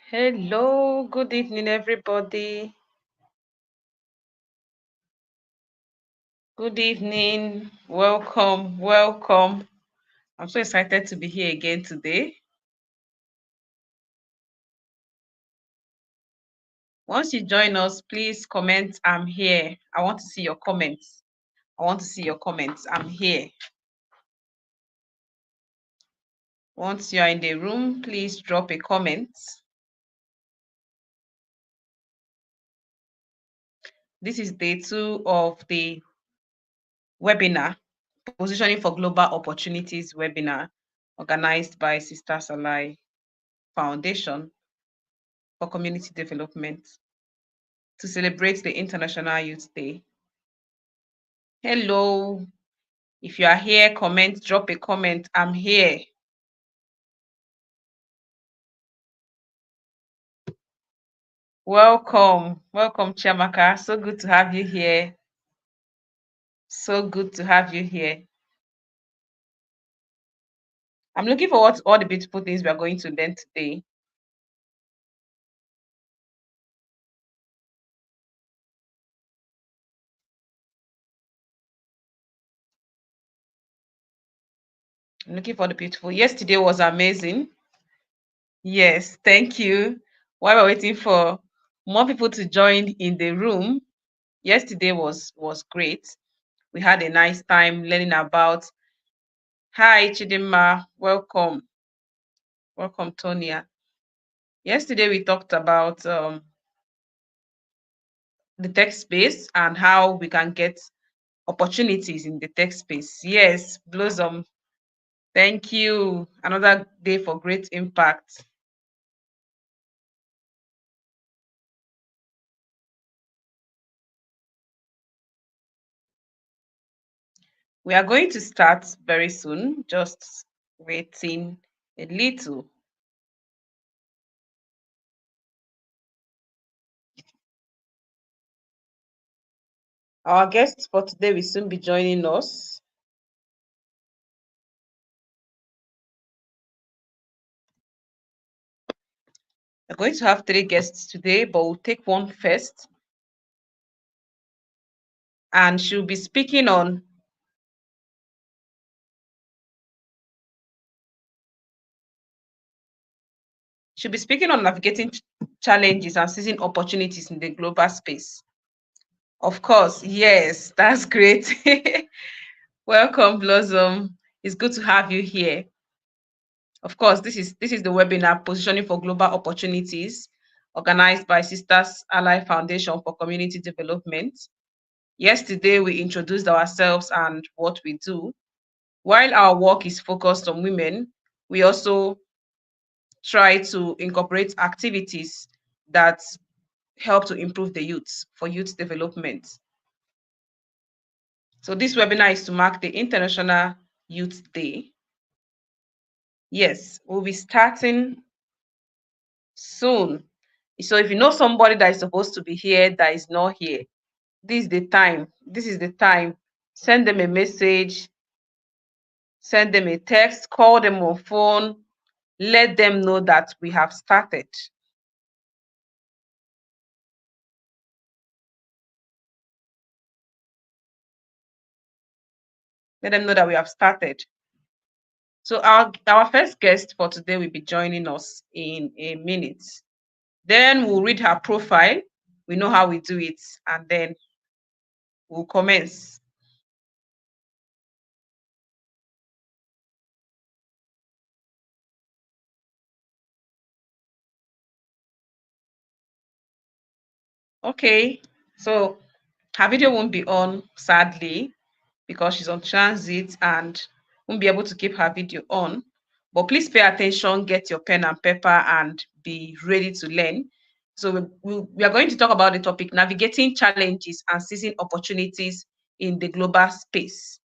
Hello, good evening, everybody. Good evening, welcome, welcome. I'm so excited to be here again today. Once you join us, please comment, I'm here. I want to see your comments. I'm here. Once you are in the room, please drop a comment. This is day 2 of the webinar, Positioning for Global Opportunities webinar, organized by Sister Salai Foundation for Community Development to celebrate the International Youth Day. Hello. If you are here, comment, drop a comment. I'm here. Welcome. Welcome, Chiamaka. So good to have you here. So good to have you here. I'm looking forward to all the beautiful things we are going to learn today. I'm looking for the beautiful. Yesterday was amazing. Yes, thank you. While we're waiting for more people to join in the room, yesterday was great. We had a nice time learning about. Hi, Chidimma. Welcome. Welcome, Tonia. Yesterday, we talked about the tech space and how we can get opportunities in the tech space. Yes, Blossom. Thank you. Another day for great impact. We are going to start very soon, just waiting a little. Our guest for today will soon be joining us. We're going to have 3 guests today, but we'll take one first. And she'll be speaking on navigating challenges and seizing opportunities in the global space. Of course, yes, that's great. Welcome, Blossom. It's good to have you here. Of course, this is the webinar Positioning for Global Opportunities, organized by Sisters Ally Foundation for Community Development. Yesterday, we introduced ourselves and what we do. While our work is focused on women, we also try to incorporate activities that help to improve the youth for youth development. So this webinar is to mark the International Youth Day. Yes, we'll be starting soon. So if you know somebody that is supposed to be here that is not here, this is the time. This is the time. Send them a message, send them a text, call them on phone, let them know that we have started. Let them know that we have started. So our first guest for today will be joining us in a minute. Then we'll read her profile. We know how we do it, and then we'll commence. Okay, so her video won't be on, sadly, because she's on transit and won't be able to keep her video on. But please pay attention, get your pen and paper, and be ready to learn. So we are going to talk about the topic, navigating challenges and seizing opportunities in the global space.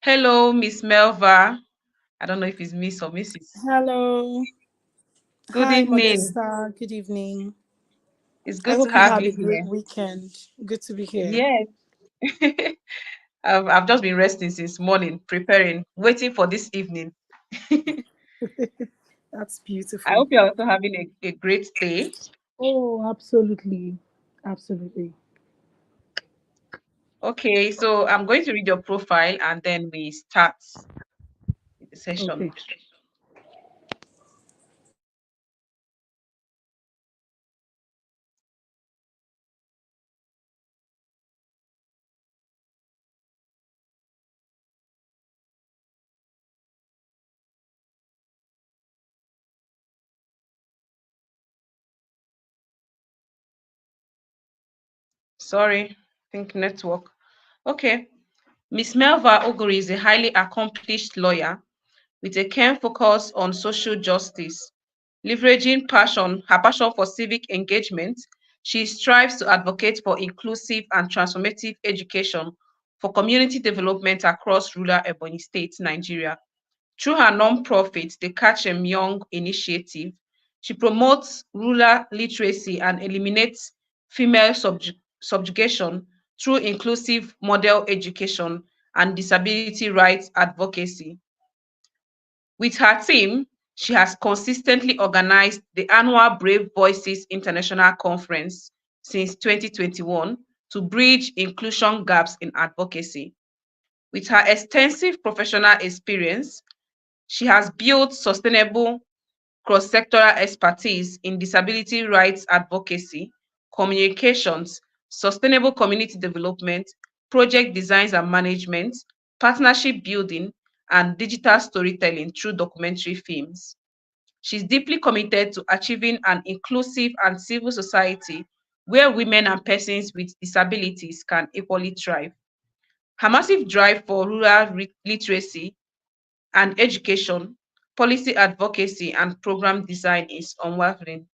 Hello, Miss Melva. I don't know if it's Miss or Mrs. Hello. Good Hi, evening. Modesta. Good evening. It's I good to hope you have had you a great here. weekend. Good to be here. Yes. I've just been resting since morning, preparing, waiting for this evening. That's I beautiful. hope you're also having a great day. Oh, absolutely. Absolutely. Okay, so I'm going to read your profile and then we start the Okay. session. Sorry, think network. Okay. Miss Melva Oguri is a highly accomplished lawyer with a keen focus on social justice. Leveraging her passion for civic engagement, she strives to advocate for inclusive and transformative education for community development across rural Ebonyi State, Nigeria. Through her nonprofit, the Catch 'em Young initiative, she promotes rural literacy and eliminates female subjugation through inclusive model education and disability rights advocacy. With her team, she has consistently organized the annual Brave Voices International Conference since 2021 to bridge inclusion gaps in advocacy. With her extensive professional experience, she has built sustainable cross-sectoral expertise in disability rights advocacy, communications, sustainable community development, project designs and management, partnership building, and digital storytelling through documentary films. She's deeply committed to achieving an inclusive and civil society where women and persons with disabilities can equally thrive. Her massive drive for rural literacy and education, policy advocacy, and program design is unwavering.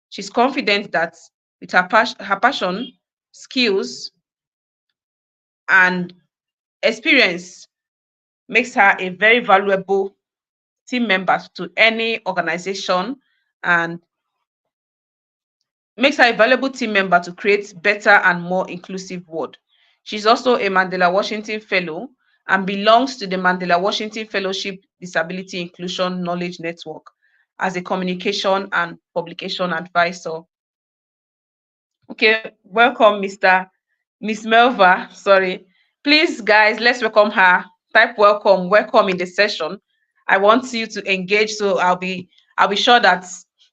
She's confident that with her passion, skills, and experience makes her a very valuable team member to any organization and makes her a valuable team member to create better and more inclusive world. She's also a Mandela Washington Fellow and belongs to the Mandela Washington Fellowship Disability Inclusion Knowledge Network as a communication and publication advisor. Okay, welcome, Miss Melva. Sorry. Please, guys, let's welcome her. Type welcome in the session. I want you to engage, so I'll be sure that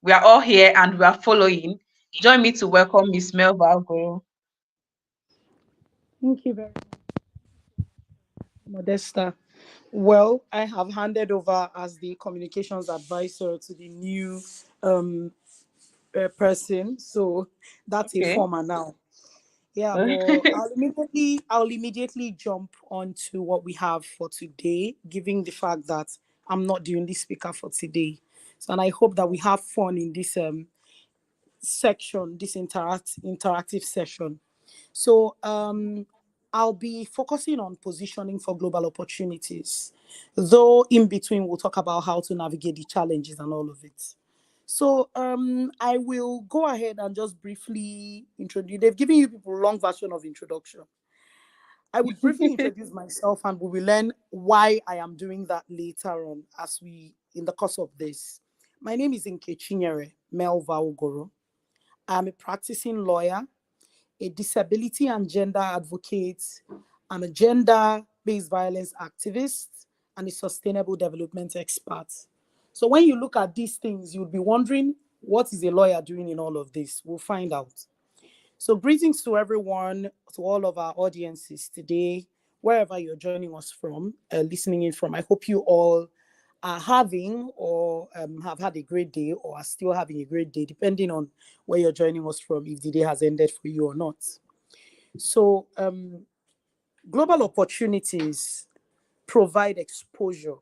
we are all here and we are following. Join me to welcome Miss Melva Ogoro. Thank you very much, Modesta. Well, I have handed over as the communications advisor to the new um, person, so that's a Okay. former now. Yeah, but I'll immediately jump onto what we have for today, given the fact that I'm not the only speaker for today. So, and I hope that we have fun in this section, this interactive session. So, I'll be focusing on positioning for global opportunities, though in between we'll talk about how to navigate the challenges and all of it. So, I will go ahead and just briefly introduce. They've given you people a long version of introduction. I would briefly introduce myself, and we will learn why I am doing that later on as we in the course of this. My name is Nkechinyere Melva Ogoro. I'm a practicing lawyer, a disability and gender advocate. I'm a gender-based violence activist and a sustainable development expert. So when you look at these things, you'll be wondering, what is a lawyer doing in all of this? We'll find out. So greetings to everyone, to all of our audiences today, wherever you're joining us from, listening in from. I hope you all are having or have had a great day or are still having a great day, depending on where you're joining us from, if the day has ended for you or not. So, global opportunities provide exposure,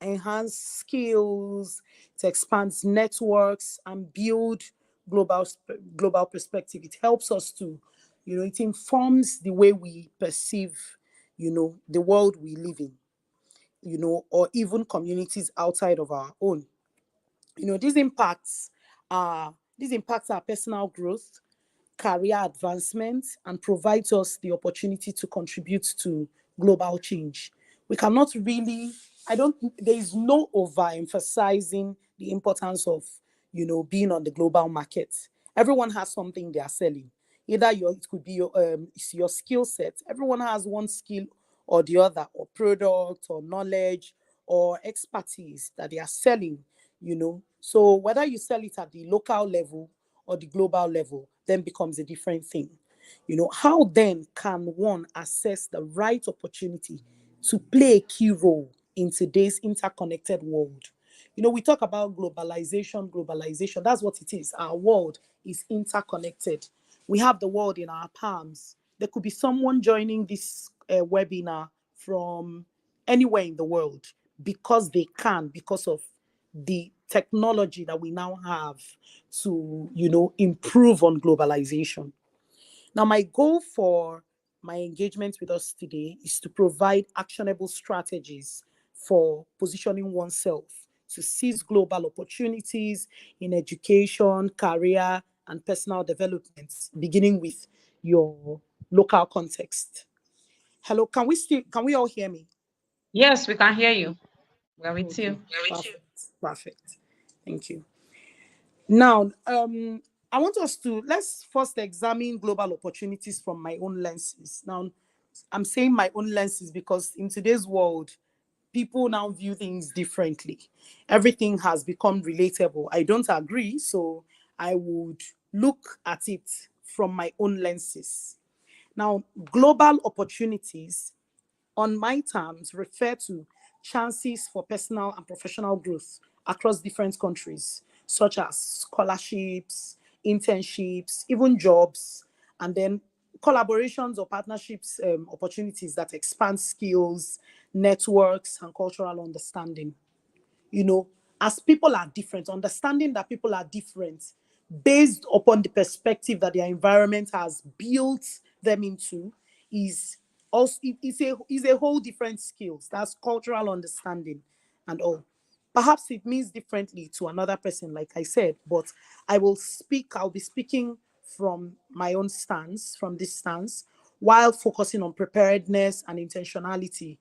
enhance skills, it expands networks, and build global perspective. It helps us to, it informs the way we perceive, the world we live in, or even communities outside of our own. You know, these impacts our personal growth, career advancement, and provides us the opportunity to contribute to global change. We cannot really there is no overemphasizing the importance of, being on the global market. Everyone has something they are selling. Either it could be it's your skill set. Everyone has one skill or the other, or product or knowledge or expertise that they are selling. So whether you sell it at the local level or the global level, then becomes a different thing. How then can one assess the right opportunity to play a key role in today's interconnected world? We talk about globalization. That's what it is. Our world is interconnected. We have the world in our palms. There could be someone joining this webinar from anywhere in the world because they can, because of the technology that we now have to, improve on globalization. Now, my goal for my engagement with us today is to provide actionable strategies for positioning oneself to seize global opportunities in education, career, and personal development, beginning with your local context. Hello, can we all hear me? Yes, we can hear you. We're with Okay, you. perfect. Thank you. Now, I want us to let's first examine global opportunities from my own lenses. Now, I'm saying my own lenses because in today's world, people now view things differently. Everything has become relatable. I don't agree, so I would look at it from my own lenses. Now, global opportunities on my terms refer to chances for personal and professional growth across different countries, such as scholarships, internships, even jobs, and then collaborations or partnerships opportunities that expand skills, networks, and cultural understanding. you know, as people are different, understanding that people are different based upon the perspective that their environment has built them into is also is a whole different skills. That's cultural understanding and all. Perhaps it means differently to another person, like I said, but I'll be speaking from my own stance, from this stance, while focusing on preparedness and intentionality,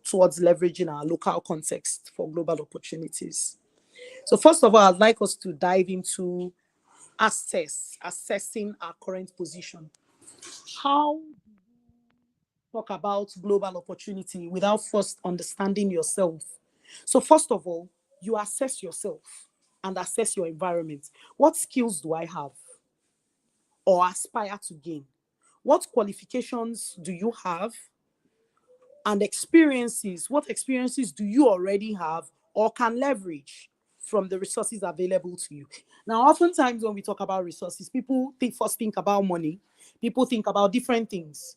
towards leveraging our local context for global opportunities. So first of all, I'd like us to dive into assessing our current position. How talk about global opportunity without first understanding yourself? So first of all, you assess yourself and assess your environment. What skills do I have or aspire to gain? What qualifications do you have? And experiences, what experiences do you already have or can leverage from the resources available to you? Now, oftentimes when we talk about resources, people first think about money, people think about different things.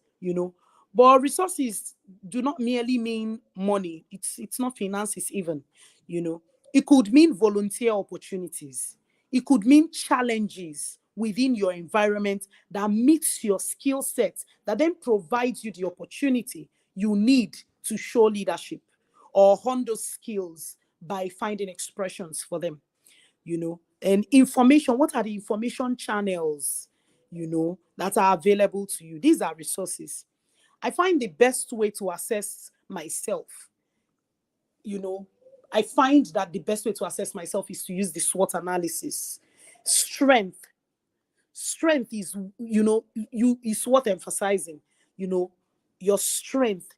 But resources do not merely mean money. It's not finances even. It could mean volunteer opportunities. It could mean challenges within your environment that meets your skill set, that then provides you the opportunity you need to show leadership or hone those skills by finding expressions for them. And information, what are the information channels, that are available to you? These are resources. I find the best way to assess myself, you know, I find that the best way to assess myself is to use the SWOT analysis. Strength. Strength is, you is what emphasizing, you know, your strength.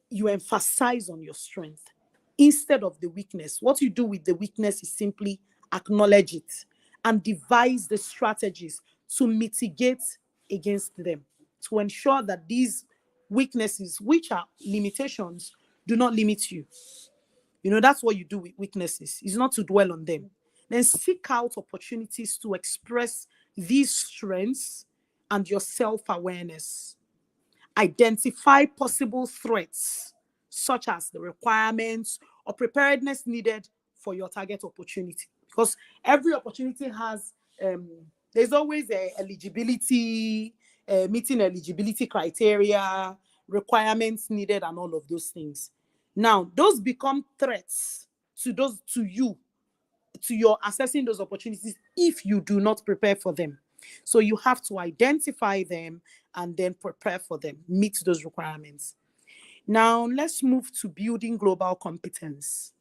You emphasize on your strength instead of the weakness. What you do with the weakness is simply acknowledge it and devise the strategies to mitigate against them, to ensure that these weaknesses, which are limitations, do not limit you. That's what you do with weaknesses, is not to dwell on them. Then seek out opportunities to express these strengths and your self-awareness. Identify possible threats, such as the requirements or preparedness needed for your target opportunity. Because every opportunity has, there's always a eligibility, meeting eligibility criteria, requirements needed, and all of those things. Now, those become threats to you, to your assessing those opportunities if you do not prepare for them. So you have to identify them and then prepare for them, meet those requirements. Now, let's move to building global competence.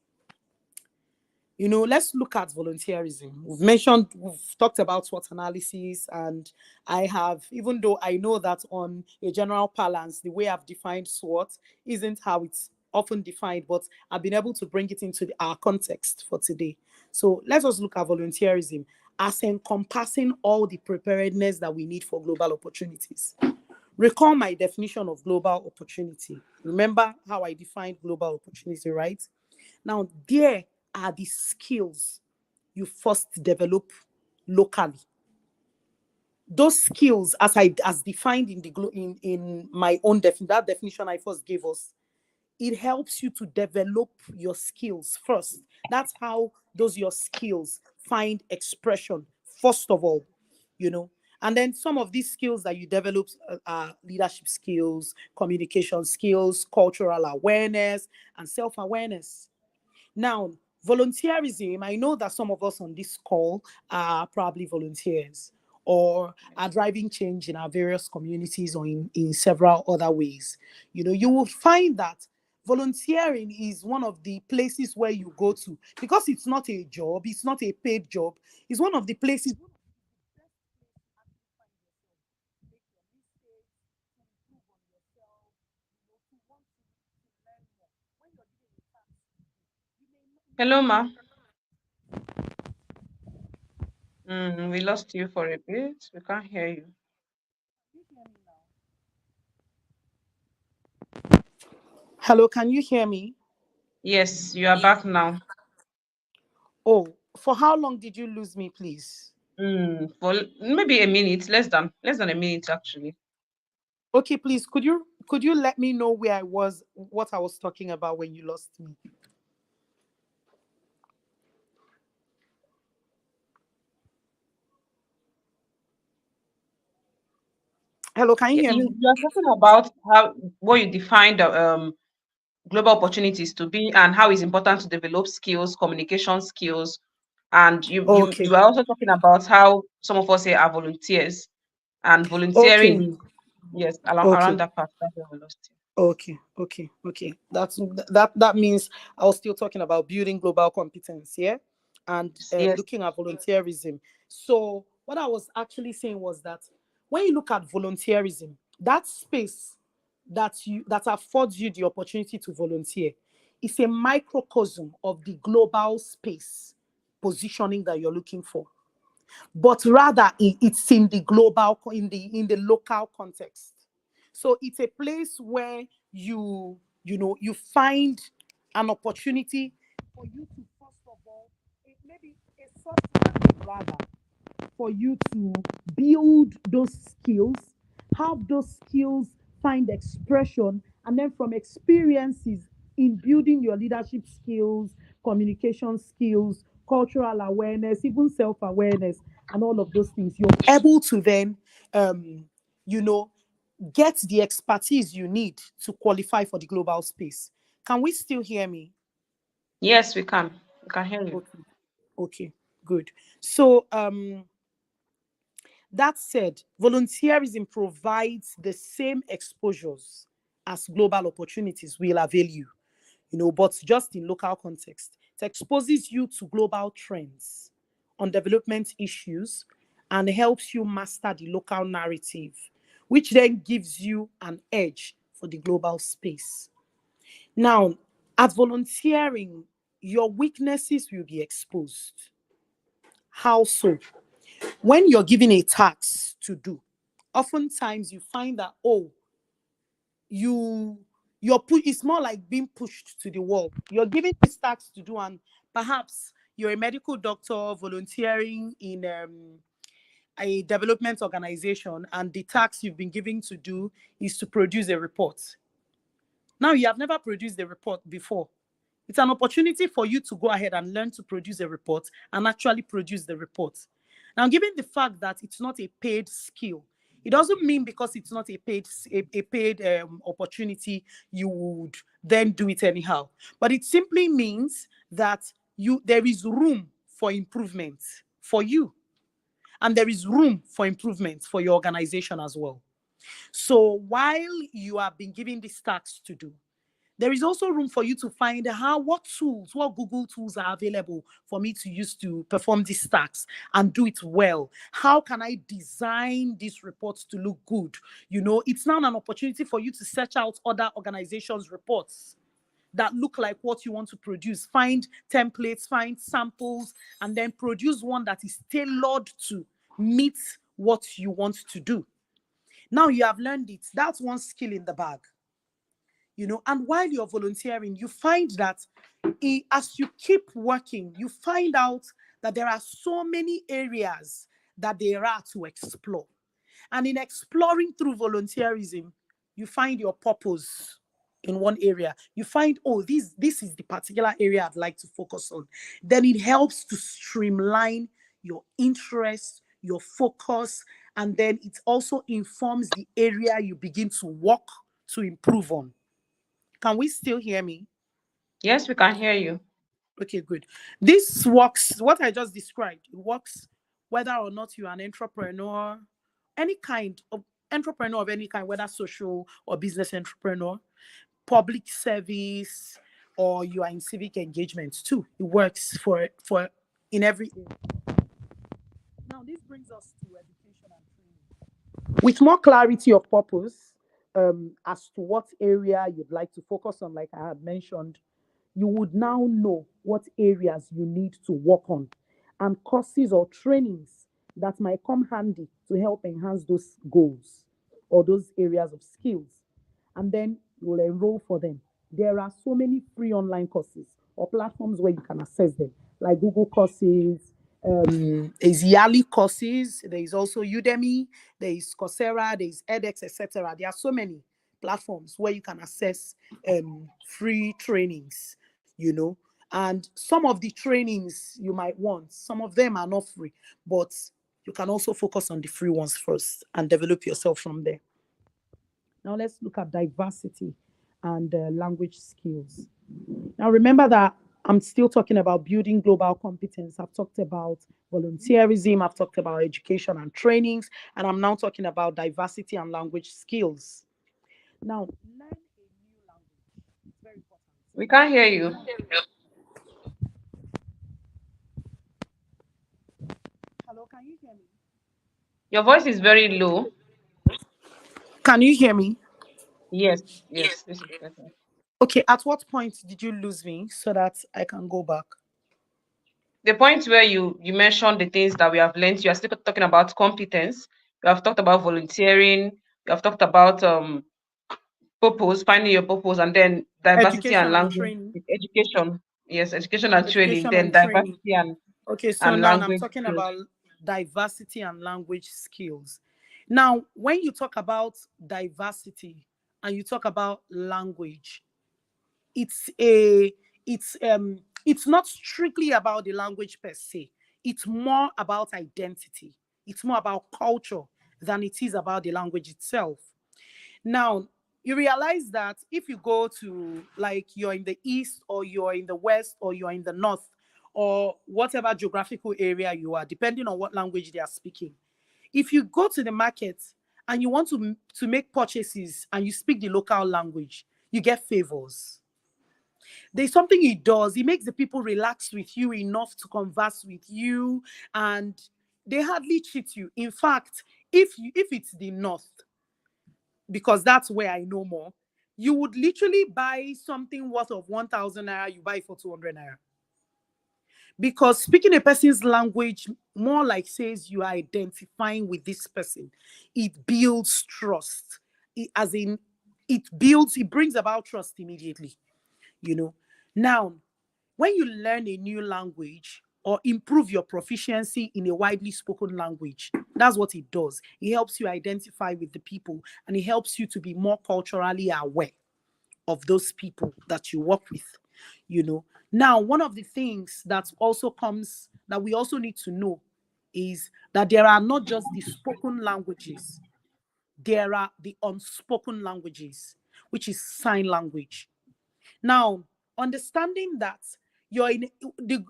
Let's look at volunteerism. We've talked about SWOT analysis, and I have, even though I know that on a general balance, the way I've defined SWOT isn't how it's often defined, but I've been able to bring it into our context for today. So let's just look at volunteerism as encompassing all the preparedness that we need for global opportunities. Recall my definition of global opportunity. Remember how I defined global opportunity, right? Now, there are the skills you first develop locally. Those skills, as defined in in my own that definition I first gave us, it helps you to develop your skills first. That's how those your skills find expression first of all, and then some of these skills that you develop are leadership skills, communication skills, cultural awareness, and self-awareness. Now, volunteerism, I know that some of us on this call are probably volunteers or are driving change in our various communities or in several other ways. You will find that volunteering is one of the places where you go to, because it's not a job, it's not a paid job. It's one of the places Hello, ma. We lost you for a bit. We can't hear you. Hello, can you hear me? Yes, you are back now. Oh, for how long did you lose me, please? For maybe a minute, less than a minute actually. Okay, please, could you let me know where I was, what I was talking about when you lost me? Hello, can you Yeah, hear me? you are talking about how what you defined global opportunities to be and how it's important to develop skills, communication skills, and you Okay, are also talking about how some of us here are volunteers and volunteering okay, is yes around okay. that part. That's where we lost Okay. That means I was still talking about building global competence, yeah, and you. Yes, looking at volunteerism. So what I was actually saying was that when you look at volunteerism, that space that affords you the opportunity to volunteer is a microcosm of the global space positioning that you're looking for, but rather it's in the global, in the local context. So it's a place where you find an opportunity for you to first of all, maybe a soft rather, for you to build those skills, have those skills find expression, and then from experiences in building your leadership skills, communication skills, cultural awareness, even self awareness, and all of those things, you're able to then, you know, get the expertise you need to qualify for the global space. Can we still hear me? yes, we can hear you. Okay, okay, good. So, that said, volunteerism provides the same exposures as global opportunities will avail you, but just in local context. It exposes you to global trends on development issues and helps you master the local narrative, which then gives you an edge for the global space. Now, at volunteering, your weaknesses will be exposed. How so? When you're given a task to do, oftentimes you find that, you it's more like being pushed to the wall. You're given this task to do, and perhaps you're a medical doctor volunteering in a development organization, and the task you've been given to do is to produce a report. Now, you have never produced a report before. It's an opportunity for you to go ahead and learn to produce a report and actually produce the report. Now, given the fact that it's not a paid skill, it doesn't mean because it's not a paid opportunity, you would then do it anyhow. But it simply means that there is room for improvement for you, and there is room for improvement for your organization as well. So while you have been given these tasks to do, There is also room for you to find what Google tools are available for me to use to perform these tasks and do it well. How can I design these reports to look good? It's now an opportunity for you to search out other organizations' reports that look like what you want to produce. Find templates, find samples, and then produce one that is tailored to meet what you want to do. Now you have learned it. That's one skill in the bag. And while you're volunteering, you find that as you keep working, you find out that there are so many areas that there are to explore. And in exploring through volunteerism, you find your purpose in one area. You find, oh, this is the particular area I'd like to focus on. Then it helps to streamline your interest, your focus, and then it also informs the area you begin to work to improve on. Can we still hear me? Yes, we can hear you. Okay, good. This works, what I just described, it works whether or not you're an entrepreneur, any kind of entrepreneur of any kind, whether social or business entrepreneur, public service, or you are in civic engagement too. It works for in every area. Now, this brings us to education and training. With more clarity of purpose as to what area you'd like to focus on, like I had mentioned, you would now know what areas you need to work on and courses or trainings that might come handy to help enhance those goals or those areas of skills. And then you will enroll for them. There are so many free online courses or platforms where you can access them, like Google Courses, there's Yali courses, there is also Udemy, there is Coursera, there is edX, etc. There are so many platforms where you can access free trainings, and some of the trainings you might want, some of them are not free, but you can also focus on the free ones first and develop yourself from there. Now let's look at diversity and language skills. Now remember that I'm still talking about building global competence. I've talked about volunteerism, I've talked about education and trainings, and I'm now talking about diversity and language skills. Now, learn a new language. It's very important. We can't hear you. Hello, can you hear me? Your voice is very low. Can you hear me? Yes, yes, this is better. Okay, at what point did you lose me so that I can go back? The point where you mentioned the things that we have learned, you are still talking about competence. You have talked about volunteering. You have talked about purpose, finding your purpose, and then diversity and Education and language, training. education. Yes, education and training. Education Then and training. diversity Okay, so and now I'm language talking skills. about diversity and language skills. Now, when you talk about diversity and you talk about language, it's a it's not strictly about the language per se. It's more about identity. It's more about culture than it is about the language itself. Now, you realize that if you go to, like, you're in the east or you're in the west or you're in the north or whatever geographical area you are, depending on what language they are speaking, if you go to the market and you want to make purchases and you speak the local language, you get favors. There's something it does. It makes the people relax with you enough to converse with you, and they hardly cheat you. In fact, if it's the north, because that's where I know more, you would literally buy something worth of 1,000 naira, you buy for 200 naira. Because speaking a person's language more like says you are identifying with this person. It builds trust. It brings about trust immediately, you know. Now, when you learn a new language or improve your proficiency in a widely spoken language, that's what it does. It helps you identify with the people and it helps you to be more culturally aware of those people that you work with, you know. Now, one of the things that also comes that we also need to know is that there are not just the spoken languages, there are the unspoken languages, which is sign language. Now, understanding that you're in the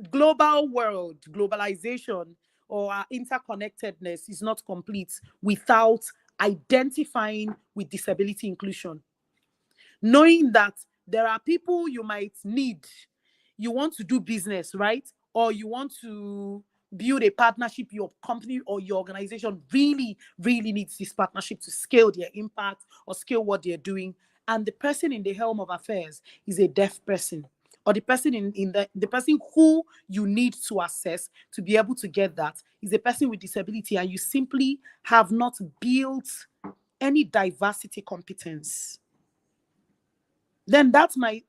global world, globalization or our interconnectedness is not complete without identifying with disability inclusion. Knowing that There are people you might need. You want to do business, right? Or you want to build a partnership. Your company or your organization really, really needs this partnership to scale their impact or scale what they're doing. And the person in the helm of affairs is a deaf person, or the person in the person who you need to assess to be able to get that is a person with disability, and you simply have not built any diversity competence, then that might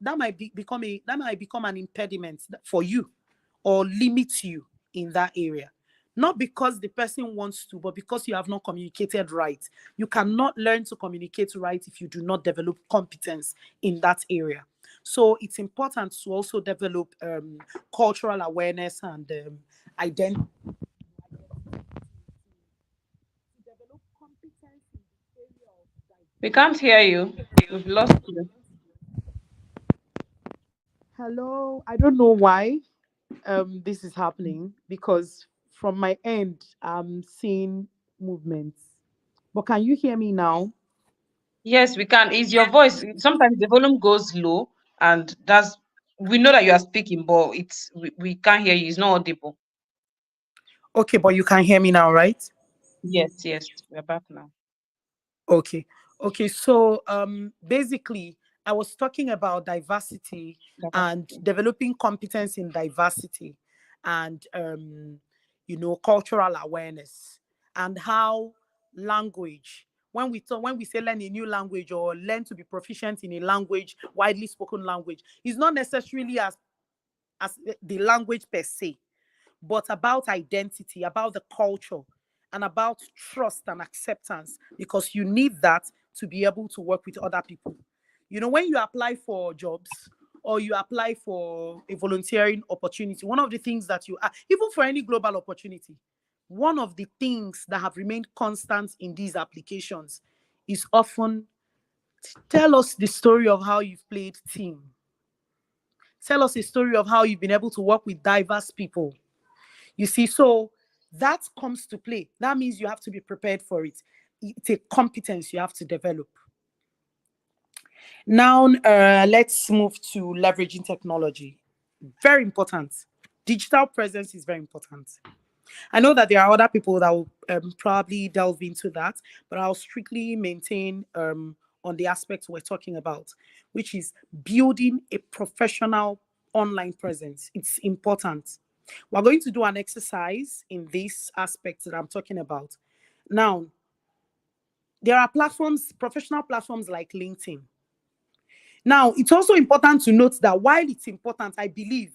become an impediment for you or limit you in that area. Not because the person wants to, but because you have not communicated right. You cannot learn to communicate right if you do not develop competence in that area. So it's important to also develop cultural awareness and identity. Develop competence in the area of We can't hear you. We've lost you. Hello, I don't know why this is happening, because from my end I'm seeing movements. But can you hear me now? Yes, we can. Is your voice sometimes the volume goes low, and that's we know that you are speaking, but we can't hear you. It's not audible. Okay, but you can hear me now, right? Yes, yes, we're back now. Okay. Okay, so basically I was talking about diversity and Diversity. developing competence in diversity and cultural awareness, and how language, when we say learn a new language or learn to be proficient in a language, widely spoken language, is not necessarily as the language per se, but about identity, about the culture, and about trust and acceptance, because you need that to be able to work with other people. When you apply for jobs or you apply for a volunteering opportunity, one of the things that even for any global opportunity, one of the things that have remained constant in these applications is often, tell us the story of how you've played team. Tell us a story of how you've been able to work with diverse people. You see, so that comes to play. That means you have to be prepared for it. It's a competence you have to develop. Now, let's move to leveraging technology. Very important. Digital presence is very important. I know that there are other people that will probably delve into that, but I'll strictly maintain on the aspects we're talking about, which is building a professional online presence. It's important. We're going to do an exercise in this aspect that I'm talking about. Now, there are platforms, professional platforms like LinkedIn. Now, it's also important to note that while it's important, I believe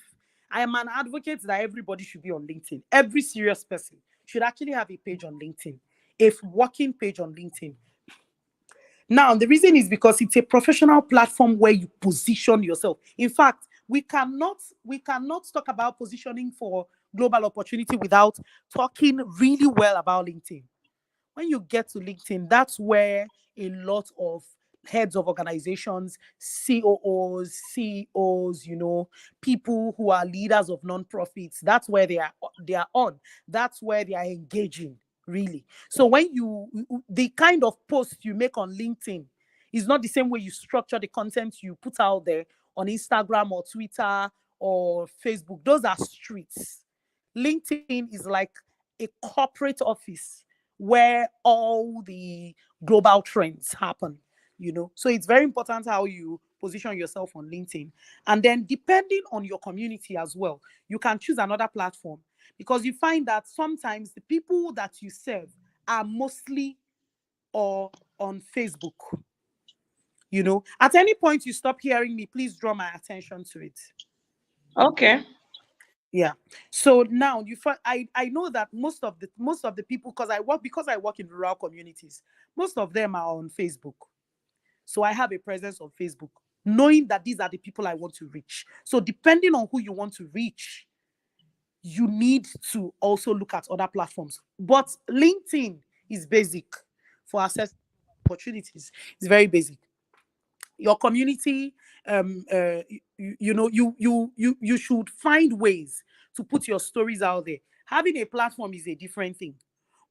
I am an advocate that everybody should be on LinkedIn. Every serious person should actually have a page on LinkedIn, a working page on LinkedIn. Now, the reason is because it's a professional platform where you position yourself. In fact, we cannot talk about positioning for global opportunity without talking really well about LinkedIn. When you get to LinkedIn, that's where a lot of heads of organizations, COOs, CEOs, people who are leaders of nonprofits, that's where they are on. That's where they are engaging, really. So when the kind of post you make on LinkedIn is not the same way you structure the content you put out there on Instagram or Twitter or Facebook. Those are streets. LinkedIn is like a corporate office where all the global trends happen. So it's very important how you position yourself on LinkedIn. And then depending on your community as well, you can choose another platform, because you find that sometimes the people that you serve are mostly or on Facebook. At any point you stop hearing me, please draw my attention to it. Okay. Yeah. So now I know that most of the people, because I work in rural communities, most of them are on Facebook. So I have a presence on Facebook, knowing that these are the people I want to reach. So depending on who you want to reach, you need to also look at other platforms. But LinkedIn is basic for access opportunities. It's very basic. Your community, you should find ways to put your stories out there. Having a platform is a different thing,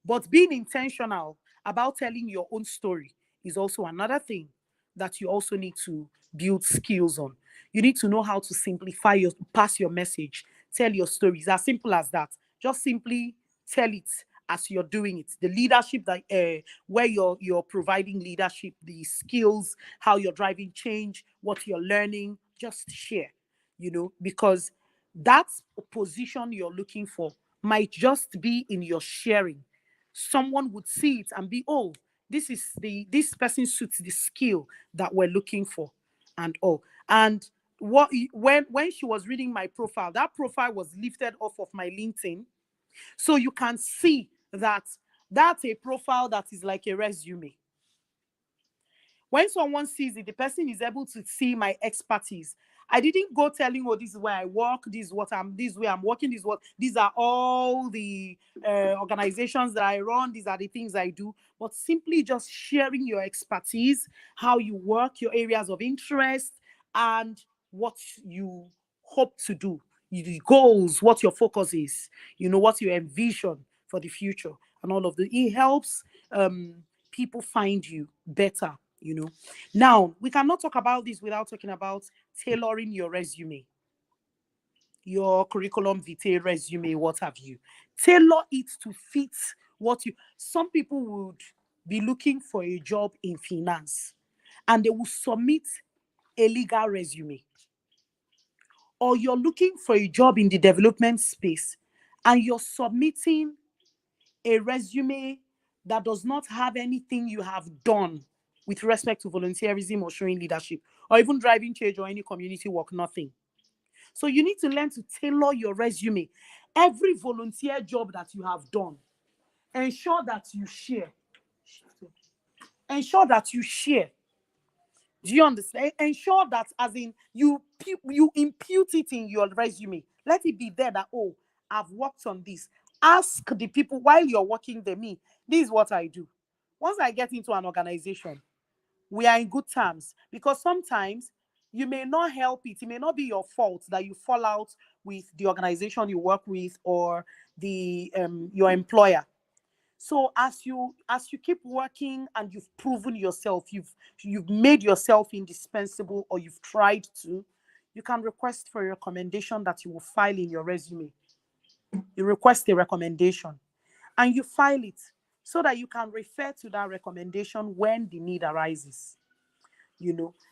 but being intentional about telling your own story is also another thing that you also need to build skills on. You need to know how to simplify your pass your message, tell your stories. As simple as that. Just simply tell it as you're doing it. The leadership that where you're providing leadership, the skills, how you're driving change, what you're learning, just share. Because that position you're looking for might just be in your sharing. Someone would see it and be, oh, this person suits the skill that we're looking for, and all. And when she was reading my profile, that profile was lifted off of my LinkedIn, so you can see that that's a profile that is like a resume. When someone sees it, the person is able to see my expertise. I didn't go telling, oh, this is where I work, this is where I'm working, these are all the organizations that I run, these are the things I do. But simply just sharing your expertise, how you work, your areas of interest, and what you hope to do, the goals, what your focus is, what you envision for the future, and all of the. It helps people find you better. Now, we cannot talk about this without talking about tailoring your resume, your curriculum vitae resume, what have you. Tailor it to fit some people would be looking for a job in finance and they will submit a legal resume. Or you're looking for a job in the development space and you're submitting a resume that does not have anything you have done with respect to volunteerism or showing leadership or even driving change or any community work, nothing. So you need to learn to tailor your resume. Every volunteer job that you have done, ensure that you share. Ensure that you share. Do you understand? Ensure that, as in, you impute it in your resume. Let it be there that, oh, I've worked on this. Ask the people while you're working there, me, this is what I do. Once I get into an organization, we are in good terms, because sometimes you may not help it. It may not be your fault that you fall out with the organization you work with or the your employer. So as you keep working and you've proven yourself, you've made yourself indispensable, or you've tried to, you can request for a recommendation that you will file in your resume. You request a recommendation and you file it so that you can refer to that recommendation when the need arises.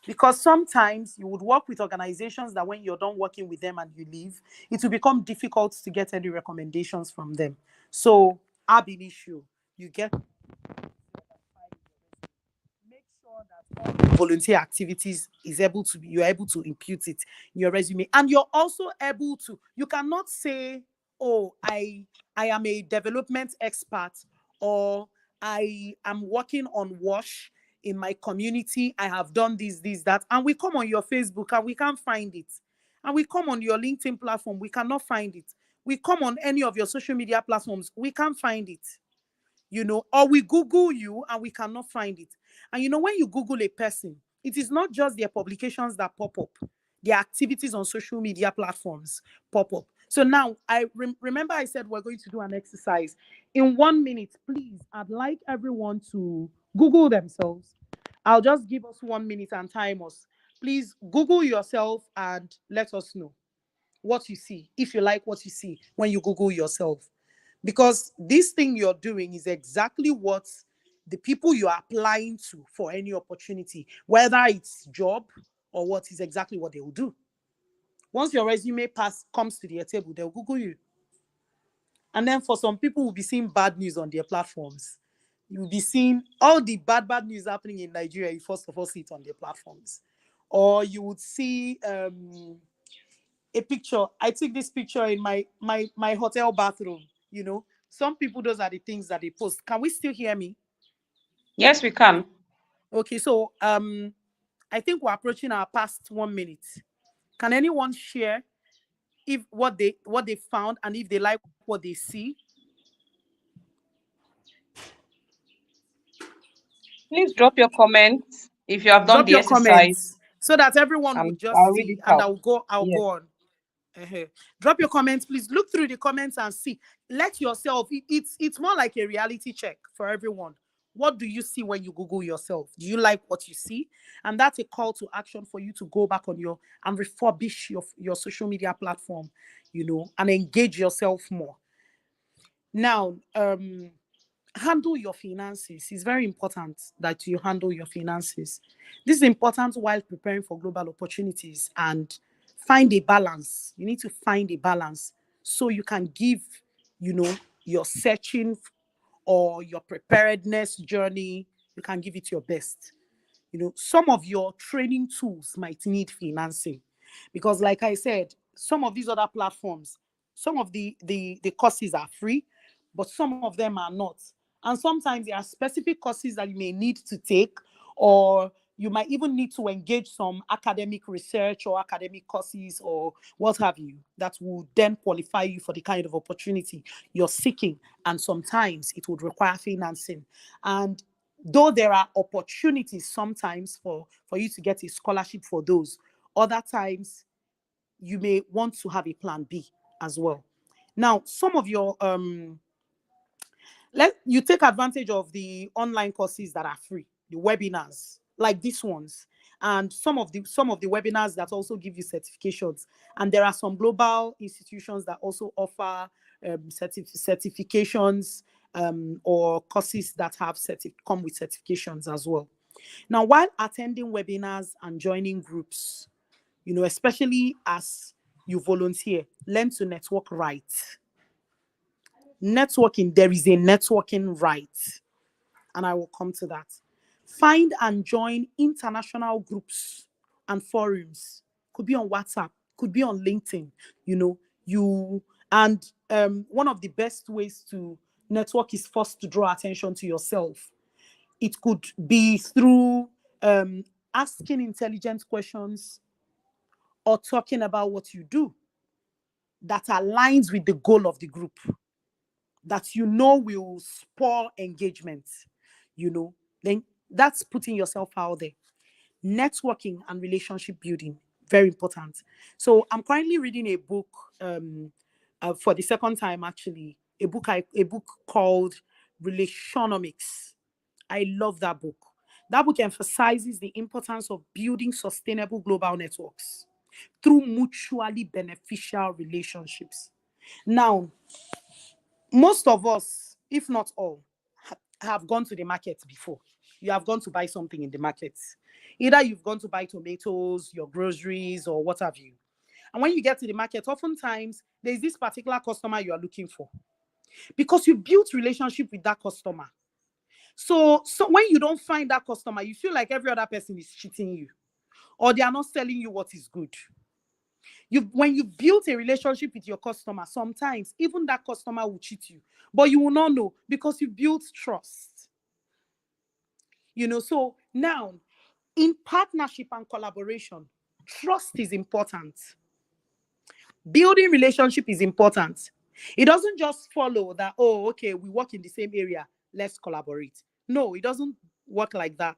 Because sometimes you would work with organizations that when you're done working with them and you leave, it will become difficult to get any recommendations from them. So, ab initio, you get, make sure that all your volunteer activities you're able to impute it in your resume. And you're also able to, you cannot say, oh, I am a development expert, or I am working on WASH in my community, I have done this, that, and we come on your Facebook and we can't find it. And we come on your LinkedIn platform, we cannot find it. We come on any of your social media platforms, we can't find it. Or we Google you and we cannot find it. And when you Google a person, it is not just their publications that pop up, their activities on social media platforms pop up. So now I remember I said we're going to do an exercise. In 1 minute, please, I'd like everyone to Google themselves. I'll just give us 1 minute and time us. Please Google yourself and let us know what you see, if you like what you see when you Google yourself. Because this thing you're doing is exactly what the people you're applying to for any opportunity, whether it's job or what, is exactly what they will do. Once your resume comes to their table, they'll Google you. And then for some people, will be seeing bad news on their platforms. You'll be seeing all the bad news happening in Nigeria. You first of all see it on their platforms. Or you would see a picture. I took this picture in my hotel bathroom. Some people, those are the things that they post. Can we still hear me? Yes, we can. Okay, so I think we're approaching our past 1 minute. Can anyone share if what they found and if they like what they see? Please drop your comments if you have done Drop the your exercise, comments so that everyone would and just I'll read see, it and out. I'll go Yes. on. Drop your comments, please. Look through the comments and see. Let yourself. It's more like a reality check for everyone. What do you see when you Google yourself? Do you like what you see? And that's a call to action for you to go back on your and refurbish your social media platform, and engage yourself more. Now, handle your finances. It's very important that you handle your finances. This is important while preparing for global opportunities, and find a balance. You need to find a balance so you can give, your searching or your preparedness journey, you can give it your best. Some of your training tools might need financing, because like I said, some of these other platforms, some of the courses are free, but some of them are not. And sometimes there are specific courses that you may need to take, or you might even need to engage some academic research or academic courses or what have you, that will then qualify you for the kind of opportunity you're seeking. And sometimes it would require financing. And though there are opportunities sometimes for you to get a scholarship for those, other times you may want to have a plan B as well. Now, some of your let you take advantage of the online courses that are free, the webinars like these ones, and some of the webinars that also give you certifications. And there are some global institutions that also offer certifications, or courses that have come with certifications as well. Now, while attending webinars and joining groups, especially as you volunteer, learn to network right. Networking, there is a networking right, and I will come to that. Find and join international groups and forums. Could be on WhatsApp, could be on LinkedIn. You and one of the best ways to network is first to draw attention to yourself. It could be through asking intelligent questions or talking about what you do that aligns with the goal of the group, that will spur engagement, then that's putting yourself out there. Networking and relationship building, very important. So I'm currently reading a book, for the second time actually, a book called Relationomics. I love that book. That book emphasizes the importance of building sustainable global networks through mutually beneficial relationships. Now, most of us, if not all, have gone to the market before. You have gone to buy something in the market. Either you've gone to buy tomatoes, your groceries, or what have you. And when you get to the market, oftentimes there's this particular customer you are looking for, because you built relationship with that customer. So when you don't find that customer, you feel like every other person is cheating you, or they are not selling you what is good. When you build a relationship with your customer, sometimes even that customer will cheat you, but you will not know because you built trust. So now, in partnership and collaboration, trust is important. Building relationship is important. It doesn't just follow that, oh, okay, we work in the same area, let's collaborate. No, it doesn't work like that.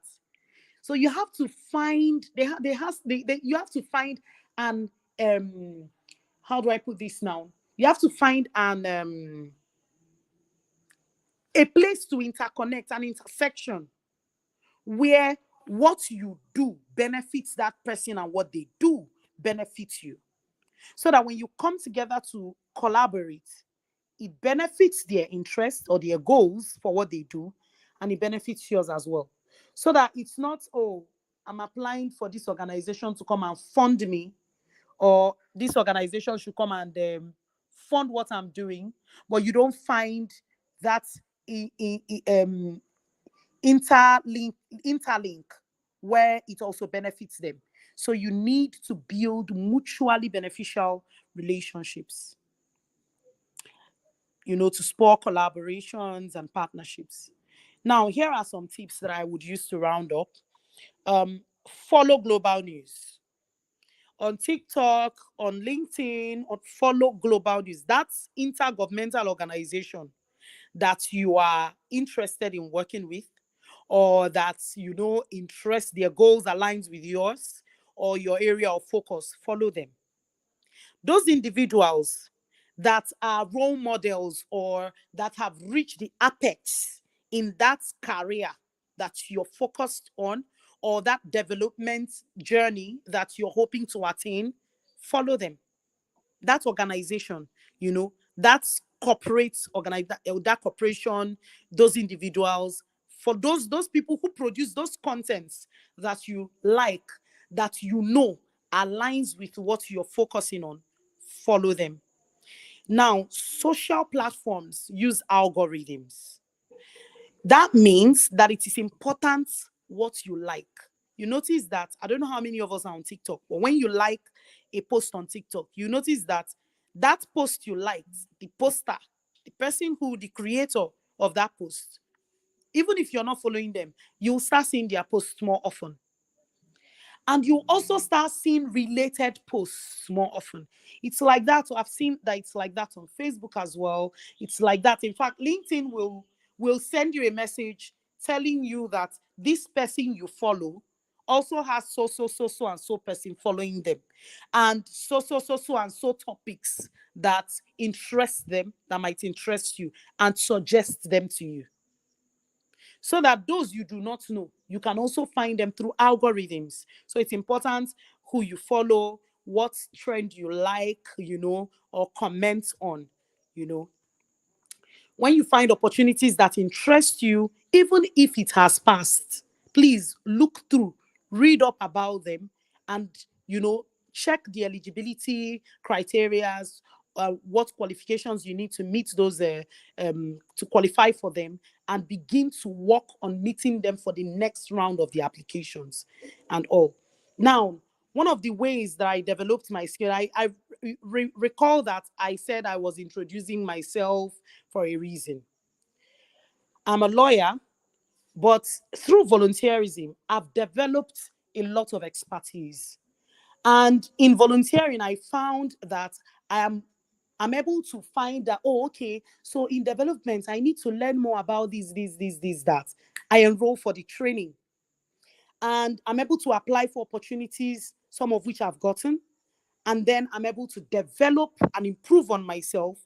So you have to find you have to find an how do I put this now? You have to find a place to interconnect, an intersection where what you do benefits that person and what they do benefits you. So that when you come together to collaborate, it benefits their interests or their goals for what they do, and it benefits yours as well. So that it's not, oh, I'm applying for this organization to come and fund me, or this organization should come and fund what I'm doing, but you don't find that interlink interlink where it also benefits them. So you need to build mutually beneficial relationships, to spur collaborations and partnerships. Now, here are some tips that I would use to round up. Follow global news on TikTok, on LinkedIn, or follow global news. That's intergovernmental organization that you are interested in working with, or that interest, their goals aligns with yours, or your area of focus. Follow them. Those individuals that are role models or that have reached the apex in that career that you're focused on, or that development journey that you're hoping to attain, follow them. That organization, that's corporate that corporation, those individuals, for those people who produce those contents that you like, that aligns with what you're focusing on, follow them. Now, social platforms use algorithms. That means that it is important what you like. You notice that, I don't know how many of us are on TikTok, but when you like a post on TikTok, you notice that that post you liked, the poster, the person who, the creator of that post, even if you're not following them, you'll start seeing their posts more often. And you also start seeing related posts more often. It's like that. I've seen that it's like that on Facebook as well. It's like that. In fact, LinkedIn will send you a message telling you that this person you follow also has so and so person following them, and so and so topics that interest them, that might interest you, and suggest them to you, so that those you do not know, you can also find them through algorithms. So it's important who you follow, what trend you like, or comment on, you know. When you find opportunities that interest you, even if it has passed, please look through, read up about them, and check the eligibility criteria, what qualifications you need to meet those to qualify for them, and begin to work on meeting them for the next round of the applications and all. Now, one of the ways that I developed my skill, I recall that I said I was introducing myself for a reason. I'm a lawyer, but through volunteerism, I've developed a lot of expertise. And in volunteering, I found that I'm able to find that, oh, okay, so in development, I need to learn more about this, that. I enroll for the training. And I'm able to apply for opportunities, some of which I've gotten. And then I'm able to develop and improve on myself.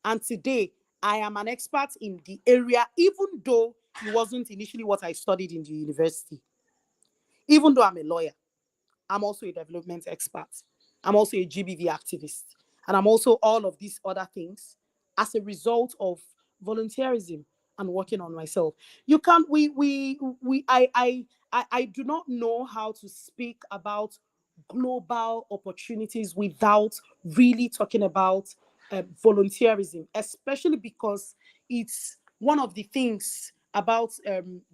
And today, I am an expert in the area, even though it wasn't initially what I studied in the university. Even though I'm a lawyer, I'm also a development expert. I'm also a GBV activist. And I'm also all of these other things as a result of volunteerism and working on myself. You can't, I do not know how to speak about global opportunities without really talking about volunteerism, especially because it's one of the things about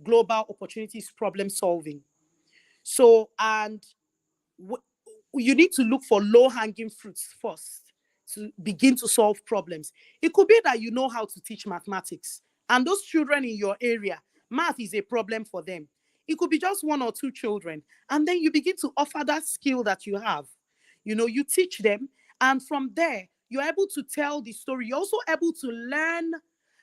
global opportunities problem solving. So, and you need to look for low-hanging fruits first to begin to solve problems. It could be that you know how to teach mathematics, and those children in your area, math is a problem for them. It could be just one or two children, and then you begin to offer that skill that you have. You teach them, and from there, you're able to tell the story. You're also able to learn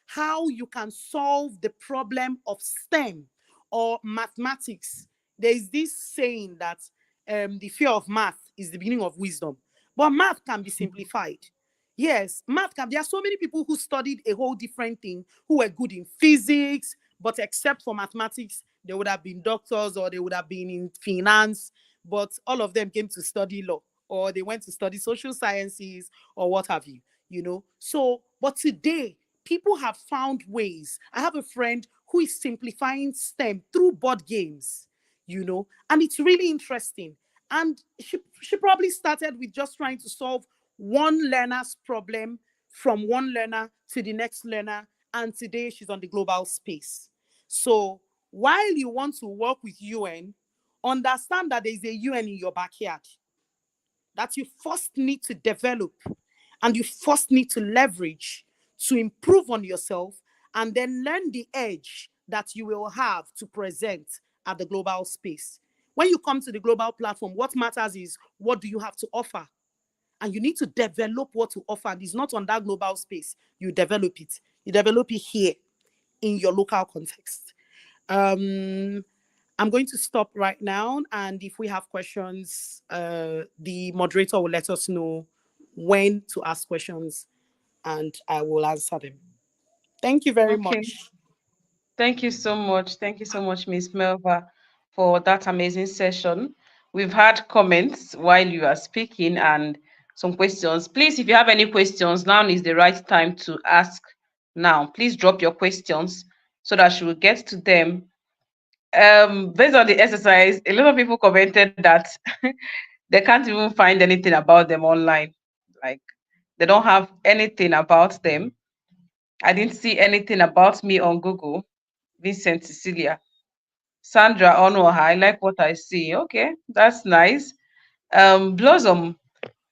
how you can solve the problem of STEM or mathematics. There is this saying that the fear of math is the beginning of wisdom. But math can be simplified. Yes, math can. There are so many people who studied a whole different thing, who were good in physics, but except for mathematics, they would have been doctors or they would have been in finance. But all of them came to study law, or they went to study social sciences, or what have you. So, but today, people have found ways. I have a friend who is simplifying STEM through board games, and it's really interesting. And she probably started with just trying to solve one learner's problem from one learner to the next learner, and today she's on the global space. So while you want to work with UN, understand that there's a UN in your backyard that you first need to develop and you first need to leverage to improve on yourself, and then learn the edge that you will have to present at the global space. When you come to the global platform, what matters is what do you have to offer? And you need to develop what to offer. And it's not on that global space. You develop it. You develop it here in your local context. I'm going to stop right now. And if we have questions, the moderator will let us know when to ask questions and I will answer them. Thank you very Okay. much. Thank you so much. Thank you so much, Miss Melva, for that amazing session. We've had comments while you are speaking and some questions. Please, if you have any questions, now is the right time to ask now. Please drop your questions so that she will get to them. Based on the exercise, a lot of people commented that they can't even find anything about them online. Like they don't have anything about them. I didn't see anything about me on Google. Vincent Cecilia. Sandra Onoha, I like what I see. Okay, that's nice. Blossom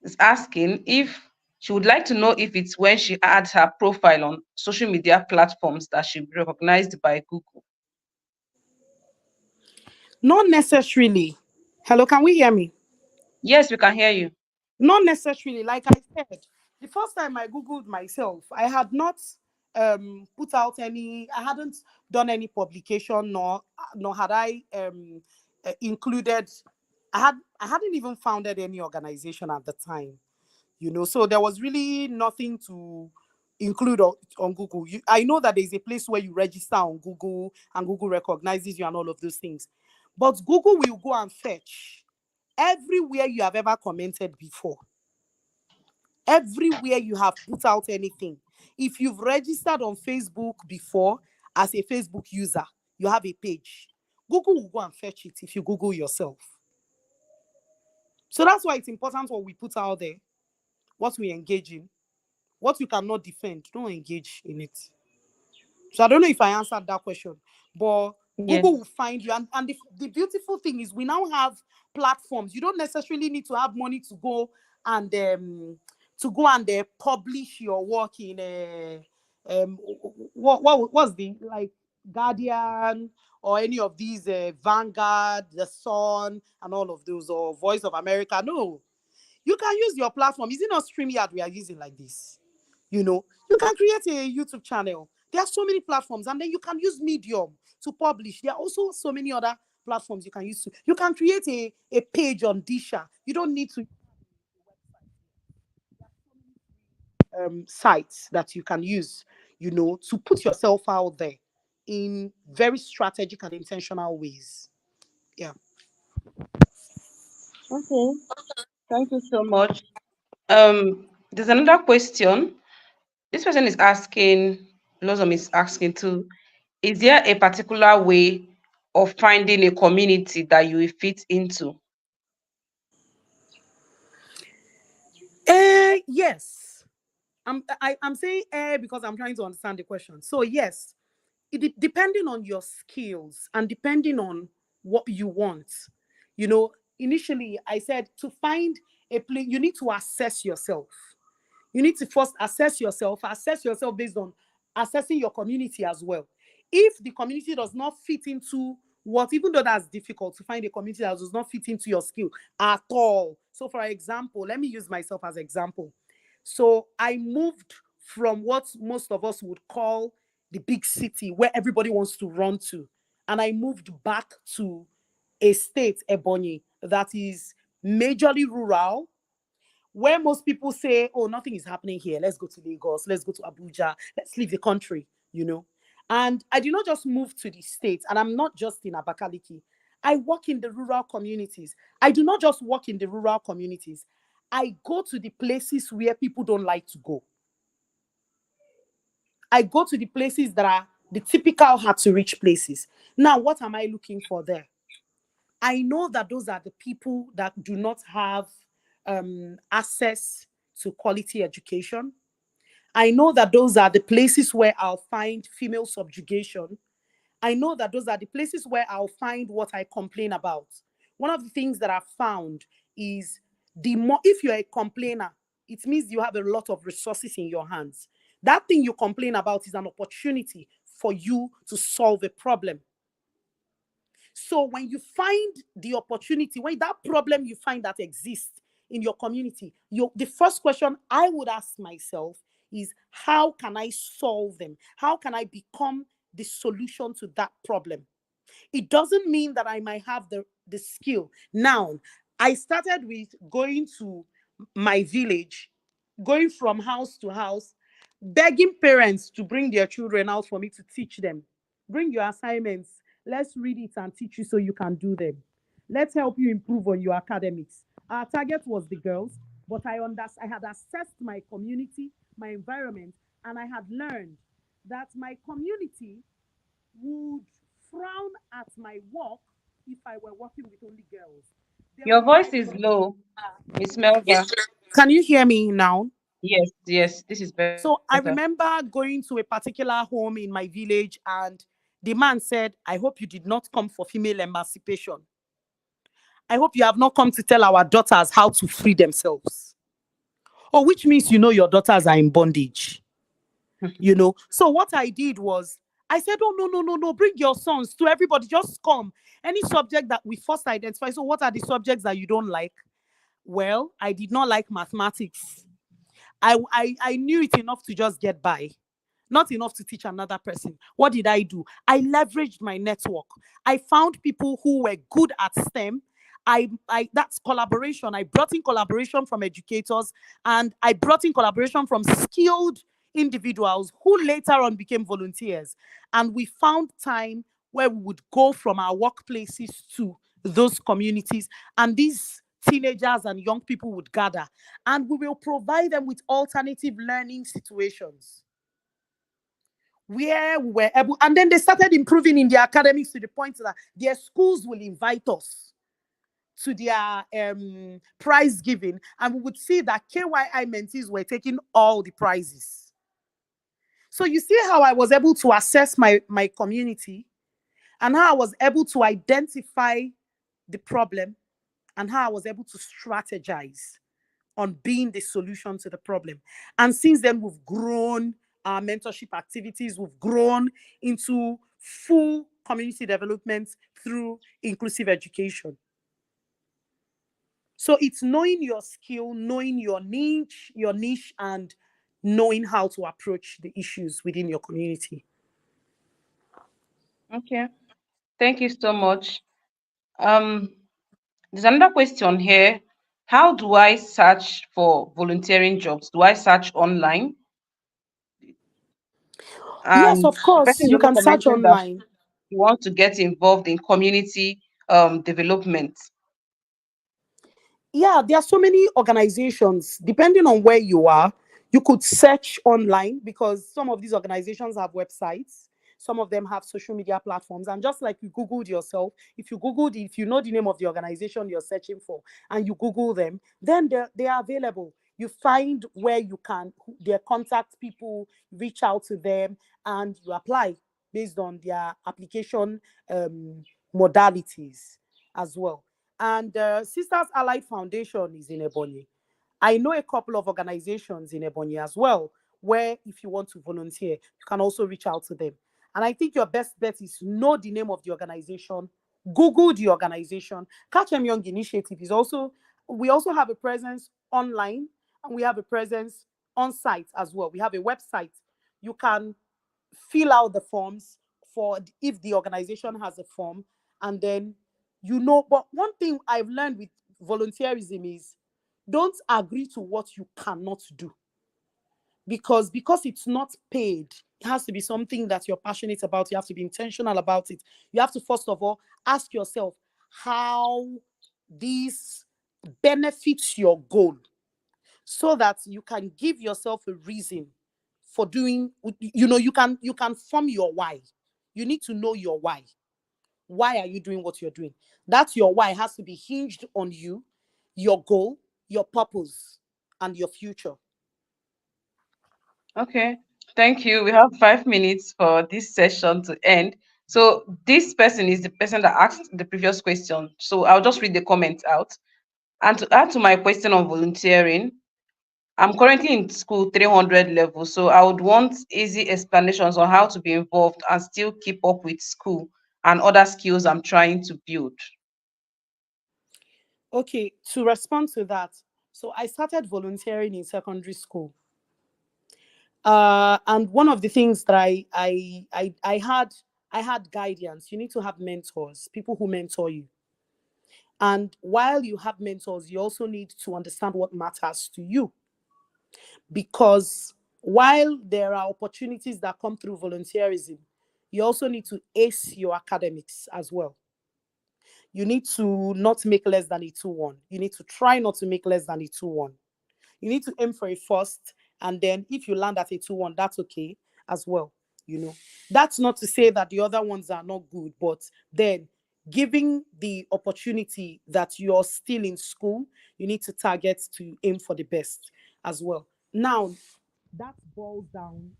is asking if she would like to know if it's when she adds her profile on social media platforms that she'll be recognized by Google. Not necessarily. Hello, can we hear me? Yes, we can hear you. Not necessarily. Like I said, the first time I Googled myself, I had not put out any, I hadn't done any publication, nor had I included, I hadn't even founded any organization at the time, you know. So there was really nothing to include on Google. I know that there's a place where you register on Google and Google recognizes you and all of those things. But Google will go and fetch everywhere you have ever commented before, everywhere you have put out anything. If you've registered on Facebook before as a Facebook user, you have a page. Google will go and fetch it if you Google yourself. So that's why it's important what we put out there, what we engage in. What you cannot defend, don't engage in it. So I don't know if I answered that question, but Google will Yes. find you. And the beautiful thing is we now have platforms. You don't necessarily need to have money to go and publish your work in what's the like Guardian or any of these Vanguard, The Sun, and all of those, or Voice of America. No, you can use your platform. Is it not StreamYard we are using like this? You know, you can create a YouTube channel. There are so many platforms, and then you can use Medium to publish. There are also so many other platforms you can use to. You can create a page on Disha. You don't need to sites that you can use, you know, to put yourself out there in very strategic and intentional ways. Yeah. Okay. Thank you so much. There's another question. This person is asking, Blossom is asking too, is there a particular way of finding a community that you will fit into? Yes. I'm saying because I'm trying to understand the question. So yes, depending on your skills and depending on what you want, you know, initially I said to find a place, you need to assess yourself. You need to first assess yourself based on assessing your community as well. If the community does not fit into what, even though that's difficult to find a community that does not fit into your skill at all. So, for example, let me use myself as example. So, I moved from what most of us would call the big city where everybody wants to run to, and I moved back to a state, Ebonyi, that is majorly rural, where most people say, oh, nothing is happening here. Let's go to Lagos. Let's go to Abuja. Let's leave the country, you know. And I did not just move to the States, and I'm not just in Abakaliki. I work in the rural communities. I do not just work in the rural communities. I go to the places where people don't like to go. I go to the places that are the typical hard to reach places. Now, what am I looking for there? I know that those are the people that do not have access to quality education. I know that those are the places where I'll find female subjugation. I know that those are the places where I'll find what I complain about. One of the things that I've found is the more, if you're a complainer, it means you have a lot of resources in your hands. That thing you complain about is an opportunity for you to solve a problem. So when you find the opportunity, when that problem you find that exists in your community, the first question I would ask myself is, how can I solve them? How can I become the solution to that problem? It doesn't mean that I might have the skill. Now, I started with going to my village, going from house to house, begging parents to bring their children out for me to teach them. Bring your assignments. Let's read it and teach you so you can do them. Let's help you improve on your academics. Our target was the girls, but I had assessed my community, my environment, and I had learned that my community would frown at my work if I were working with only girls. They Your would voice like, is low, Miss Melba. can you hear me now? Yes, yes, this is better. So I remember going to a particular home in my village, and the man said, I hope you did not come for female emancipation. I hope you have not come to tell our daughters how to free themselves. Oh, which means your daughters are in bondage. So what I did was, I said, oh, no, no, no, no, bring your sons to everybody, just come. Any subject that we first identify. So what are the subjects that you don't like? Well, I did not like mathematics. I knew it enough to just get by, not enough to teach another person. What did I do? I leveraged my network. I found people who were good at STEM. That's collaboration. I brought in collaboration from educators, and I brought in collaboration from skilled individuals who later on became volunteers. And we found time where we would go from our workplaces to those communities, and these teenagers and young people would gather, and we will provide them with alternative learning situations where we were able, and then they started improving in their academics to the point that their schools will invite us to their prize giving, and we would see that KYI mentees were taking all the prizes. So you see how I was able to assess my community, and how I was able to identify the problem, and how I was able to strategize on being the solution to the problem. And since then, we've grown our mentorship activities, we've grown into full community development through inclusive education. So it's knowing your skill, knowing your niche, and knowing how to approach the issues within your community. Okay, thank you so much. Um, there's another question here. How do I search for volunteering jobs? Do I search online? Yes, And of the course, person is you also can search commenting that online. he wants to get involved in community development. Yeah, there are so many organizations. Depending on where you are, you could search online, because some of these organizations have websites, some of them have social media platforms. And just like you Googled yourself, if you know the name of the organization you're searching for, and you Google them, then they are available. You find where you can, their contact people, reach out to them, and you apply based on their application um, modalities as well. And Sisters Allied Foundation is in Ebonyi. I know a couple of organizations in Ebonyi as well, where if you want to volunteer, you can also reach out to them. And I think your best bet is know the name of the organization, Google the organization. Catch Them Young Initiative is also, we also have a presence online, and we have a presence on site as well. We have a website. You can fill out the forms for, if the organization has a form, and then but one thing I've learned with volunteerism is, don't agree to what you cannot do, because it's not paid. It has to be something that you're passionate about. You have to be intentional about it. You have to first of all ask yourself how this benefits your goal, so that you can give yourself a reason for doing. You can form your why. You need to know your why. Why are you doing what you're doing? That's your why has to be hinged on you, your goal, your purpose, and your future. Okay, thank you. We have 5 minutes for this session to end. So this person is the person that asked the previous question. So I'll just read the comments out. And to add to my question on volunteering, I'm currently in school 300 level, so I would want easy explanations on how to be involved and still keep up with school and other skills I'm trying to build. Okay, to respond to that, so I started volunteering in secondary school. And one of the things that I had guidance. You need to have mentors, people who mentor you. And while you have mentors, you also need to understand what matters to you. Because while there are opportunities that come through volunteerism, You also need to ace your academics as well. You need to not make less than a 2-1. You need to try not to make less than a 2-1. You need to aim for a first, and then if you land at a 2-1, that's okay as well. That's not to say that the other ones are not good, but then giving the opportunity that you're still in school, you need to target to aim for the best as well. Now, that falls on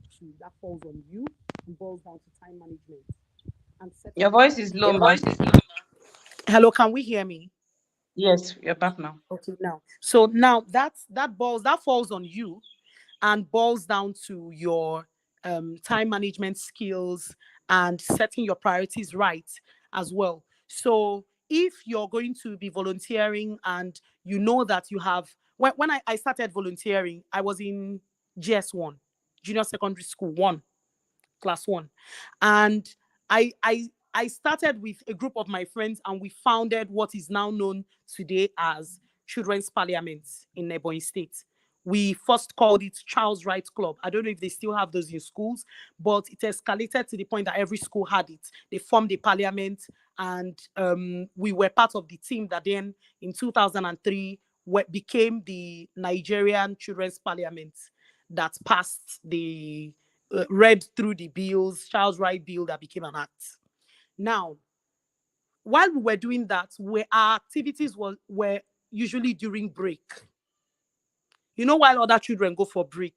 you and boils down to time management and setting Your your voice is priorities. low, ma. Hello, can we hear me? Yes, you're back now. Okay, now. So now that falls on you and boils down to your time management skills and setting your priorities right as well. So if you're going to be volunteering and you know that you have, when I started volunteering, I was in GS1, junior secondary school one, class one. And I started with a group of my friends and we founded what is now known today as Children's Parliament in Ebonyi State. We first called it Child's Rights Club. I don't know if they still have those in schools, but it escalated to the point that every school had it. They formed a parliament, and we were part of the team that then in 2003 became the Nigerian Children's Parliament that passed the read through the bills, Child's Right Bill that became an act. Now, while we were doing that, our activities were usually during break. While other children go for break,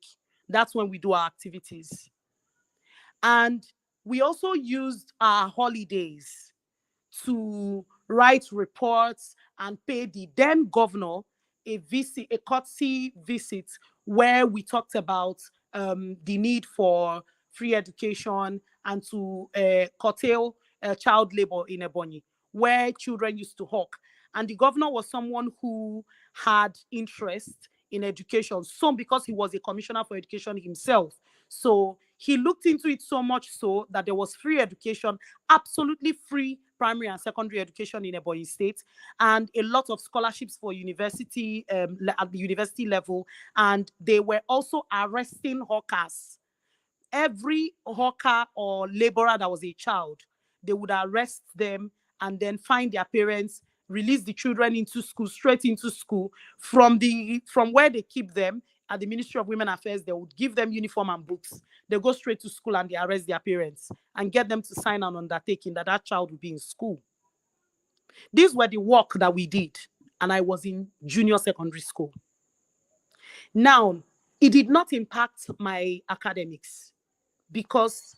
that's when we do our activities. And we also used our holidays to write reports and pay the then governor a courtesy visit, where we talked about the need for free education and to curtail child labor in Ebonyi, where children used to hawk. And the governor was someone who had interest in education, some because he was a commissioner for education himself. So he looked into it so much so that there was free education, absolutely free primary and secondary education in Ebonyi State, and a lot of scholarships for university at the university level. And they were also arresting hawkers. Every hawker or laborer that was a child, they would arrest them and then find their parents, release the children into school, straight into school. From where they keep them at the Ministry of Women Affairs, they would give them uniform and books. They go straight to school and they arrest their parents and get them to sign an undertaking that that child will be in school. These were the work that we did, and I was in junior secondary school. Now, it did not impact my academics, because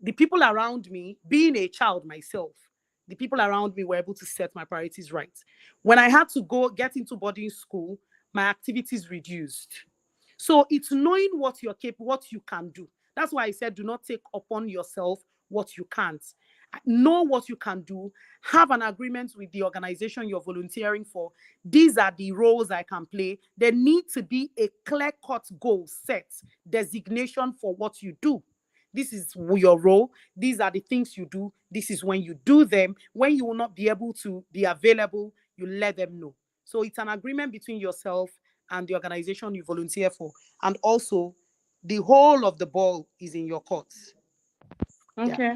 the people around me, being a child myself, the people around me were able to set my priorities right. When I had to go get into boarding school, my activities reduced. So it's knowing what you're capable, what you can do. That's why I said, do not take upon yourself what you can't. Know what you can do. Have an agreement with the organization you're volunteering for. These are the roles I can play. There needs to be a clear-cut goal set, designation for what you do. This is your role. These are the things you do. This is when you do them. When you will not be able to be available, you let them know. So it's an agreement between yourself and the organization you volunteer for. And also, the whole of the ball is in your court. Yeah. Okay.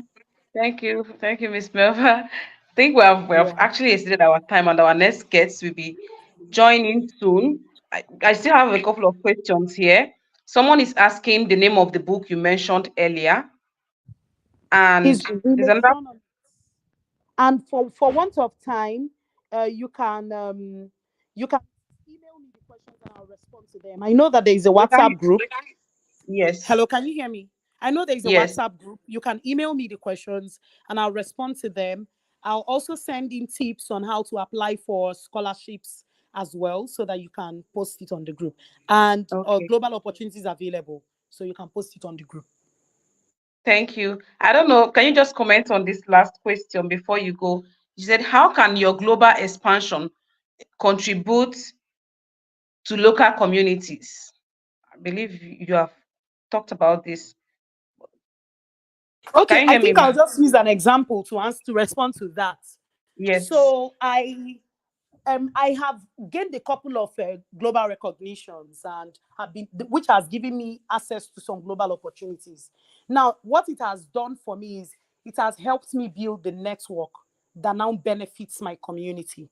Thank you, Miss Melva. I think we have Yeah. actually exceeded our time, and our next guest will be joining soon. I still have a couple of questions here. Someone is asking the name of the book you mentioned earlier, Is and there's another. relation. And for want of time, you can email me the questions and I'll respond to them. I know that there is a Okay, WhatsApp group. yes, Hello, can you hear me? I know there is a yes. WhatsApp group. You can email me the questions and I'll respond to them. I'll also send in tips on how to apply for scholarships as well, so that you can post it on the group. And Okay, global opportunities available, so you can post it on the group. thank you. I don't know. Can you just comment on this last question before you go? You said, how can your global expansion contribute to local communities? I believe you have talked about this. Okay, Can you I hear me, think ma? I'll just use an example to respond to that. Yes. So I have gained a couple of global recognitions, and which has given me access to some global opportunities. Now, what it has done for me is it has helped me build the network that now benefits my community.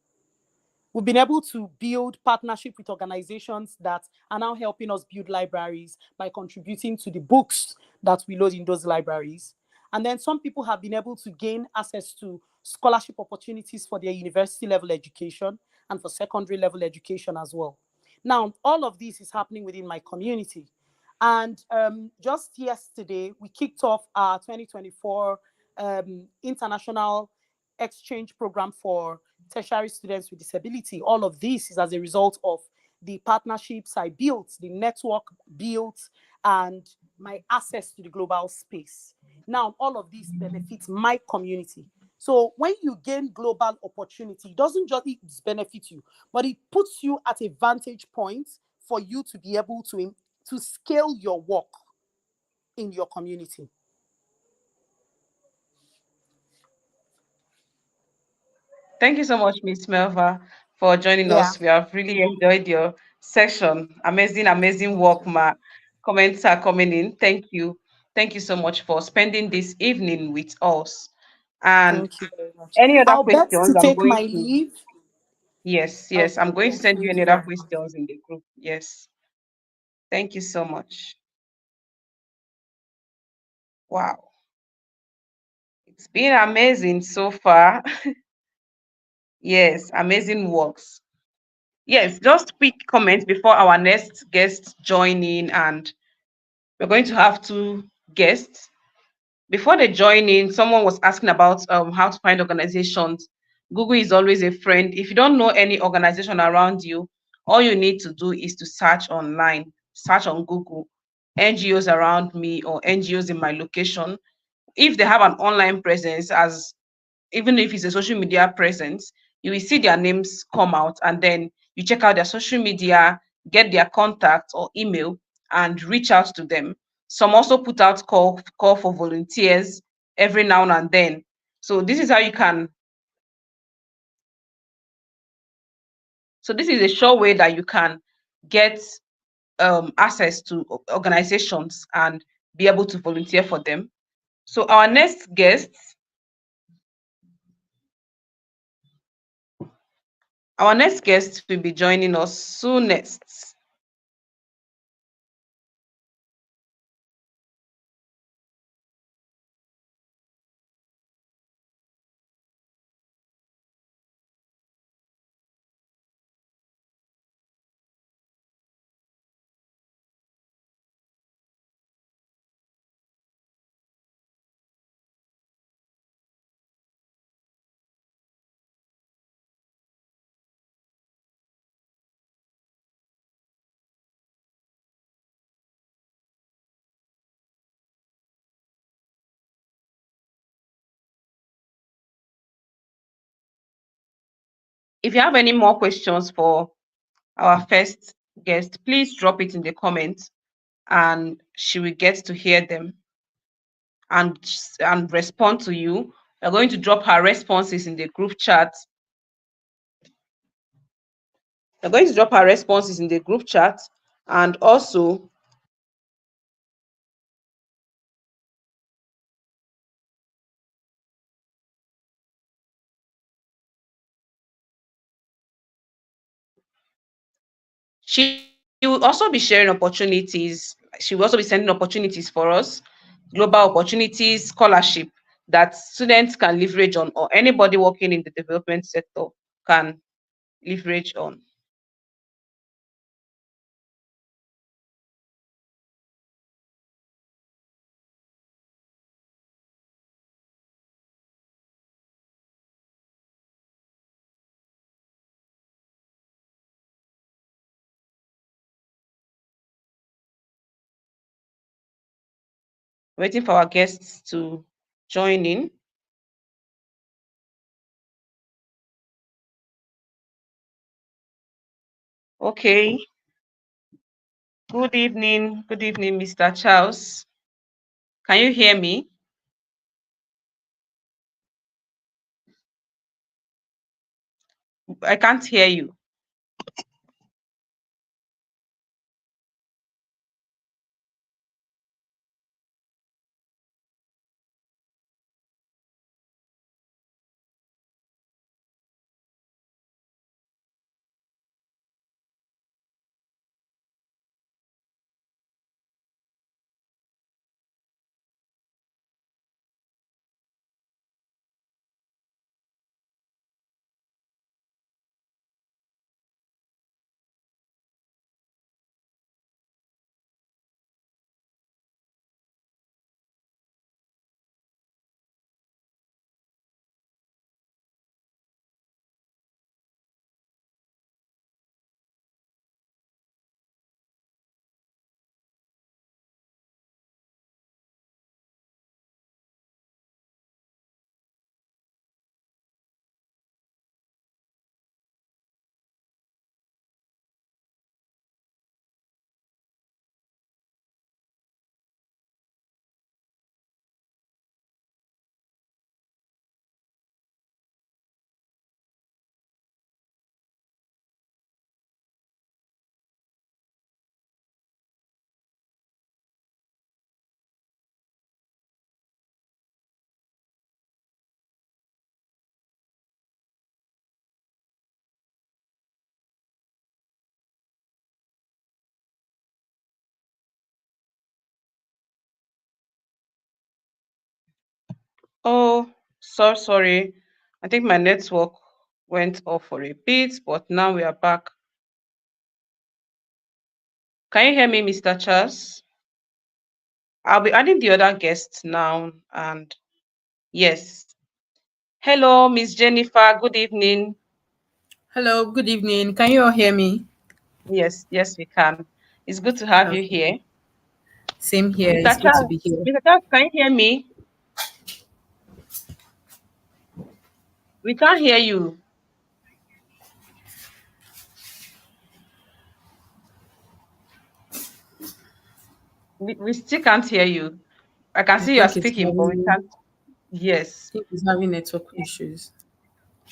We've been able to build partnership with organizations that are now helping us build libraries by contributing to the books that we load in those libraries. And then some people have been able to gain access to scholarship opportunities for their university level education and for secondary level education as well. Now, all of this is happening within my community. And just yesterday, we kicked off our 2024 international exchange program for tertiary students with disability. All of this is as a result of the partnerships I built, the network built, and my access to the global space. Now, all of this benefits my community. So when you gain global opportunity, it doesn't just benefit you, but it puts you at a vantage point for you to be able to scale your work in your community. Thank you so much, Miss Melva, for joining Yeah. us. We have really enjoyed your session. Amazing, amazing work, ma. Comments are coming in. Thank you. Thank you so much for spending this evening with us. And Thank you very much. any other I'll bet questions, to I'm take going my to, leave. yes, I'm Okay, going to then. send you Thank any you other very much. questions in the group. Yes. Thank you so much. Wow. It's been amazing so far. Yes, amazing works. Yes, just quick comments before our next guest join in, and we're going to have two guests. Before they join in, someone was asking about how to find organizations. Google is always a friend. If you don't know any organization around you, all you need to do is to search online, search on Google, NGOs around me or NGOs in my location. If they have an online presence, as even if it's a social media presence, you will see their names come out, and then you check out their social media, get their contact or email, and reach out to them. Some also put out call for volunteers every now and then. So this is how you can. So this is a sure way that you can get access to organizations and be able to volunteer for them. So our next guest will be joining us soonest. If you have any more questions for our first guest, please drop it in the comments and she will get to hear them and respond to you. We're going to drop her responses in the group chat. We're going to drop her responses in the group chat, and also she will also be sharing opportunities. She will also be sending opportunities for us, global opportunities, scholarship that students can leverage on, or anybody working in the development sector can leverage on. Waiting for our guests to join in. Okay. Good evening, Mr. Charles. Can you hear me? I can't hear you. Oh, so sorry. I think my network went off for a bit, but now we are back. Can you hear me, Mr. Charles? I'll be adding the other guests now. And yes. Hello, Miss Jennifer. Good evening. Hello, good evening. Can you all hear me? Yes, yes, we can. It's good to have you Okay. here. Same here. Mr. It's good to Charles, be here. Mr. Charles, can you hear me? We can't hear you. We still can't hear you. I can I see you are think it's speaking, but we having can't. Yes. network issues.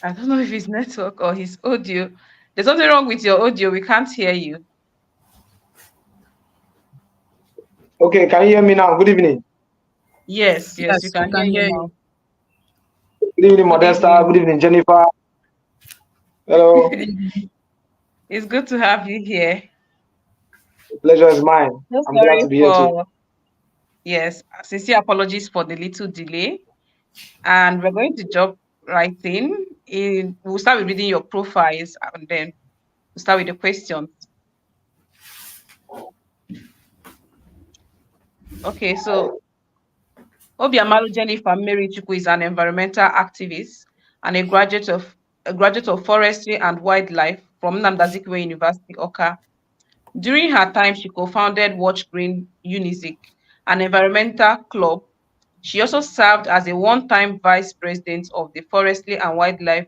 I don't know if it's network or his audio. There's something wrong with your audio. We can't hear you. Okay, can you hear me now? Good evening. Yes, yes, we Yes, we can hear can you hear now. you. Good evening, Good Modesta. Good evening. evening, Jennifer. Hello. Good evening. It's good to have you here. The pleasure is mine. So I'm glad sorry to be here too. for, yes, sincere apologies for the little delay. And we're going to jump right in. We'll start with reading your profiles and then we'll start with the questions. Okay, so Obiamalu Jennifer Mary Chukwu is an environmental activist and a graduate of forestry and wildlife from Nnamdi Azikiwe University, Oka. During her time, she co-founded Watch Green Unizik, an environmental club. She also served as a one-time vice president of the Forestry and Wildlife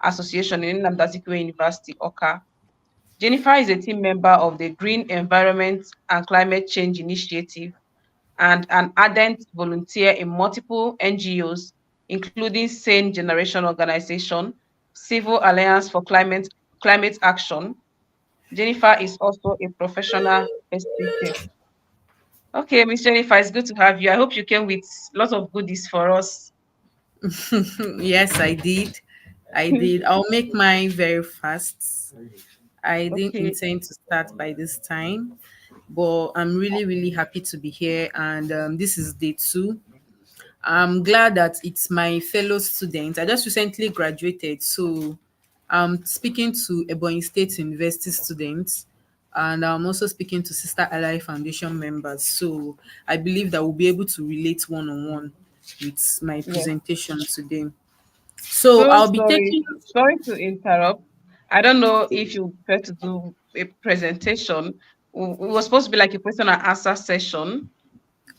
Association in Nnamdi Azikiwe University, Oka. Jennifer is a team member of the Green Environment and Climate Change Initiative and an ardent volunteer in multiple NGOs, including Sane Generation Organization, Civil Alliance for Climate Action. Jennifer is also a professional pastry chef. Okay, Miss Jennifer, it's good to have you. I hope you came with lots of goodies for us. Yes, I did. I did. I'll make mine very fast. I didn't Okay. intend to start by this time, but I'm really, really happy to be here. And this is day two. I'm glad that it's my fellow students. I just recently graduated, so I'm speaking to Ebonyi State University students, and I'm also speaking to Sister Ally Foundation members. So I believe that we'll be able to relate one on one with my Yes. presentation today. So So I'll be sorry. taking. Sorry to interrupt. I don't know if you prefer to do a presentation. It was supposed to be like a question and answer session,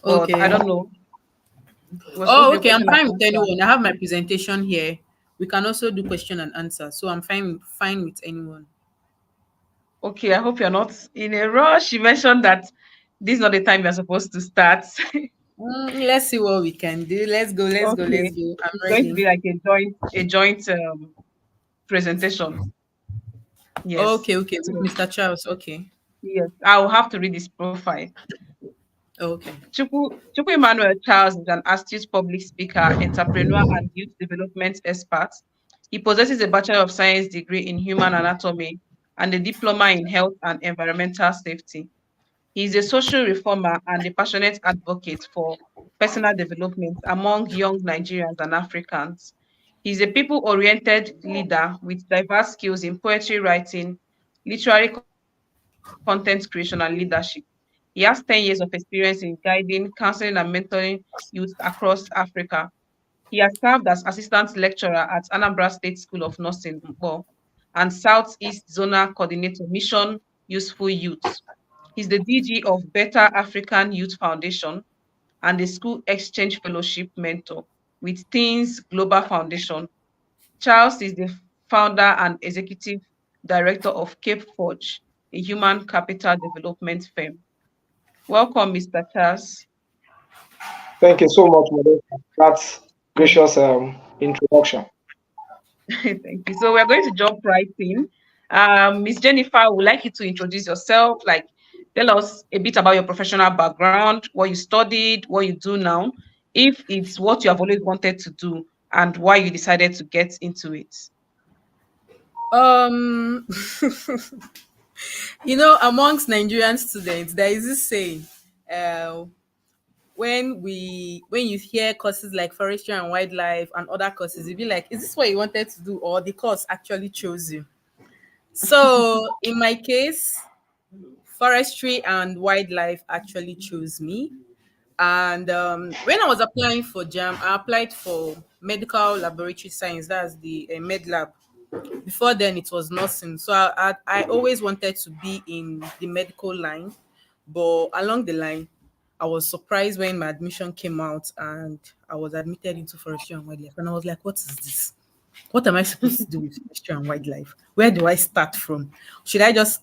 but I Okay. don't know. It was supposed to Oh, be a okay. I'm question and fine with answer. anyone. I have my presentation here. We can also do question and answer. So I'm fine with anyone. Okay, I hope you're not in a rush. You mentioned that this is not the time you're supposed to start. Let's see what we can do. Let's go. Let's go. Let's Okay. go. I'm It's going to ready. be like a joint presentation. Yes. Okay, okay, with So Mr. Charles. Okay, yes, I will have to read his profile. okay. Chukwu Emmanuel Charles is an astute public speaker, entrepreneur, and youth development expert. He possesses a Bachelor of Science degree in Human Anatomy and a diploma in Health and Environmental Safety. He is a social reformer and a passionate advocate for personal development among young Nigerians and Africans. He is a people-oriented leader with diverse skills in poetry writing, literary content creation, and leadership. He has 10 years of experience in guiding, counseling, and mentoring youth across Africa. He has served as assistant lecturer at Anambra State School of Nursing, Mbo, and Southeast Zonal Coordinator, Mission Useful Youth. He's the DG of Better African Youth Foundation and the School Exchange Fellowship Mentor with Teens Global Foundation. Charles is the founder and executive director of Cape Forge, a human capital development firm. Welcome, Mr. Charles. Thank you so much, Modesta. That's gracious introduction. Thank you. So we're going to jump right in. Miss Jennifer, I would like you to introduce yourself, like tell us a bit about your professional background, what you studied, what you do now, if it's what you have always wanted to do, and why you decided to get into it. Um, amongst Nigerian students, there is this saying, uh, when you hear courses like forestry and wildlife and other courses, you'd be like, is this what you wanted to do, or the course actually chose you? So in my case, forestry and wildlife actually chose me. And when I was applying for JAM, I applied for medical laboratory science. That's the med lab. Before then, it was nursing. So I always wanted to be in the medical line. But along the line, I was surprised when my admission came out and I was admitted into forestry and wildlife. And I was like, what is this? What am I supposed to do with forestry and wildlife? Where do I start from? Should I just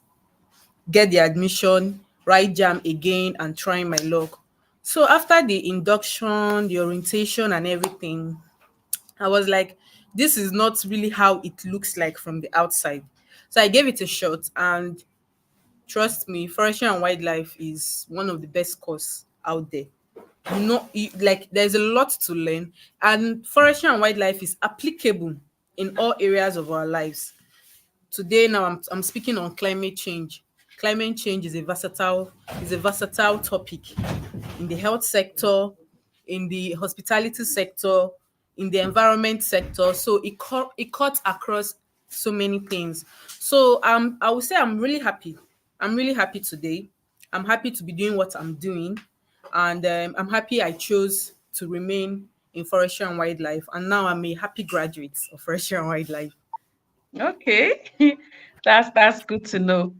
get the admission, write jam again, and try my luck? So after the induction, the orientation, and everything, I was like, this is not really how it looks like from the outside. So I gave it a shot, and trust me, forestry and wildlife is one of the best course out there. Like there's a lot to learn, and forestry and wildlife is applicable in all areas of our lives. Today now I'm speaking on climate change. Climate change is a versatile topic in the health sector, in the hospitality sector, in the environment sector. So it cuts across so many things. So I would say I'm really happy. I'm really happy today. I'm happy to be doing what I'm doing, and I'm happy I chose to remain in forestry and wildlife. And now I'm a happy graduate of forestry and wildlife. Okay. That's good to know.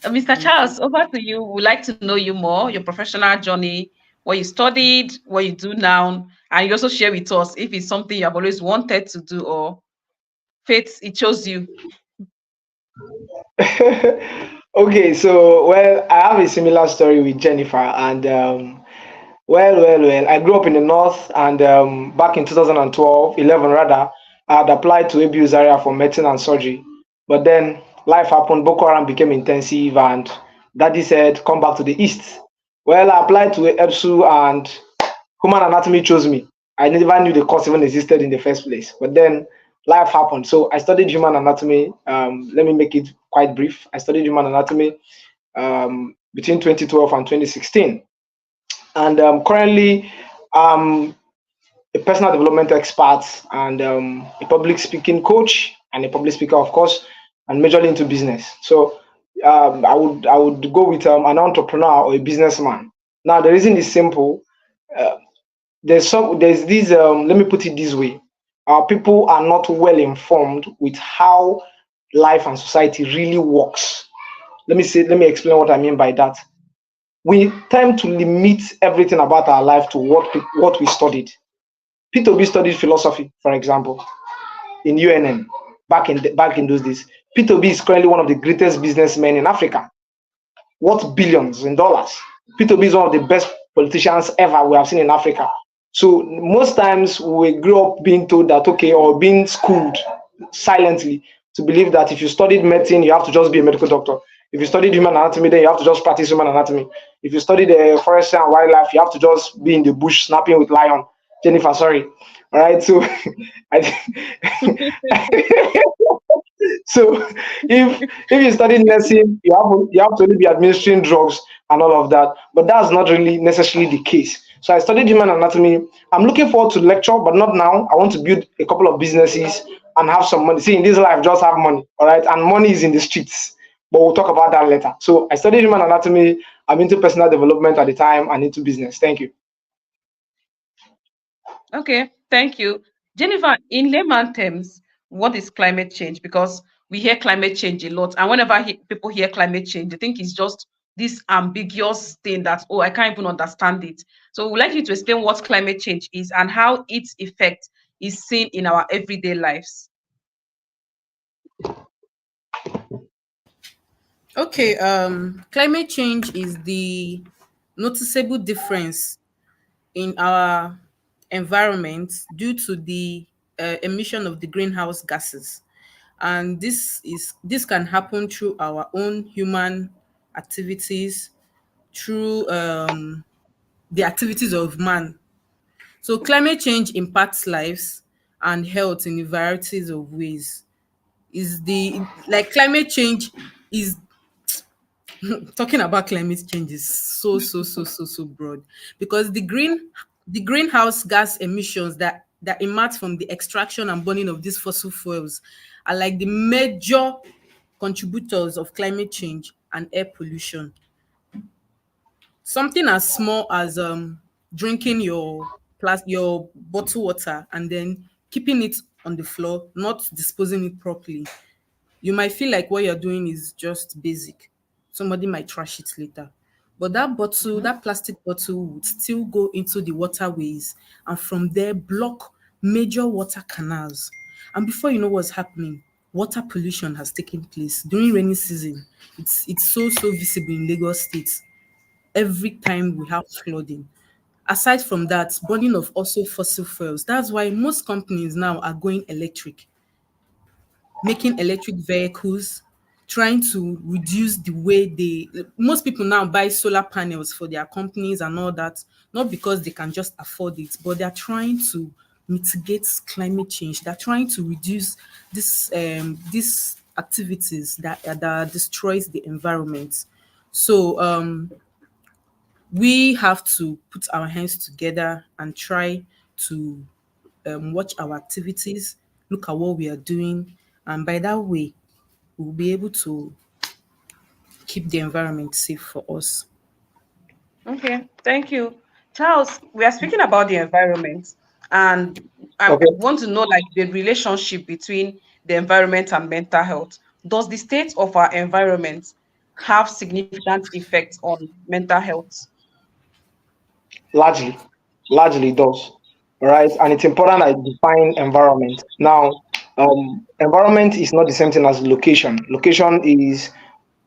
Mr. Thank you. Charles, over to you. We'd like to know you more, your professional journey, what you studied, what you do now, and you also share with us if it's something you have always wanted to do or fate it chose you. Okay, so well, I have a similar story with Jennifer, and well. I grew up in the north, and back in 2012, 11 rather, I had applied to ABU's area for medicine and surgery. But then life happened, Boko Haram became intensive, and daddy said, come back to the east. Well, I applied to EBSU, and human anatomy chose me. I never knew the course even existed in the first place. But then life happened. So I studied human anatomy. Let me make it quite brief. I studied human anatomy between 2012 and 2016. And currently, I'm a personal development expert and a public speaking coach and a public speaker, of course, and majorly into business. So I would go with an entrepreneur or a businessman. Now the reason is simple. Uh, there's this let me put it this way. Our people are not well informed with how life and society really works. Let me explain what I mean by that. We tend to limit everything about our life to what we studied. P2B studied philosophy, for example, in UNN back in those days. P2B is currently one of the greatest businessmen in Africa, worth billions in dollars. P2B is one of the best politicians ever we have seen in Africa. So most times we grew up being told that, okay, or being schooled silently to believe that if you studied medicine, you have to just be a medical doctor. If you studied human anatomy, then you have to just practice human anatomy. If you studied forestry and wildlife, you have to just be in the bush snapping with lion. Jennifer, sorry. All right. So I, so if you study nursing, you have to only be administering drugs and all of that. But that's not really necessarily the case. So I studied human anatomy. I'm looking forward to lecture, but not now. I want to build a couple of businesses and have some money. See, in this life, just have money, all right? And money is in the streets. But we'll talk about that later. So I studied human anatomy. I'm into personal development at the time and into business. Thank you. Okay, thank you. Jennifer, in layman terms, what is climate change? Because we hear climate change a lot, and whenever people hear climate change, they think it's just this ambiguous thing that, oh, I can't even understand it. So we'd like you to explain what climate change is and how its effect is seen in our everyday lives. Okay, climate change is the noticeable difference in our environment due to the emission of the greenhouse gases. And this can happen through our own human activities, through the activities of man. So climate change impacts lives and health in a varieties of ways. Is the Like climate change is Talking about climate change is so broad, because the greenhouse gas emissions that emerge from the extraction and burning of these fossil fuels are like the major contributors of climate change and air pollution. Something as small as drinking your bottled water and then keeping it on the floor, not disposing it properly. You might feel like what you're doing is just basic. Somebody might trash it later. But that bottle, that plastic bottle would still go into the waterways and from there block major water canals. And before you know what's happening, water pollution has taken place. During rainy season, it's so visible in Lagos State every time we have flooding. Aside from that, burning of also fossil fuels. That's why most companies now are going electric, making electric vehicles, trying to reduce the way most people now buy solar panels for their companies and all that, not because they can just afford it, but they're trying to mitigate climate change. They're trying to reduce these activities that destroys the environment. So we have to put our hands together and try to watch our activities, look at what we are doing, and by that way, we'll be able to keep the environment safe for us. Okay, thank you. Charles, we are speaking about the environment, and I Okay. want to know like the relationship between the environment and mental health. Does the state of our environment have significant effects on mental health? Largely, largely it does. All right, and it's important I define environment. Now, environment is not the same thing as location. Location is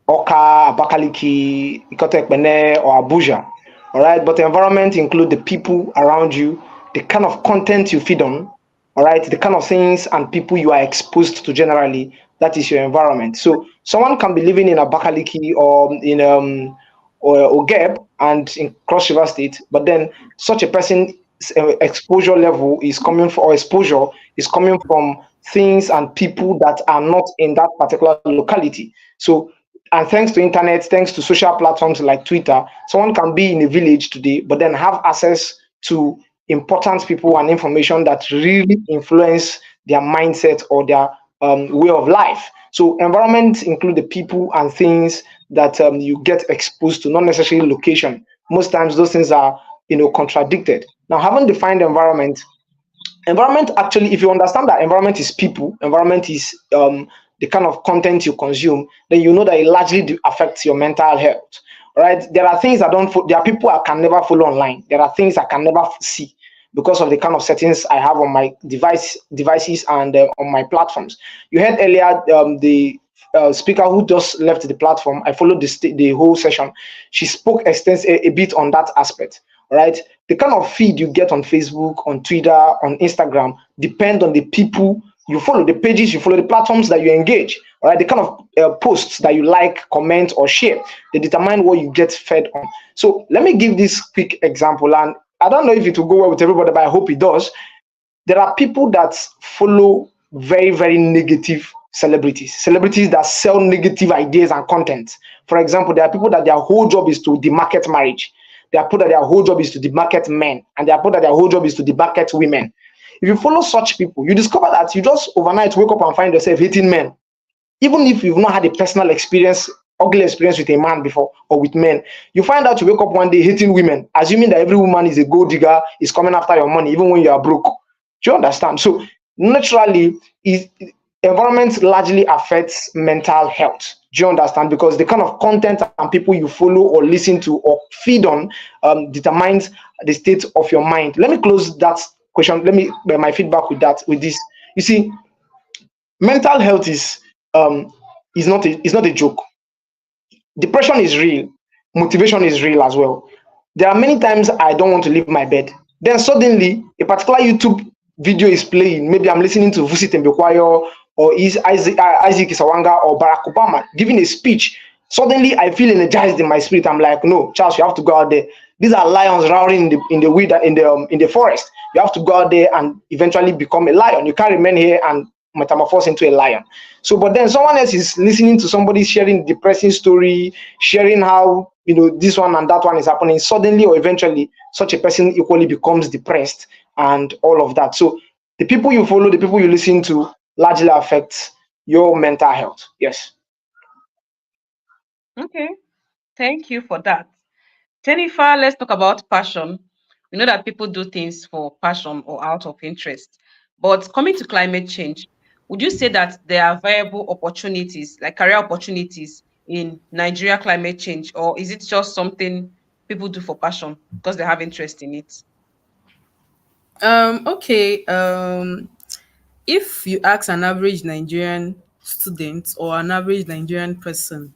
Oka, Abakaliki, Ikotekpene, or Abuja. All right, but the environment include the people around you, the kind of content you feed on, all right, the kind of things and people you are exposed to generally. That is your environment. So someone can be living in Abakaliki or in or Ogeb and in Cross River State, but then such a person's exposure level is coming from, or exposure is coming from things and people that are not in that particular locality. So, and thanks to internet, thanks to social platforms like Twitter, someone can be in a village today, but then have access to important people and information that really influence their mindset or their way of life. So environment include the people and things that you get exposed to, not necessarily location. Most times those things are contradicted. Now, having defined environment actually, if you understand that environment is people, environment is the kind of content you consume, then you know that it largely affects your mental health. All right, there are things there are people I can never follow online. There are things I can never see because of the kind of settings I have on my devices and on my platforms. You heard earlier the speaker who just left the platform. I followed the whole session. She spoke a bit on that aspect. Right, the kind of feed you get on Facebook, on Twitter, on Instagram depend on the people you follow, the pages you follow, the platforms that you engage. All right, the kind of posts that you like, comment, or share, they determine what you get fed on. So let me give this quick example, and I don't know if it will go well with everybody, but I hope it does. There are people that follow very, very negative celebrities that sell negative ideas and content. For example, there are people that their whole job is to demarket marriage. There are people that their whole job is to demarket men, and there are people that their whole job is to demarket women. If you follow such people, you discover that you just overnight wake up and find yourself hating men. Even if you've not had a personal experience, ugly experience with a man before or with men, you find out you wake up one day hating women, assuming that every woman is a gold digger, is coming after your money, even when you are broke. Do you understand? So naturally, environment largely affects mental health. Do you understand? Because the kind of content and people you follow or listen to or feed on determines the state of your mind. Let me close that question. Let me my feedback with this. You see, mental health is not a joke. Depression is real. Motivation is real as well. There are many times I don't want to leave my bed. Then suddenly, a particular YouTube video is playing. Maybe I'm listening to Vusi Tembekwayo or Isaac Isawanga or Barack Obama giving a speech. Suddenly, I feel energized in my spirit. I'm like, no, Charles, you have to go out there. These are lions roaring in the forest. You have to go out there and eventually become a lion. You can't remain here and metamorphose into a lion. So, but then someone else is listening to somebody sharing depressing story, sharing how this one and that one is happening. Suddenly or eventually, such a person equally becomes depressed and all of that. So, the people you follow, the people you listen to, largely affects your mental health. Yes. Okay, thank you for that. Jennifer, let's talk about passion. We know that people do things for passion or out of interest. But coming to climate change, would you say that there are viable opportunities, like career opportunities in Nigeria climate change, or is it just something people do for passion because they have interest in it? Okay. If you ask an average Nigerian student or an average Nigerian person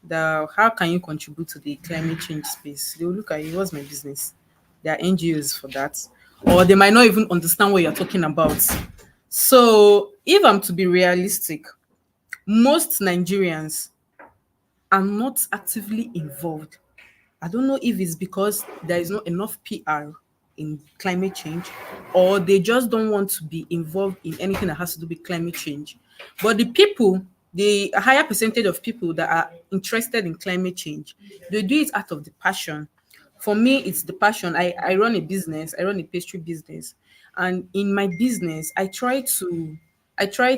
that how can you contribute to the climate change space, they will look at you, what's my business? There are NGOs for that. Or they might not even understand what you're talking about. So if I'm to be realistic, most Nigerians are not actively involved. I don't know if it's because there is not enough PR in climate change, or they just don't want to be involved in anything that has to do with climate change. But the people, the higher percentage of people that are interested in climate change, they do it out of the passion. For me, it's the passion. I run a business, I run a pastry business. And in my business, I try to I try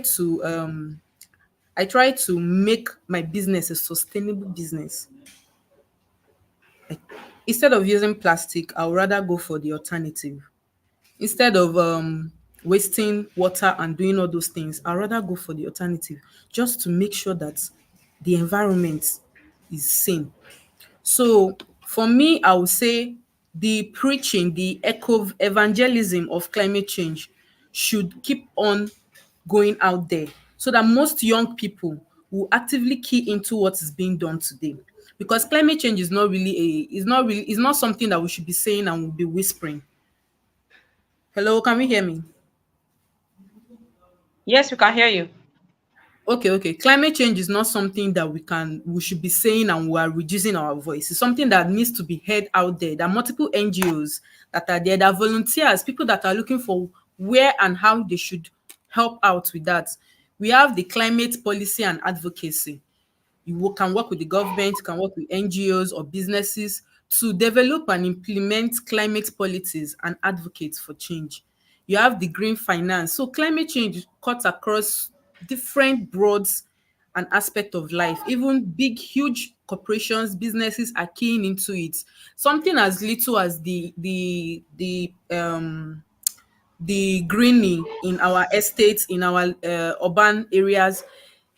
to make my business a sustainable business. Instead of using plastic, I would rather go for the alternative. Instead of wasting water and doing all those things, I'd rather go for the alternative just to make sure that the environment is sane. So for me, I would say the preaching, the echo evangelism of climate change should keep on going out there so that most young people will actively key into what is being done today. Because climate change is not really it's not something that we should be saying and we'll be whispering. Hello, can we hear me? Yes, we can hear you. Okay. Climate change is not something that we should be saying and we are reducing our voice. It's something that needs to be heard out there. There are multiple NGOs that are there, there are volunteers, people that are looking for where and how they should help out with that. We have the climate policy and advocacy. Can work with the government, can work with NGOs or businesses to develop and implement climate policies and advocate for change. You have the green finance. So climate change cuts across different broads and aspect of life. Even big, huge corporations, businesses are keying into it. Something as little as the greening in our estates, in our urban areas,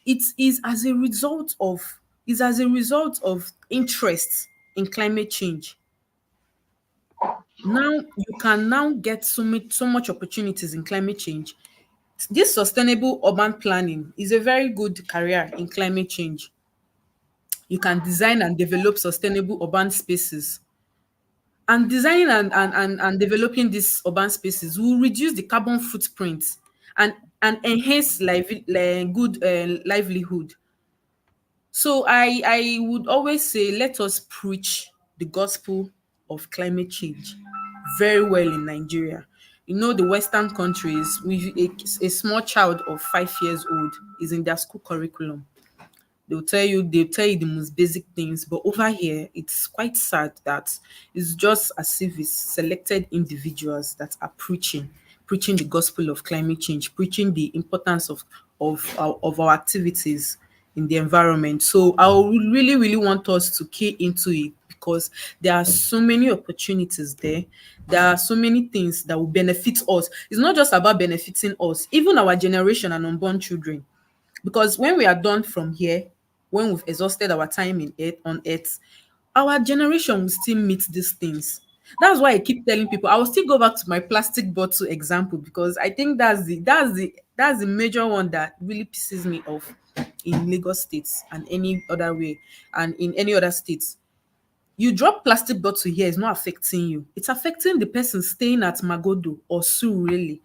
it is as a result of interest in climate change. Now you can now get so much opportunities in climate change. This sustainable urban planning is a very good career in climate change. You can design and develop sustainable urban spaces. And designing and developing these urban spaces will reduce the carbon footprint and enhance good livelihood. So I would always say let us preach the gospel of climate change very well in Nigeria. You know, the Western countries, a small child of 5 years old is in their school curriculum. They'll tell you the most basic things, but over here it's quite sad that it's just as if it's selected individuals that are preaching the gospel of climate change, preaching the importance of our activities in the environment. So I would really want us to key into it because there are so many opportunities there. There are so many things that will benefit us. It's not just about benefiting us, even our generation and unborn children. Because when we are done from here, when we've exhausted our time on earth, our generation will still meet these things. That's why I keep telling people I will still go back to my plastic bottle example because I think that's the major one that really pisses me off in Lagos states and any other way and in any other states. You drop plastic bottle here is not affecting you. It's affecting the person staying at Magodo or Surulere.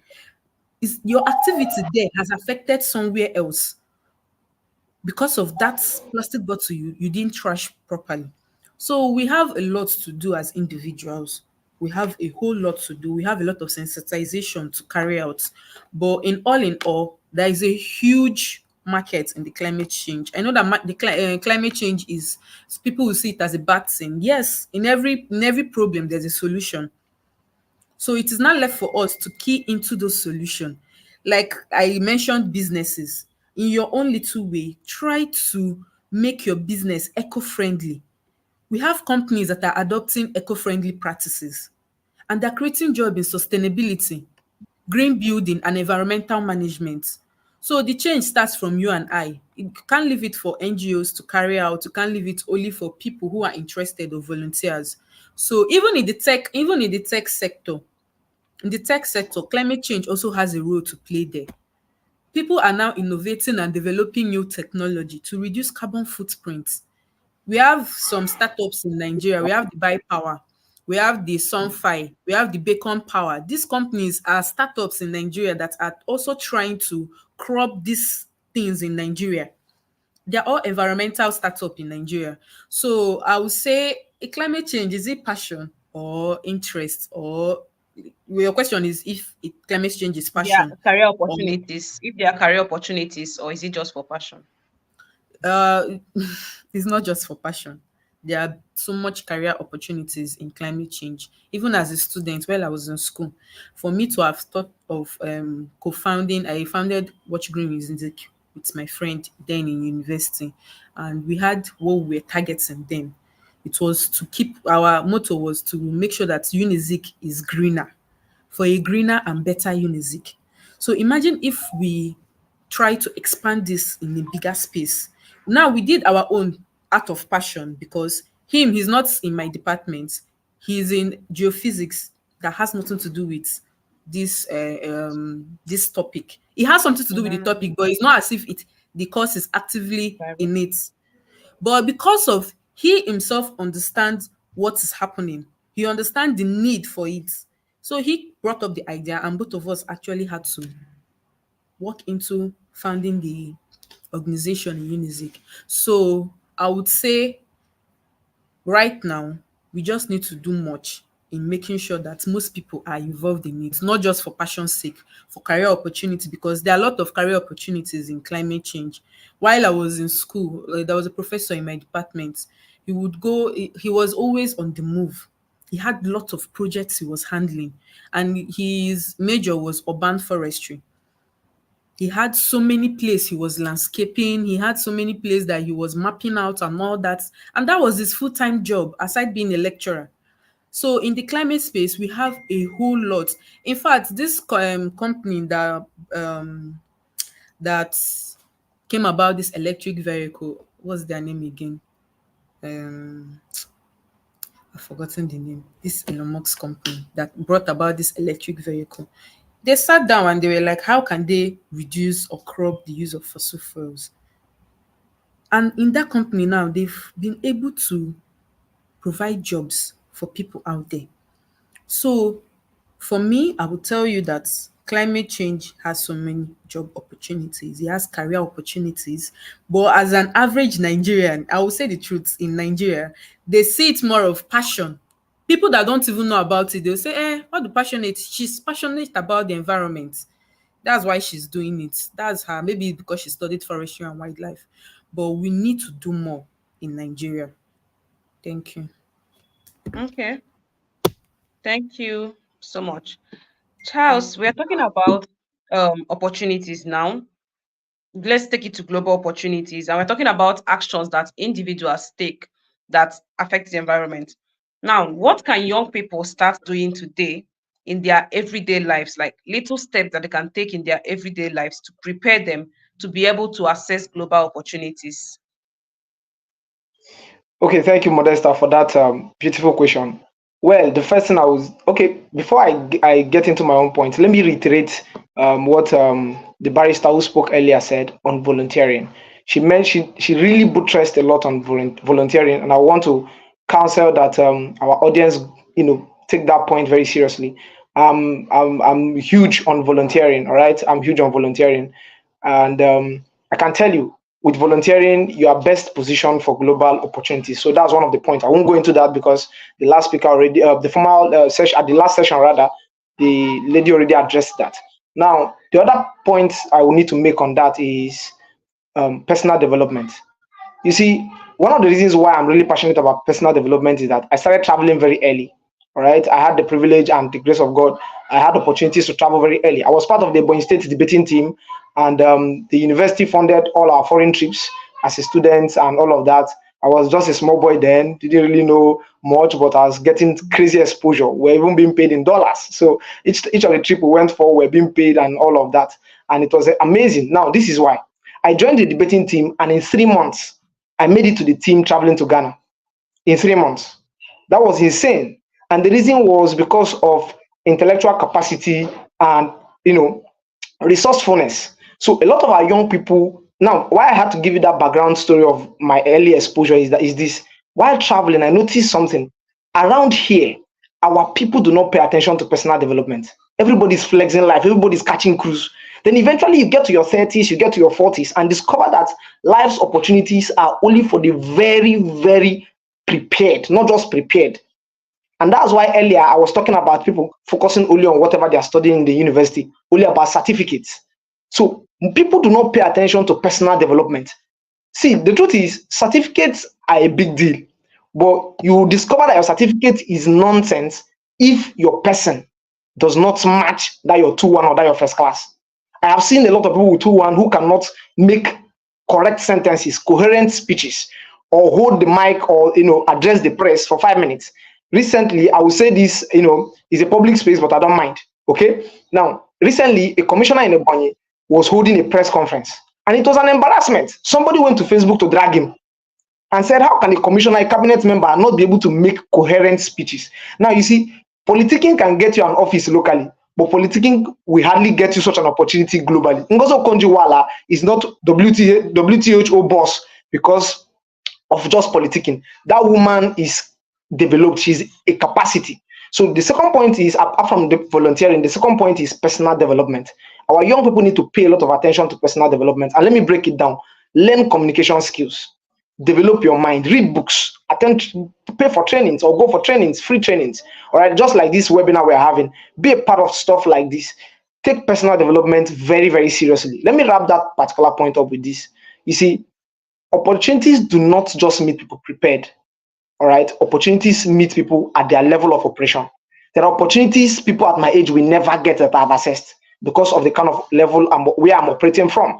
Is your activity there has affected somewhere else because of that plastic bottle you didn't trash properly. So we have a lot to do as individuals. We have a whole lot to do. We have a lot of sensitization to carry out. But in all, There is a huge market in the climate change. I know that climate change is, people will see it as a bad thing. Yes, in every problem there's a solution. So it is now left for us to key into those solutions. Like I mentioned, businesses. In your own little way, try to make your business eco-friendly. We have companies that are adopting eco-friendly practices, and they're creating jobs in sustainability, green building, and environmental management. So the change starts from you and I. You can't leave it for NGOs to carry out. You can't leave it only for people who are interested or volunteers. So in the tech sector, climate change also has a role to play there. People are now innovating and developing new technology to reduce carbon footprints. We have some startups in Nigeria. We have the Buy Power, we have the Sunfire, we have the Bacon Power. These companies are startups in Nigeria that are also trying to crop these things in Nigeria. They're all environmental startup in Nigeria. So I would say a climate change, is it passion or interest? Or well, your question is if climate change is Their passion career or opportunities, if there are career opportunities, or is it just for passion? uh it's not just for passion. There are so much career opportunities in climate change. Even as a student, while I was in school, for me to have thought of co-founding, I founded Watch Green Music with my friend then in university, and we had what we were targeting then. It was to keep, our motto was to make sure that Unizik is greener, for a greener and better Unizik. So imagine if we try to expand this in a bigger space. Now we did our own out of passion, because he's not in my department. He's in geophysics that has nothing to do with this topic. It has something to do with the topic, but it's not as if the course is actively in it. But because of he himself understands what is happening, he understands the need for it. So he brought up the idea, and both of us actually had to work into founding the organization in Unizik. So I would say right now, we just need to do much in making sure that most people are involved in it, not just for passion's sake, for career opportunity, because there are a lot of career opportunities in climate change. While I was in school, there was a professor in my department. He was always on the move. He had a lot of projects he was handling, and his major was urban forestry. He had so many places he was landscaping, he had so many places that he was mapping out and all that. And that was his full-time job aside being a lecturer. So in the climate space, we have a whole lot. In fact, this company that came about this electric vehicle, what's their name again? I've forgotten the name. This Elon Musk company that brought about this electric vehicle. They sat down and they were like, how can they reduce or crop the use of fossil fuels? And in that company now, they've been able to provide jobs for people out there. So for me, I would tell you that climate change has so many job opportunities. It has career opportunities. But as an average Nigerian, I will say the truth, in Nigeria, they see it more of passion. People that don't even know about it, they'll say, what the passionate? She's passionate about the environment. That's why she's doing it. That's her. Maybe because she studied forestry and wildlife. But we need to do more in Nigeria. Thank you. Okay, thank you so much. Charles, we are talking about opportunities now. Let's take it to global opportunities. And we're talking about actions that individuals take that affect the environment. Now, what can young people start doing today in their everyday lives, like little steps that they can take in their everyday lives to prepare them to be able to access global opportunities? Okay, thank you, Modesta, for that beautiful question. Well, the first thing before I get into my own point, let me reiterate what the barrister who spoke earlier said on volunteering. She mentioned, she really buttressed a lot on volunteering, and I want to counsel that our audience, take that point very seriously. I'm huge on volunteering, all right? I'm huge on volunteering. And I can tell you, with volunteering, you are best positioned for global opportunities. So that's one of the points. I won't go into that because the last speaker already, the formal session, at the last session rather, the lady already addressed that. Now, The other point I will need to make on that is personal development. You see, one of the reasons why I'm really passionate about personal development is that I started traveling very early. All right, I had the privilege and the grace of God. I had opportunities to travel very early. I was part of the Ebonyi State debating team, and the university funded all our foreign trips as a student and all of that. I was just a small boy then, didn't really know much, but I was getting crazy exposure. We're even being paid in dollars. So each of the trip we went for, we're being paid and all of that. And it was amazing. Now, this is why I joined the debating team, and in 3 months, I made it to the team traveling to Ghana. In 3 months. That was insane. And the reason was because of intellectual capacity and, resourcefulness. So a lot of our young people, now, why I had to give you that background story of my early exposure is this. While traveling, I noticed something. Around here, our people do not pay attention to personal development. Everybody's flexing life, everybody's catching cruise. Then eventually you get to your 30s, you get to your 40s, and discover that life's opportunities are only for the very, very prepared, not just prepared. And that's why earlier I was talking about people focusing only on whatever they are studying in the university, only about certificates. So people do not pay attention to personal development. See, the truth is, certificates are a big deal, but you discover that your certificate is nonsense if your person does not match that your 2-1 or that your first class. I have seen a lot of people with 2-1 who cannot make correct sentences, coherent speeches, or hold the mic or address the press for 5 minutes. Recently, I will say this, is a public space, but I don't mind. Okay. Now, recently, a commissioner in Ebonyi was holding a press conference, and it was an embarrassment. Somebody went to Facebook to drag him and said, how can a commissioner, a cabinet member, not be able to make coherent speeches? Now, you see, politicking can get you an office locally, but politicking will hardly get you such an opportunity globally. Ngozo Konjiwala is not WTHO boss because of just politicking. That woman is developed. She's a capacity. So the second point is, apart from the volunteering, the second point is personal development. Our young people need to pay a lot of attention to personal development. And let me break it down. Learn communication skills. Develop your mind. Read books. Pay for trainings or go for trainings, free trainings. All right, just like this webinar we're having. Be a part of stuff like this. Take personal development very, very seriously. Let me wrap that particular point up with this. You see, opportunities do not just meet people prepared. All right, opportunities meet people at their level of operation. There are opportunities people at my age will never get that I've accessed because of the kind of level where I'm operating from.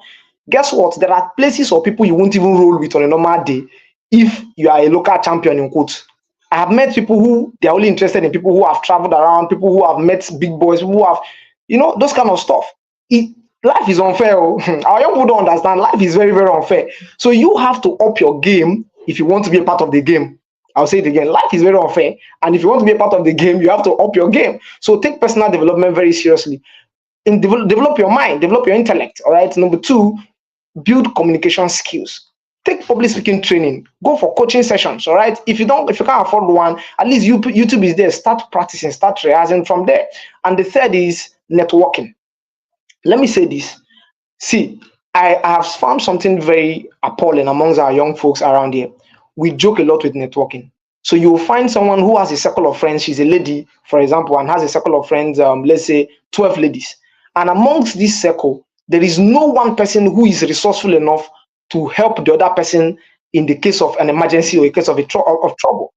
Guess what? There are places or people you won't even roll with on a normal day if you are a local champion in quotes. I have met people who they're only interested in people who have traveled around, people who have met big boys, who have, those kind of stuff. Life is unfair. Our young people don't understand. Life is very, very unfair. So you have to up your game if you want to be a part of the game. I'll say it again. Life is very unfair. And if you want to be a part of the game, you have to up your game. So take personal development very seriously. And develop your mind, develop your intellect. All right. Number 2, build communication skills. Take public speaking training. Go for coaching sessions. All right. If you can't afford one, at least YouTube is there. Start practicing, start rehearsing from there. And the third is networking. Let me say this. See, I have found something very appalling amongst our young folks around here. We joke a lot with networking. So you'll find someone who has a circle of friends. She's a lady, for example, and has a circle of friends, let's say 12 ladies. And amongst this circle, there is no one person who is resourceful enough to help the other person in the case of an emergency or a case of trouble.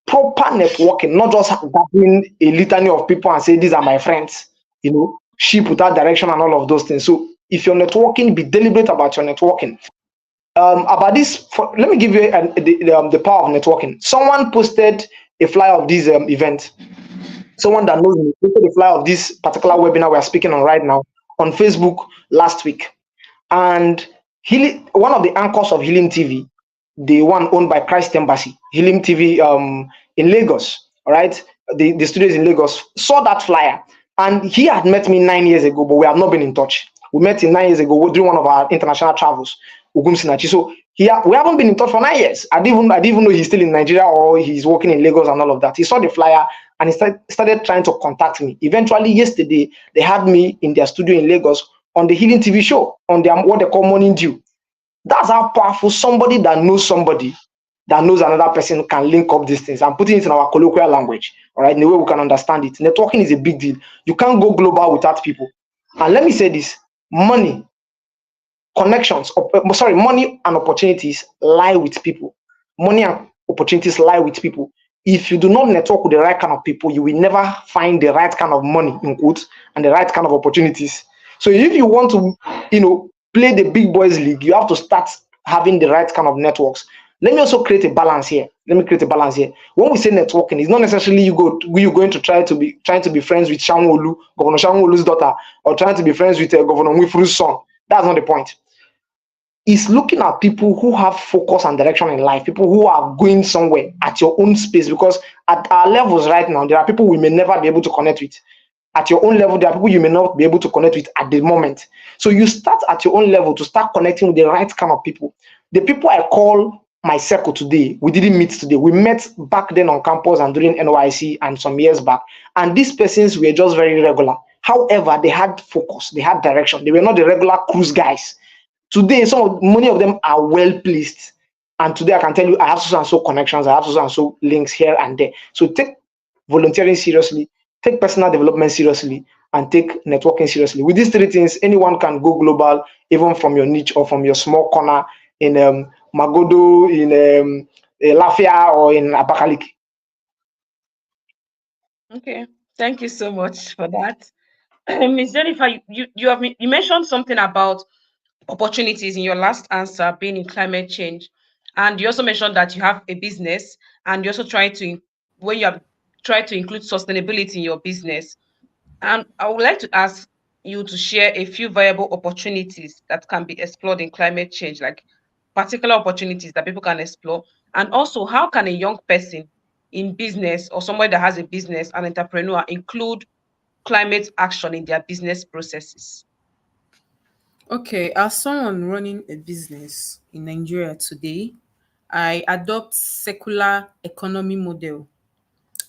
Proper networking, not just gathering a litany of people and say, these are my friends, sheep without direction and all of those things. So if you're networking, be deliberate about your networking. About this, let me give you the power of networking. Someone posted a flyer of this event. Someone that knows me posted a flyer of this particular webinar we are speaking on right now on Facebook last week. And one of the anchors of Healing TV, the one owned by Christ Embassy, Healing TV in Lagos, all right, the studios in Lagos, saw that flyer. And he had met me 9 years ago, but we have not been in touch. We met him 9 years ago during one of our international travels. So we haven't been in touch for 9 years. I didn't even know he's still in Nigeria or he's working in Lagos and all of that. He saw the flyer and he started trying to contact me. Eventually, yesterday, they had me in their studio in Lagos on the Healing TV show, on what they call Morning Dew. That's how powerful somebody that knows another person can link up these things and putting it in our colloquial language, all right, in the way we can understand it. Networking is a big deal. You can't go global without people. And let me say this: money, money and opportunities lie with people. Money and opportunities lie with people. If you do not network with the right kind of people, you will never find the right kind of money in quotes and the right kind of opportunities. So if you want to, play the big boys league, you have to start having the right kind of networks. Let me also create a balance here. Let me create a balance here. When we say networking, it's not necessarily you going to trying to be friends with Shanwolu, Governor Shanwolu's daughter, or trying to be friends with Governor Wifuru's son. That's not the point. Is looking at people who have focus and direction in life, people who are going somewhere at your own space. Because at our levels right now, there are people we may never be able to connect with. At your own level, there are people you may not be able to connect with at the moment. So you start at your own level to start connecting with the right kind of people. The people I call my circle today, we didn't meet today. We met back then on campus and during NYC and some years back. And these persons were just very regular. However, they had focus, they had direction. They were not the regular cruise guys. Today, many of them are well placed. And today I can tell you I have so and so connections, I have so and so links here and there. So take volunteering seriously, take personal development seriously, and take networking seriously. With these three things, anyone can go global, even from your niche or from your small corner in Magodo, in Lafia, or in Abakaliki. Okay, thank you so much for that. Miss Jennifer, you mentioned something about opportunities in your last answer being in climate change, and you also mentioned that you have a business, and you also try to, when you have tried to include sustainability in your business. And I would like to ask you to share a few viable opportunities that can be explored in climate change, like particular opportunities that people can explore. And also, how can a young person in business or somebody that has a business, an entrepreneur, include climate action in their business processes? Okay, as someone running a business in Nigeria today, I adopt circular economy model.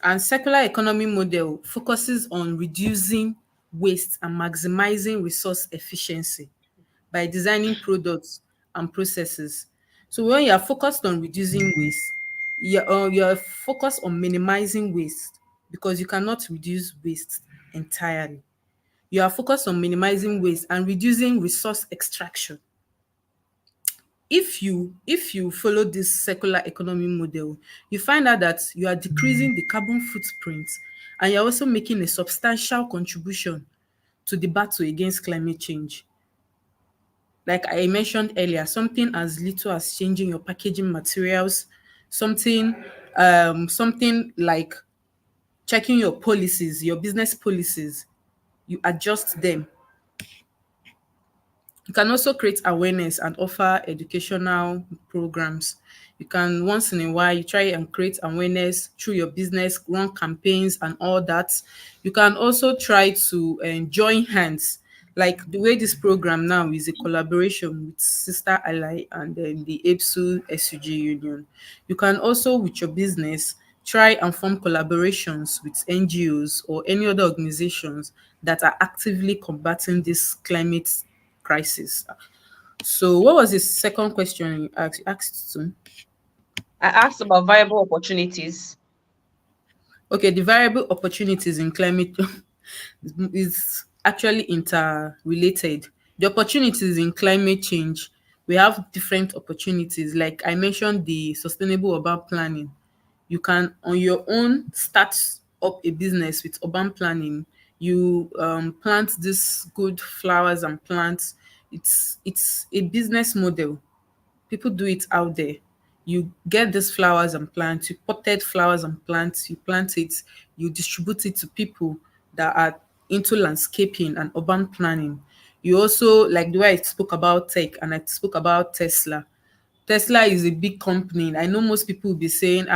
And circular economy model focuses on reducing waste and maximizing resource efficiency by designing products and processes. So when you are focused on reducing waste, you're focused on minimizing waste because you cannot reduce waste entirely. You are focused on minimizing waste and reducing resource extraction. If you follow this circular economy model, you find out that you are decreasing the carbon footprint and you're also making a substantial contribution to the battle against climate change. Like I mentioned earlier, something as little as changing your packaging materials, something something like checking your policies, your business policies, you adjust them. You can also create awareness and offer educational programs. You can once in a while you try and create awareness through your business, run campaigns and all that. You can also try to join hands. Like the way this program now is a collaboration with Sister Ally and then the APSU SUG Union. You can also, with your business, try and form collaborations with NGOs or any other organizations that are actively combating this climate crisis. So what was the second question you asked to? I asked about viable opportunities. Okay, the variable opportunities in climate is actually interrelated. The opportunities in climate change, we have different opportunities. Like I mentioned, the sustainable urban planning. You can on your own start up a business with urban planning. You plant these good flowers and plants. It's a business model. People do it out there. You get these flowers and plants, you potted flowers and plants, you plant it, you distribute it to people that are into landscaping and urban planning. You also, like the way I spoke about tech and I spoke about Tesla. Tesla is a big company. I know most people will be saying,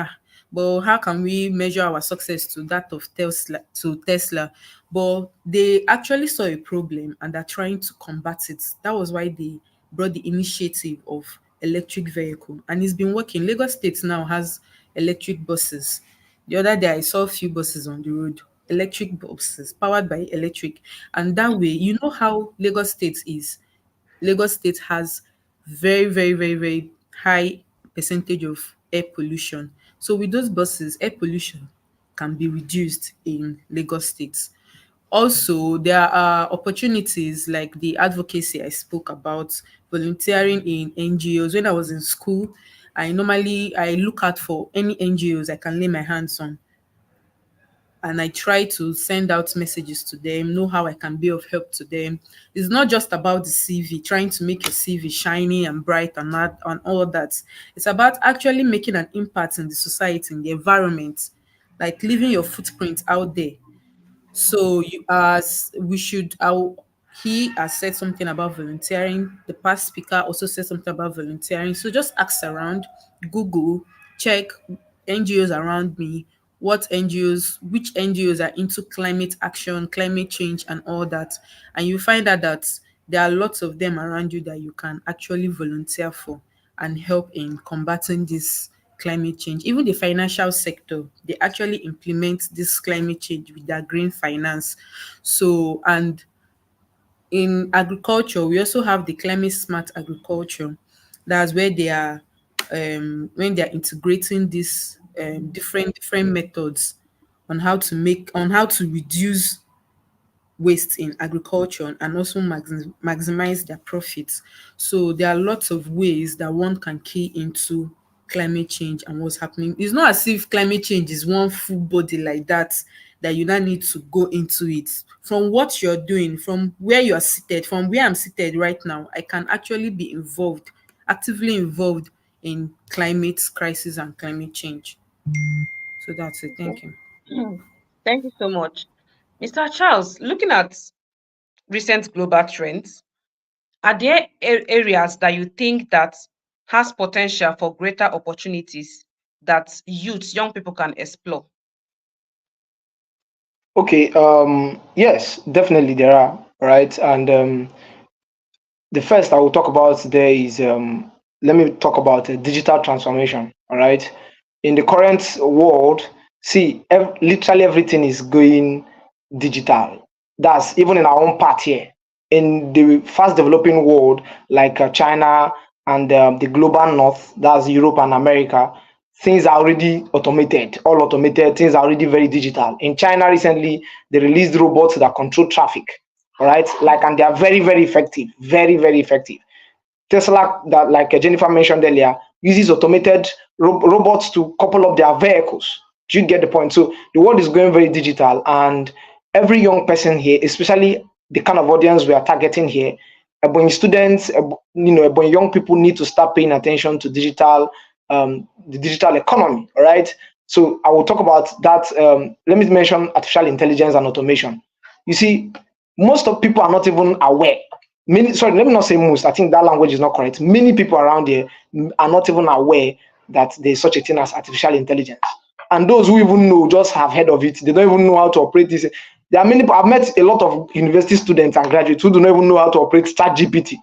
but how can we measure our success to that of Tesla? But they actually saw a problem and are trying to combat it. That was why they brought the initiative of electric vehicle. And it's been working. Lagos State now has electric buses. The other day I saw a few buses on the road, electric buses powered by electric. And that way, you know how Lagos State is. Lagos State has very, very, very, very high percentage of air pollution. So with those buses, air pollution can be reduced in Lagos State. Also, there are opportunities like the advocacy I spoke about, volunteering in NGOs. When I was in school, I look out for any NGOs I can lay my hands on, and I try to send out messages to them, know how I can be of help to them. It's not just about the CV, trying to make your CV shiny and bright and all that. It's about actually making an impact in the society, in the environment, like leaving your footprint out there. So you as we should he has said something about volunteering. The past speaker also said something about volunteering. So just ask around, Google, check NGOs around me, which NGOs are into climate action, climate change, and all that. And you find out that there are lots of them around you that you can actually volunteer for and help in combating this climate change. Even the financial sector, they actually implement this climate change with their green finance. So, and in agriculture, we also have the climate smart agriculture. That's where they are when they are integrating these different methods on how to reduce waste in agriculture and also maximize their profits. So there are lots of ways that one can key into climate change and what's happening. It's not as if climate change is one full body like that you now need to go into it. From what you're doing, from where you're seated, from where I'm seated right now, I can actually be actively involved in climate crisis and climate change. So that's it. Okay. Thank you. Thank you so much. Mr. Charles, looking at recent global trends, are there areas that you think that has potential for greater opportunities that young people can explore? Okay, yes, definitely there are, right? And the first I will talk about today is let me talk about digital transformation. All right, in the current world, see, literally everything is going digital. That's even in our own part here. In the fast developing world, like China and the global north, that's Europe and America, things are already automated, all automated, things are already very digital. In China recently, they released robots that control traffic, all right, like, and they are very, very effective, very, very effective. Tesla, that like Jennifer mentioned earlier, uses automated robots to couple up their vehicles. Do you get the point? So the world is going very digital, and every young person here, especially the kind of audience we are targeting here, when students, when young people need to start paying attention to the digital economy. All right. So I will talk about that. Let me mention artificial intelligence and automation. You see, most of people are not even aware. Sorry, let me not say most. I think that language is not correct. Many people around here are not even aware that there's such a thing as artificial intelligence. And those who even know just have heard of it. They don't even know how to operate this. There are many. I've met a lot of university students and graduates who do not even know how to operate ChatGPT.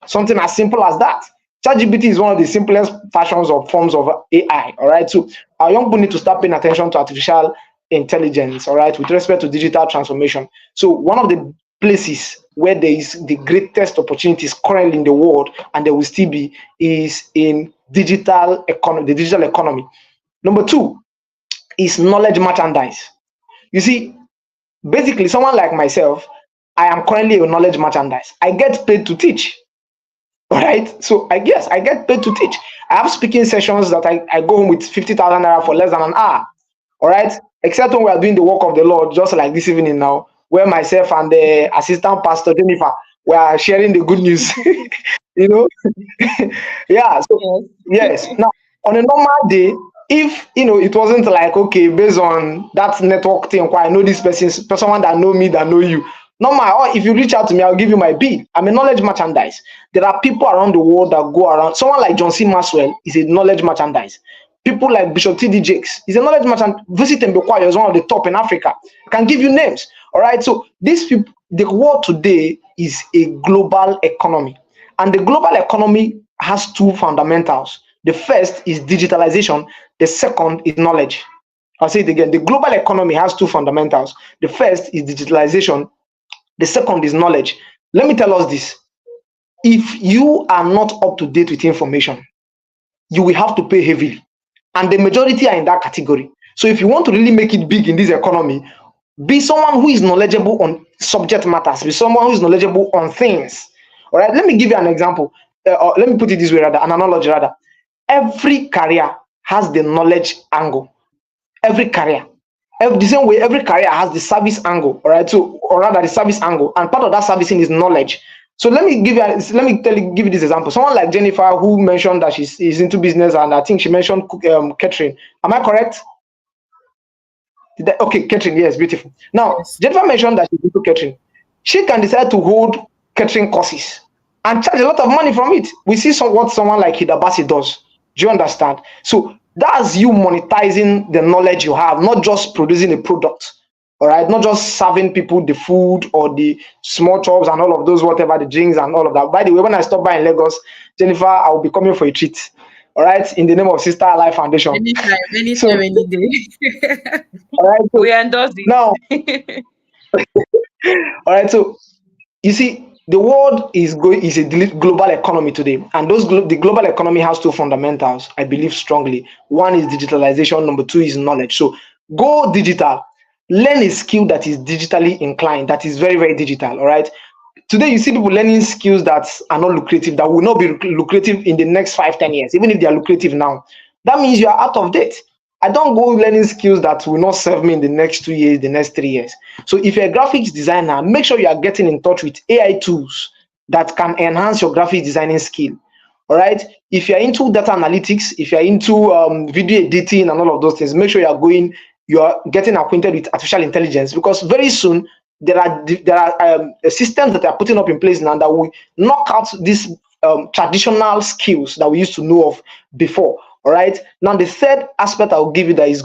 Something as simple as that. ChatGPT is one of the simplest fashions or forms of AI. All right. So our young people need to start paying attention to artificial intelligence. All right, with respect to digital transformation. So one of the places where there is the greatest opportunities currently in the world, and there will still be, is in digital economy, the digital economy. Number two is knowledge merchandise. You see, basically, someone like myself, I am currently a knowledge merchandise. I get paid to teach. All right. So I guess I get paid to teach. I have speaking sessions that I go home with 50,000 naira for less than an hour. All right. Except when we are doing the work of the Lord, just like this evening now, where myself and the assistant pastor Jennifer were sharing the good news. you know, yeah. So yes. Now, on a normal day, if it wasn't like, okay, based on that network thing, I know this person, someone that know me, that know you. Normal, or if you reach out to me, I'll give you my bill. I'm a knowledge merchandise. There are people around the world that go around. Someone like John C. Maxwell is a knowledge merchandise. People like Bishop T.D. Jakes is a knowledge merchant. Visit Mbekwayo is one of the top in Africa. I can give you names. All right. So these people, the world today is a global economy, and the global economy has two fundamentals. The first is digitalization. The second is knowledge. I'll say it again. The global economy has two fundamentals. The first is digitalization. The second is knowledge. Let me tell us this. If you are not up to date with information, you will have to pay heavily. And the majority are in that category. So if you want to really make it big in this economy, Be someone who is knowledgeable on subject matters. Be someone who is knowledgeable on things. All right. Let me give you an example. Or let me put it this way, rather, an analogy, rather. Every career has the knowledge angle. Every career. The same way, every career has the service angle. All right. So, or rather, the service angle, and part of that servicing is knowledge. So let me give you this example. Someone like Jennifer, who mentioned that she's into business, and I think she mentioned catering. Am I correct? Okay, catering, yes, beautiful. Now, Yes. Jennifer mentioned that she's into catering. She can decide to hold catering courses and charge a lot of money from it. We see what someone like Hidabasi does. Do you understand? So that's you monetizing the knowledge you have, not just producing a product. All right, not just serving people the food or the small chops and all of those, whatever, the drinks and all of that. By the way, when I stop by in Lagos, Jennifer, I will be coming for a treat. All right, in the name of Sister Alive Foundation. So, Anytime, any day. all right, so We endorse now, it. all right, so you see, the world is a global economy today, and the global economy has two fundamentals. I believe strongly. One is digitalization. Number two is knowledge. So go digital. Learn a skill that is digitally inclined. That is very, very digital. All right. Today, you see people learning skills that are not lucrative, that will not be lucrative in the next 5, 10 years, even if they are lucrative now. That means you are out of date. I don't go learning skills that will not serve me in the next 2 years, the next 3 years. So if you're a graphics designer, make sure you are getting in touch with AI tools that can enhance your graphics designing skill. All right. If you're into data analytics, if you're into video editing and all of those things, make sure you are getting acquainted with artificial intelligence, because very soon there are systems that are putting up in place now that will knock out these traditional skills that we used to know of before. All right. Now, the third aspect I'll give you that is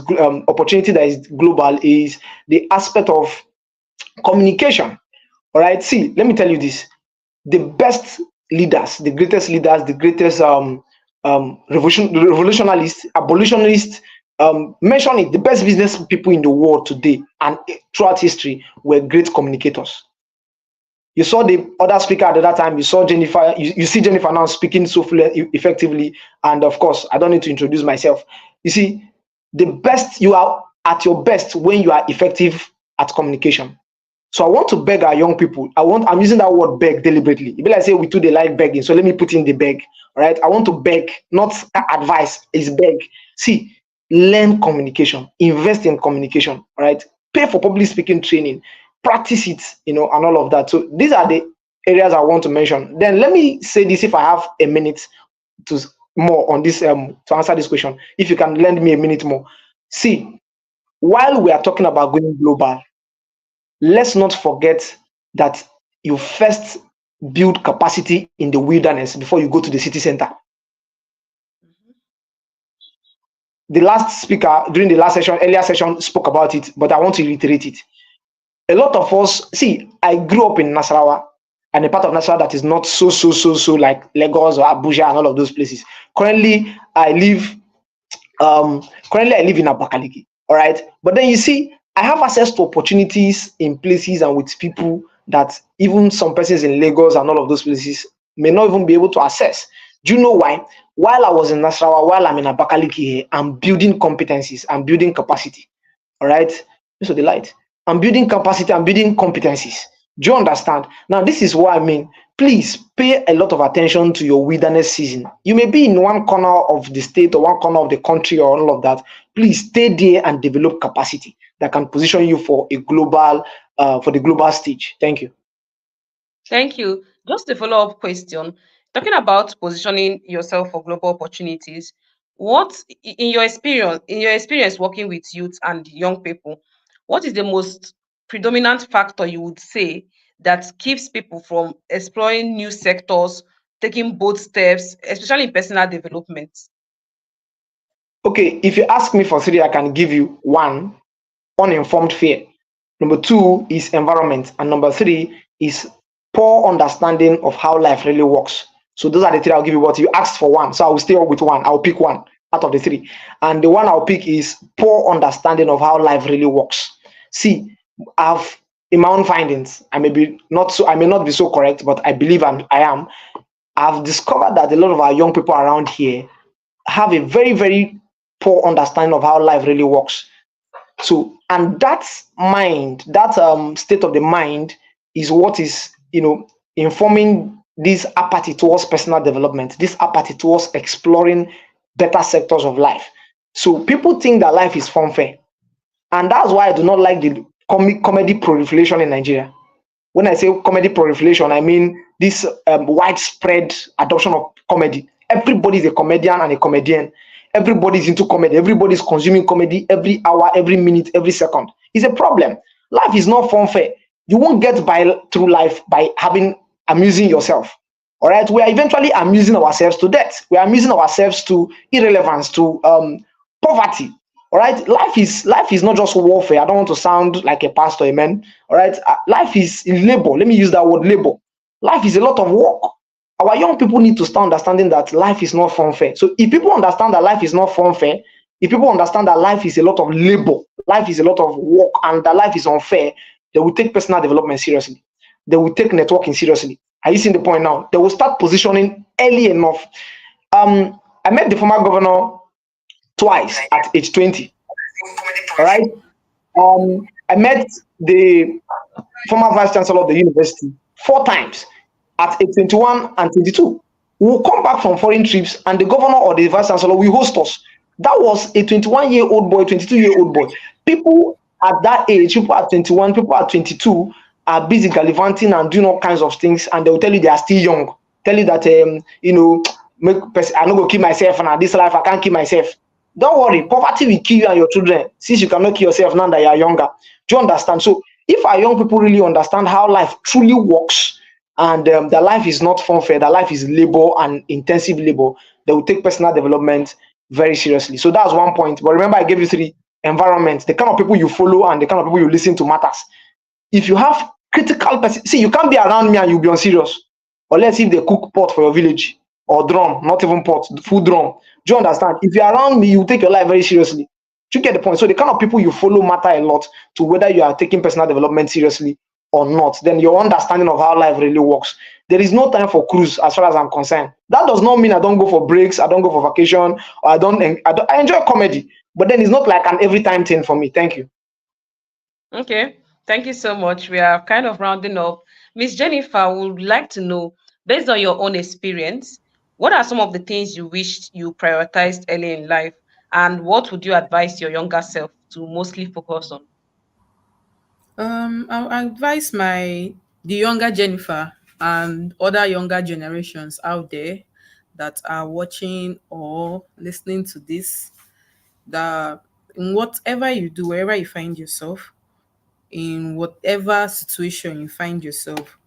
opportunity that is global is the aspect of communication. All right. See, let me tell you this: the best leaders, the greatest leaders, the greatest revolutionists, abolitionists, mention it, the best business people in the world today and throughout history were great communicators. You saw the other speaker at that time. You saw Jennifer. You see Jennifer now speaking so effectively. And of course, I don't need to introduce myself. You see, you are at your best when you are effective at communication. So I want to beg our young people. I'm using that word beg deliberately. It be like say we too they like begging. So let me put in the beg. All right. I want to beg, not advice. It's beg. See, learn communication. Invest in communication. All right. Pay for public speaking training. Practice it, and all of that. So these are the areas I want to mention. Then let me say this, if I have a minute to more on this to answer this question. If you can lend me a minute more. See, while we are talking about going global, let's not forget that you first build capacity in the wilderness before you go to the city center. The last speaker during the earlier session spoke about it, but I want to reiterate it. A lot of us, see, I grew up in Nasarawa, and a part of Nasarawa that is not so like Lagos or Abuja and all of those places. Currently, I live in Abakaliki. All right. But then you see, I have access to opportunities in places and with people that even some persons in Lagos and all of those places may not even be able to access. Do you know why? While I was in Nasarawa, while I'm in Abakaliki, I'm building competencies, I'm building capacity. All right. So the light. I'm building capacity, I'm building competencies. Do you understand? Now, this is what I mean. Please pay a lot of attention to your wilderness season. You may be in one corner of the state or one corner of the country or all of that. Please stay there and develop capacity that can position you for the global stage. Thank you. Thank you. Just a follow-up question. Talking about positioning yourself for global opportunities, what in your experience working with youth and young people, what is the most predominant factor you would say that keeps people from exploring new sectors, taking bold steps, especially in personal development? Okay, if you ask me for three, I can give you one: uninformed fear. Number two is environment. And number three is poor understanding of how life really works. So those are the three I'll give you. What you asked for one, so I will stay with one. I'll pick one out of the three. And the one I'll pick is poor understanding of how life really works. See, I've in my own findings, I may not be so correct, but I believe I am. I've discovered that a lot of our young people around here have a very, very poor understanding of how life really works. So, and that mind, that state of the mind is what is, informing this apathy towards personal development, this apathy towards exploring better sectors of life. So people think that life is funfair. And that's why I do not like the comedy proliferation in Nigeria. When I say comedy proliferation, I mean this widespread adoption of comedy. Everybody's a comedian and a comedian. Everybody's into comedy. Everybody's consuming comedy every hour, every minute, every second. It's a problem. Life is not fun fair. You won't get by through life by having amusing yourself. All right, we are eventually amusing ourselves to death. We are amusing ourselves to irrelevance, to poverty. All right, life is not just warfare. I don't want to sound like a pastor, amen. All right, life is labor. Let me use that word, labor. Life is a lot of work. Our young people need to start understanding that life is not fun fair. So if people understand that life is not fun fair, if people understand that life is a lot of labor, life is a lot of work, and that life is unfair, they will take personal development seriously. They will take networking seriously. Are you seeing the point now? They will start positioning early enough. I met the former governor twice at age 20. All right. I met the former vice chancellor of the university 4 times at age 21 and 22. We'll come back from foreign trips, and the governor or the vice chancellor will host us. That was a 21-year-old boy, 22-year-old boy. People at that age, people at 21, people at 22 are busy gallivanting and doing all kinds of things, and they will tell you they are still young. Tell you that I no go kill myself, and this life I can't kill myself. Don't worry, poverty will kill you and your children since you cannot kill yourself now that you are younger. Do you understand? So if our young people really understand how life truly works, and that life is not fun fair, that life is labor and intensive labor, they will take personal development very seriously. So that's one point. But remember, I gave you 3 environments. The kind of people you follow and the kind of people you listen to matters. If you have critical person, see, you can't be around me and you'll be unserious. Or let's see if they cook pot for your village, or drum, not even pot, food drum. Do you understand? If you're around me, you take your life very seriously. Do you get the point? So the kind of people you follow matter a lot to whether you are taking personal development seriously or not. Then your understanding of how life really works. There is no time for cruise as far as I'm concerned. That does not mean I don't go for breaks, I don't go for vacation, or I enjoy comedy. But then it's not like an every time thing for me. Thank you. Okay, thank you so much. We are kind of rounding up. Miss Jennifer would like to know, based on your own experience, what are some of the things you wished you prioritized early in life, and what would you advise your younger self to mostly focus on? I'll advise the younger Jennifer and other younger generations out there that are watching or listening to this, that in whatever you do, wherever you find yourself, in whatever situation you find yourself,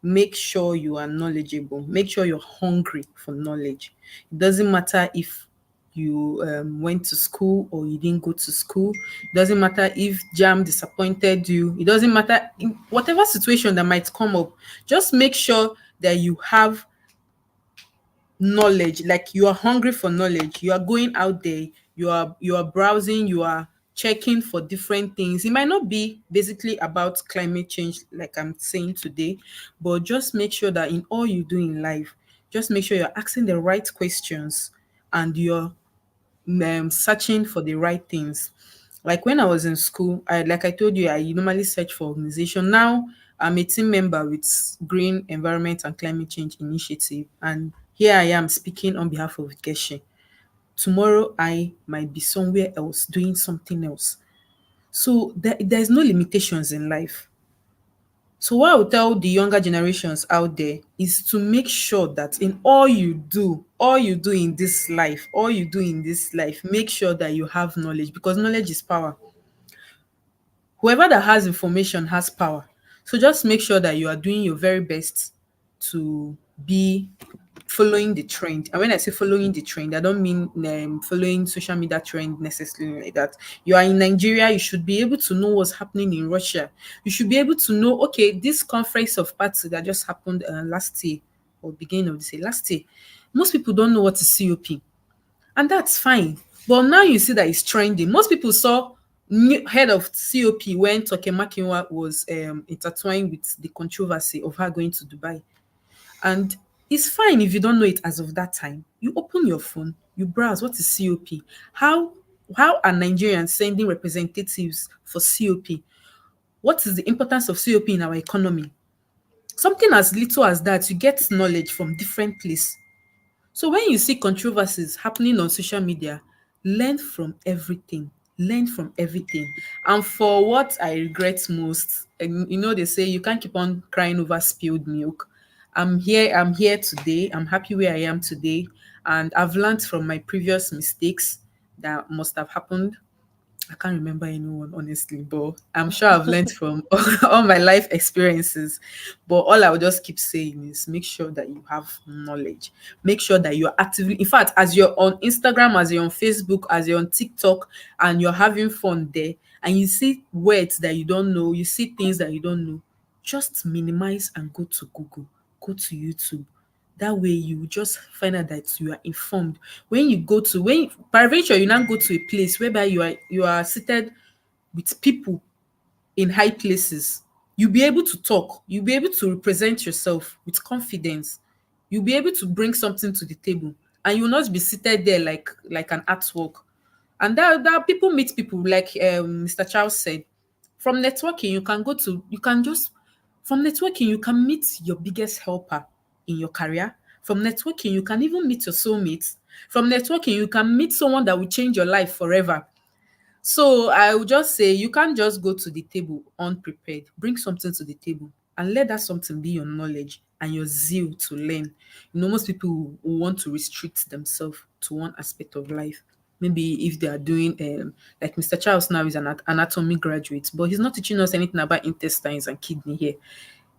make sure you are knowledgeable. Make sure you're hungry for knowledge. It doesn't matter if you went to school or you didn't go to school. It doesn't matter if jam disappointed you. It doesn't matter in whatever situation that might come up. Just make sure that you have knowledge, like you are hungry for knowledge. You are going out there, you are browsing, you are checking for different things. It might not be basically about climate change like I'm saying today, but just make sure that in all you do in life, just make sure you're asking the right questions and you're searching for the right things. Like when I was in school, I told you, I normally search for organization. Now I'm a team member with Green Environment and Climate Change Initiative, and here I am speaking on behalf of Geshe. Tomorrow I might be somewhere else doing something else. So there's no limitations in life. So what I would tell the younger generations out there is to make sure that in all you do in this life, make sure that you have knowledge, because knowledge is power. Whoever that has information has power. So just make sure that you are doing your very best to be following the trend. And when I say following the trend, I don't mean following social media trend necessarily like that. You are in Nigeria, you should be able to know what's happening in Russia. You should be able to know, okay, this conference of parties that just happened last year or beginning of this year, last year. Most people don't know what is COP, and that's fine. But now you see that it's trending. Most people saw head of COP when Toke Makinwa was intertwined with the controversy of her going to Dubai. And it's fine if you don't know it as of that time. You open your phone, you browse what is COP, how How are Nigerians sending representatives for COP? What is the importance of COP in our economy? Something as little as that, you get knowledge from different places. So when you see controversies happening on social media, learn from everything. Learn from everything. And for what I regret most, and they say you can't keep on crying over spilled milk. I'm here today. I'm happy where I am today. And I've learned from my previous mistakes that must have happened. I can't remember anyone honestly, but I'm sure I've learned from all my life experiences. But all I will just keep saying is make sure that you have knowledge. Make sure that you're actively, in fact, as you're on Instagram, as you're on Facebook, as you're on TikTok, and you're having fun there, and you see words that you don't know, you see things that you don't know, just minimize and go to Google, go to YouTube. That way you just find out that you are informed. When peradventure you now go to a place whereby you are seated with people in high places, you'll be able to talk, you'll be able to represent yourself with confidence, you'll be able to bring something to the table, and you'll not be seated there like an artwork. And that people meet people, like Mr. Charles said. From networking, you can meet your biggest helper in your career. From networking, you can even meet your soulmates. From networking, you can meet someone that will change your life forever. So I would just say you can't just go to the table unprepared. Bring something to the table and let that something be your knowledge and your zeal to learn. Most people will want to restrict themselves to one aspect of life. Maybe if they are doing, like Mr. Charles now is an anatomy graduate, but he's not teaching us anything about intestines and kidney here.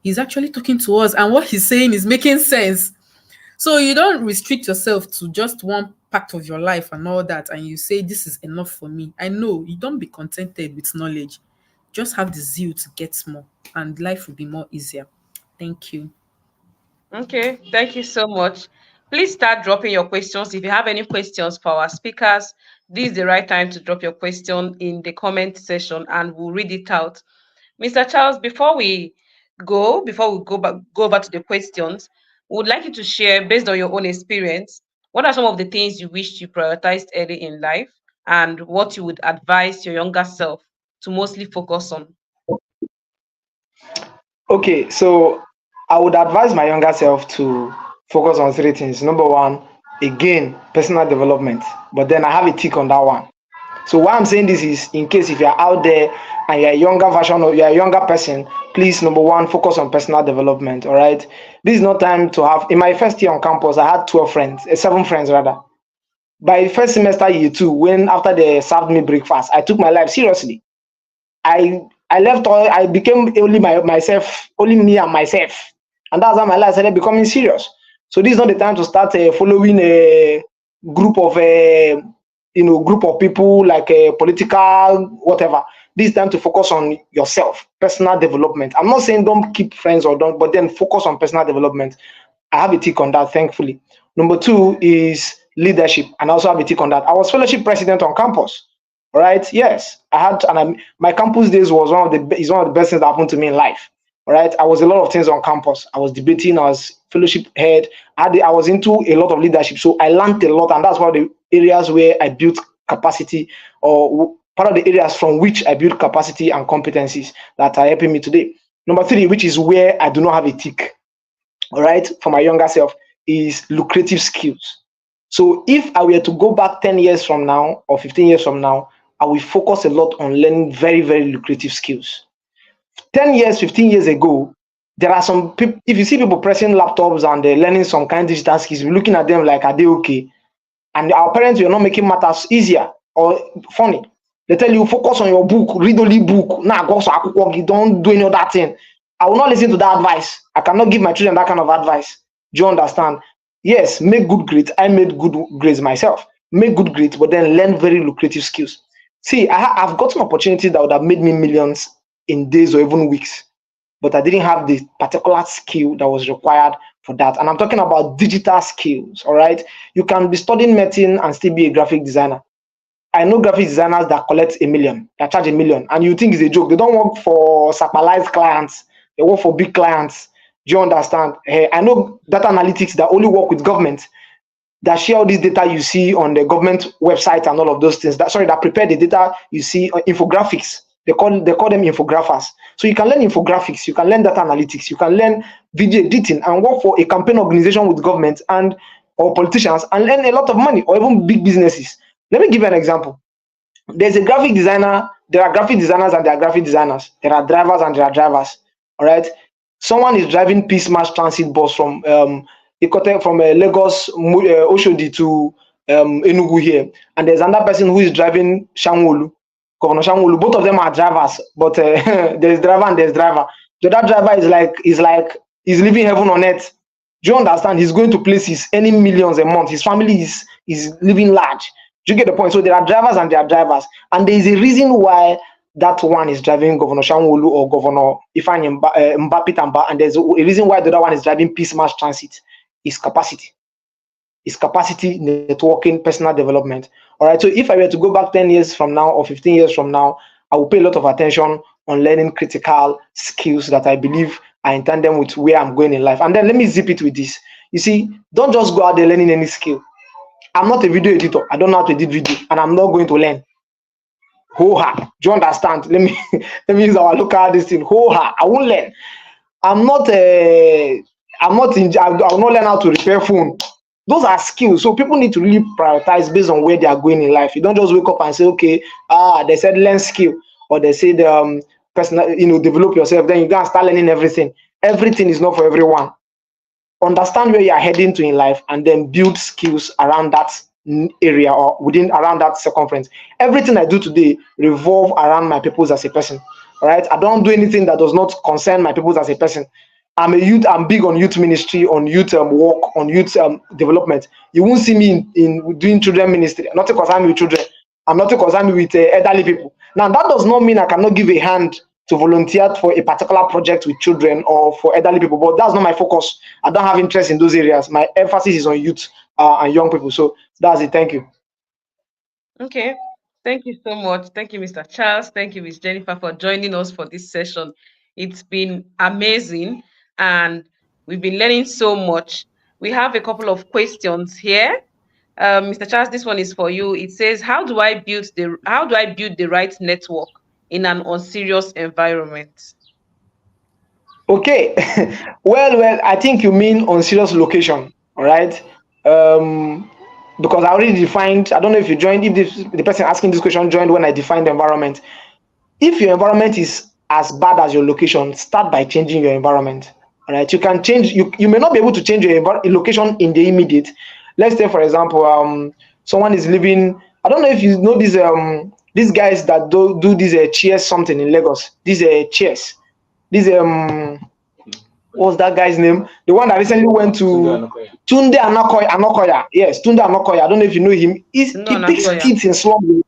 He's actually talking to us, and what he's saying is making sense. So you don't restrict yourself to just one part of your life and all that, and you say, this is enough for me. I know you don't be contented with knowledge. Just have the zeal to get more, and life will be more easier. Thank you. Okay, thank you so much. Please start dropping your questions. If you have any questions for our speakers, this is the right time to drop your question in the comment section and we'll read it out. Mr. Charles, before we go over to the questions, we would like you to share, based on your own experience, what are some of the things you wish you prioritized early in life and what you would advise your younger self to mostly focus on? Okay, so I would advise my younger self to focus on three things. Number one, again, personal development. But then I have a tick on that one. So why I'm saying this is in case if you're out there and you're a younger version or you're a younger person, please, number one, focus on personal development. All right. This is not time to have. In my first year on campus, I had 12 friends, 7 friends rather. By first semester year two, when after they served me breakfast, I took my life seriously. I left all. I became only myself, only me and myself, and that's how my life started becoming serious. So this is not the time to start following a group of group of people like a political whatever. This is time to focus on yourself, personal development. I'm not saying don't keep friends or don't, but then focus on personal development. I have a tick on that, thankfully. Number two is leadership, and I also have a tick on that. I was fellowship president on campus. All right. Yes, I had, my campus days was one of the best things that happened to me in life. All right. I was a lot of things on campus. I was debating. I was fellowship head. I was into a lot of leadership, so I learned a lot, and that's one of the areas where I built capacity, or part of the areas from which I built capacity and competencies that are helping me today. Number three, which is where I do not have a tick, all right, for my younger self, is lucrative skills. So if I were to go back 10 years from now or 15 years from now, I will focus a lot on learning very, very lucrative skills. 10 years, 15 years ago, there are some people, if you see people pressing laptops and they're learning some kind of digital skills, you're looking at them like, are they okay? And our parents were not making matters easier or funny. They tell you, focus on your book, read only book. Nah, go so don't do any other thing. I will not listen to that advice. I cannot give my children that kind of advice. Do you understand? Yes, make good grades. I made good grades myself. Make good grades, but then learn very lucrative skills. See, I've got an opportunity that would have made me millions in days or even weeks, but I didn't have the particular skill that was required for that. And I'm talking about digital skills, all right? You can be studying medicine and still be a graphic designer. I know graphic designers that collect $1 million, that charge $1 million, and you think it's a joke. They don't work for sapalized clients. They work for big clients. Do you understand? I know data analytics that only work with government. that share all this data you see on the government website and all of those things. That prepare the data you see on infographics. They call them infographers. So you can learn infographics, you can learn data analytics, you can learn video editing and work for a campaign organization with government and or politicians and earn a lot of money, or even big businesses. Let me give you an example. There's a graphic designer. There are graphic designers and there are graphic designers. There are drivers and there are drivers. All right. Someone is driving Peace Mass Transit bus from Lagos Oshodi to Enugu here, and there's another person who is driving Shangolu, Governor Shangolu. Both of them are drivers, but there's driver and there's driver. So that driver is living heaven on earth. Do you understand? He's going to places, earning millions a month. His family is living large. Do you get the point? So there are drivers and there are drivers, and there is a reason why that one is driving Governor Shangolu or Governor Ifeanyi Mbapitamba, and there's a reason why the other one is driving Peace Mass Transit. Is capacity. Is capacity, networking, personal development. All right. So if I were to go back 10 years from now or 15 years from now, I will pay a lot of attention on learning critical skills that I believe are in tandem with where I'm going in life. And then let me zip it with this. You see, don't just go out there learning any skill. I'm not a video editor. I don't know how to edit video, and I'm not going to learn. Ho-ha. Do you understand? Let me use our local this thing. Ho-ha. I won't learn. I will not learn how to repair phone. Those are skills. So people need to really prioritize based on where they are going in life. You don't just wake up and say, okay, they said learn skill, or they said personal, develop yourself. Then you go and start learning everything. Everything is not for everyone. Understand where you are heading to in life, and then build skills around that area or around that circumference. Everything I do today revolve around my purpose as a person. All right. I don't do anything that does not concern my purpose as a person. I'm a youth. I'm big on youth ministry, on youth work, on youth development. You won't see me in doing children ministry. I'm not concerned with children. I'm not concerned with elderly people. Now that does not mean I cannot give a hand to volunteer for a particular project with children or for elderly people, but that's not my focus. I don't have interest in those areas. My emphasis is on youth and young people. So that's it. Thank you. Okay. Thank you so much. Thank you, Mr. Charles. Thank you, Ms. Jennifer, for joining us for this session. It's been amazing, and we've been learning so much. We have a couple of questions here. Mr. Charles, this one is for you. It says, how do I build the right network in an unserious environment? Okay. well, I think you mean unserious location, all right? Because I already defined, I don't know if you joined, if the person asking this question joined when I defined the environment. If your environment is as bad as your location, start by changing your environment. All right, you can change, you may not be able to change your location in the immediate. Let's say, for example, someone is living, I don't know if you know these guys that do these cheers something in Lagos. These cheers. These what's that guy's name? The one that recently went to Tunde Anakoya. Yes, Tunde Anakoya. I don't know if you know him. He picks kids in slums.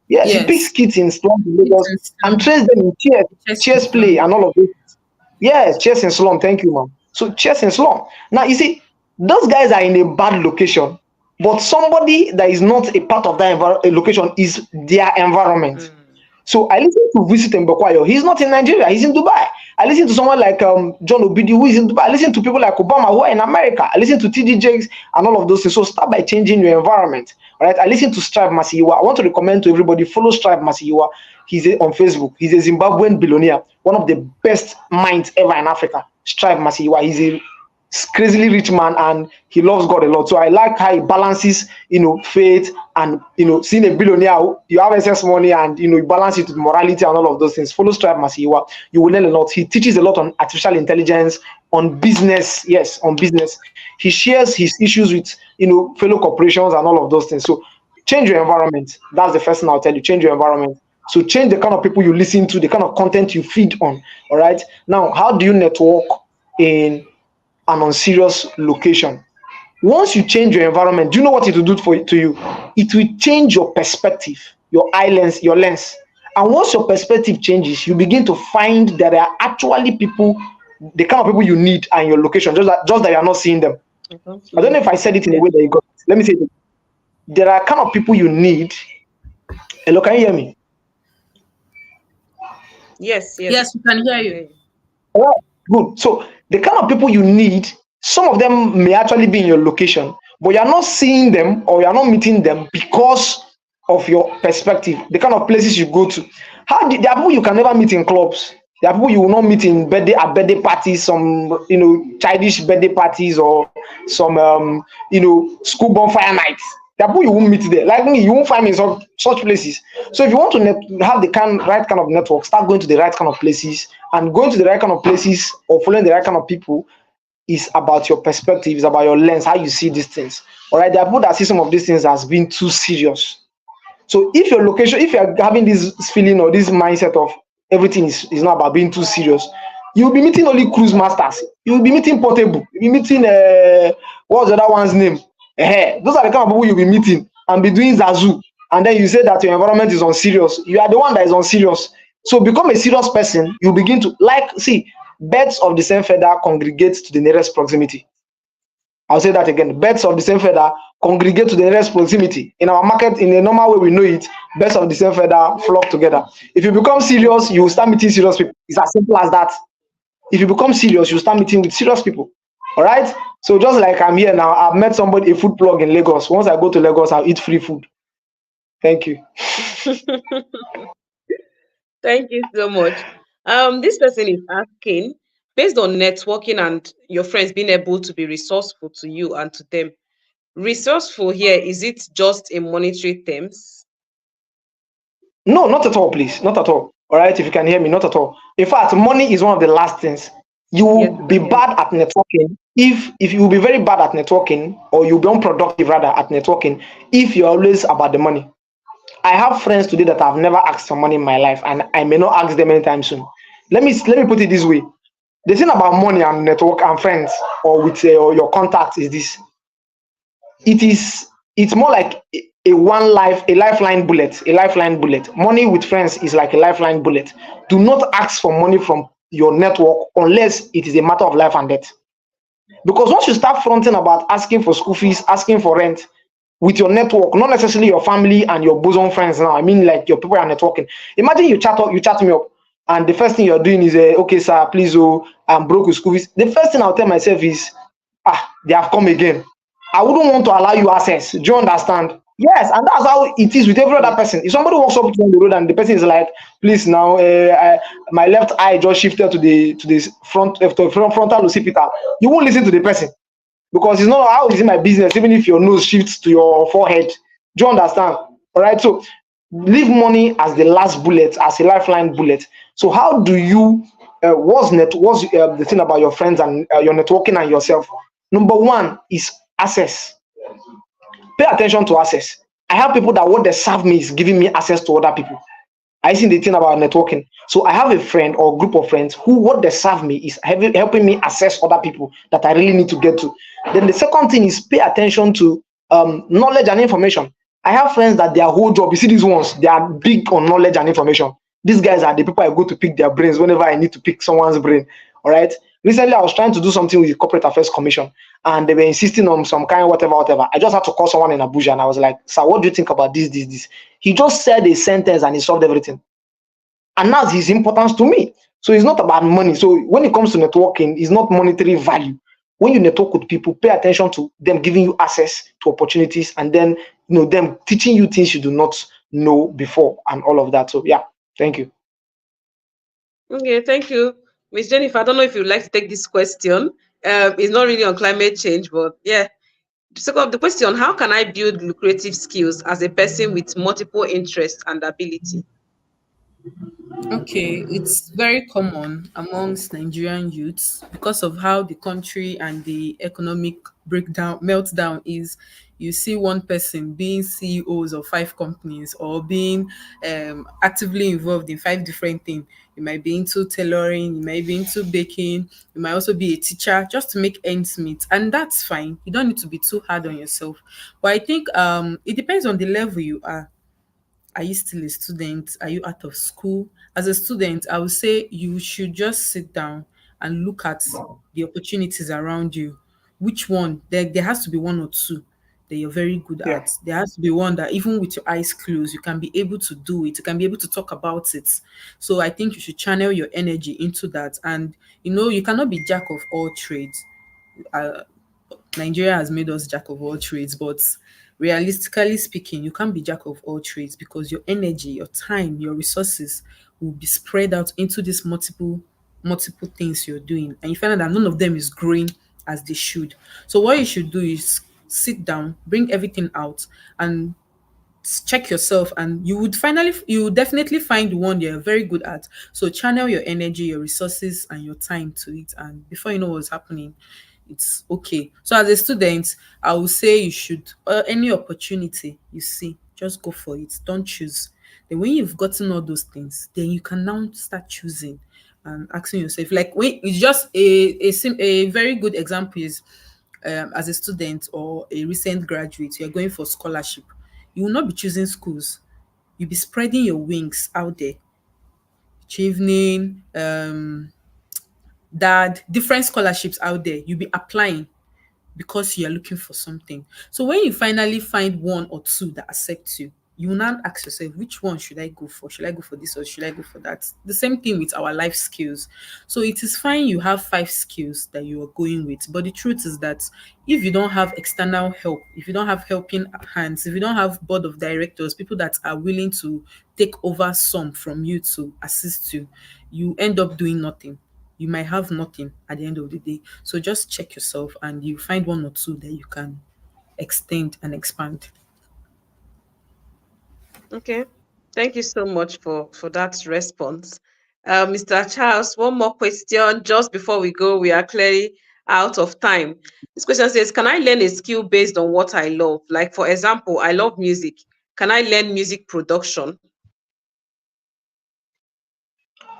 Yes, he picks kids in slums in Lagos and trains them in chess play and all of this. Yes, chess in slum. Thank you, ma'am. So chess in slum. Now you see, those guys are in a bad location, but somebody that is not a part of that location is their environment. So I listen to Visit Mbekwayo. He's not in Nigeria. He's in Dubai. I listen to someone like John Obidi, who is in Dubai. I listen to people like Obama, who are in America. I listen to TD Jakes and all of those things. So start by changing your environment. All right. I listen to Strive Masiyiwa. I want to recommend to everybody, follow Strive Masiyiwa. He's on Facebook. He's a Zimbabwean billionaire, one of the best minds ever in Africa. Strive Masiyiwa. He's a crazily rich man, and he loves God a lot. So I like how he balances, faith and, seeing a billionaire, you have excess money and, you balance it with morality and all of those things. Follow Strive Masiyiwa. You will learn a lot. He teaches a lot on artificial intelligence, on business. Yes, on business. He shares his issues with, fellow corporations and all of those things. So change your environment. That's the first thing I'll tell you. Change your environment. So change the kind of people you listen to, the kind of content you feed on. All right. Now, how do you network in an unserious location? Once you change your environment, do you know what it will do to you? It will change your perspective, your lens. And once your perspective changes, you begin to find that there are actually people, the kind of people you need are in your location, just that you are not seeing them. I don't know if I said it in a way that you got it. Let me say it. There are kind of people you need. Hello, can you hear me? Yes, we can hear you. All right, good. So the kind of people you need, some of them may actually be in your location, but you're not seeing them or you're not meeting them because of your perspective, the kind of places you go to. There are people you can never meet in clubs. There are people you will not meet in birthday parties, some childish birthday parties, or some school bonfire nights. There are people you won't meet there. Like me, you won't find me in such places. So if you want to have the right kind of network, start going to the right kind of places, and going to the right kind of places or following the right kind of people is about your perspective, it's about your lens, how you see these things. All right, there are people that see some of these things as being too serious. So if your location, if you're having this feeling or this mindset of everything is not about being too serious, you'll be meeting only cruise masters. You'll be meeting Portable. You'll be meeting what's the other one's name? Those are the kind of people you'll be meeting and be doing Zazu. And then you say that your environment is unserious. You are the one that is unserious. So become a serious person. You begin to birds of the same feather congregate to the nearest proximity. I'll say that again. Birds of the same feather congregate to the nearest proximity. In our market, in a normal way we know it, birds of the same feather flock together. If you become serious, you will start meeting serious people. It's as simple as that. If you become serious, you start meeting with serious people. All right? So just like I'm here now, I've met somebody, a food plug in Lagos. Once I go to Lagos, I'll eat free food. Thank you. Thank you so much. This person is asking, based on networking and your friends being able to be resourceful to you and to them, resourceful here, is it just in monetary terms? No, not at all, please. Not at all. All right, if you can hear me, not at all. In fact, money is one of the last things. You will Yes, be bad at networking if you will be very bad at networking, or you'll be unproductive rather at networking if you're always about the money. I have friends today that I've never asked for money in my life, and I may not ask them anytime soon. Let me put it this way: the thing about money and network and friends, or with or your contacts, is this: it's more like a lifeline bullet. A lifeline bullet. Money with friends is like a lifeline bullet. Do not ask for money from your network unless it is a matter of life and death. Because once you start fronting about asking for school fees, asking for rent with your network, not necessarily your family and your bosom friends now, I mean like your people are networking. Imagine you chat me up, and the first thing you're doing is, okay, sir, please, I'm broke with school fees. The first thing I'll tell myself is, they have come again. I wouldn't want to allow you access. Do you understand? Yes, and that's how it is with every other person. If somebody walks up to you on the road and the person is like, "Please now, my left eye just shifted to the frontal occipital," you won't listen to the person, because it's not, how is it my business, even if your nose shifts to your forehead. Do you understand? All right. So leave money as the last bullet, as a lifeline bullet. So how do you? What's the thing about your friends and your networking and yourself? Number one is access. Pay attention to access. I have people that what they serve me is giving me access to other people. I see the thing about networking. So I have a friend or group of friends who what they serve me is helping me access other people that I really need to get to. Then the second thing is pay attention to knowledge and information. I have friends that their whole job, you see these ones, they are big on knowledge and information. These guys are the people I go to pick their brains whenever I need to pick someone's brain. All right. Recently, I was trying to do something with the Corporate Affairs Commission, and they were insisting on some kind of whatever. I just had to call someone in Abuja, and I was like, "Sir, what do you think about this?" He just said a sentence, and he solved everything. And that's his importance to me. So it's not about money. So when it comes to networking, it's not monetary value. When you network with people, pay attention to them giving you access to opportunities, and then them teaching you things you do not know before, and all of that. So yeah, thank you. Okay, thank you. Miss Jennifer, I don't know if you'd like to take this question. It's not really on climate change, but yeah. So the question, how can I build lucrative skills as a person with multiple interests and ability? Okay, it's very common amongst Nigerian youths because of how the country and the economic breakdown meltdown is. You see one person being CEOs of five companies, or being actively involved in five different things. You might be into tailoring, you might be into baking, you might also be a teacher just to make ends meet. And that's fine. You don't need to be too hard on yourself. But I think it depends on the level you are. Are you still a student? Are you out of school? As a student, I would say you should just sit down and look at the opportunities around you. Which one? There has to be one or two that you're very good Yeah. at. There has to be one that even with your eyes closed, you can be able to do it. You can be able to talk about it. So I think you should channel your energy into that. And you cannot be jack of all trades. Uh, Nigeria has made us jack of all trades, but realistically speaking, you can't be jack of all trades because your energy, your time, your resources will be spread out into these multiple things you're doing, and you find out that none of them is growing as they should. So what you should do is sit down, bring everything out, and check yourself, and you would definitely find the one you're very good at. So channel your energy, your resources, and your time to it, and before you know what's happening, it's okay. So as a student, I would say you should, any opportunity you see, just go for it, don't choose. Then when you've gotten all those things, then you can now start choosing and asking yourself, like, when it's just a very good example is, as a student or a recent graduate, you're going for scholarship. You will not be choosing schools. You'll be spreading your wings out there, achieving that different scholarships out there. You'll be applying because you're looking for something. So when you finally find one or two that accept you, you will now ask yourself, which one should I go for? Should I go for this or should I go for that? The same thing with our life skills. So it is fine you have 5 skills that you are going with, but the truth is that if you don't have external help, if you don't have helping hands, if you don't have board of directors, people that are willing to take over some from you to assist you, you end up doing nothing. You might have nothing at the end of the day. So just check yourself and you find one or two that you can extend and expand. Okay. Thank you so much for that response. Mr. Charles, one more question just before we go. We are clearly out of time. This question says, can I learn a skill based on what I love? Like, for example, I love music. Can I learn music production?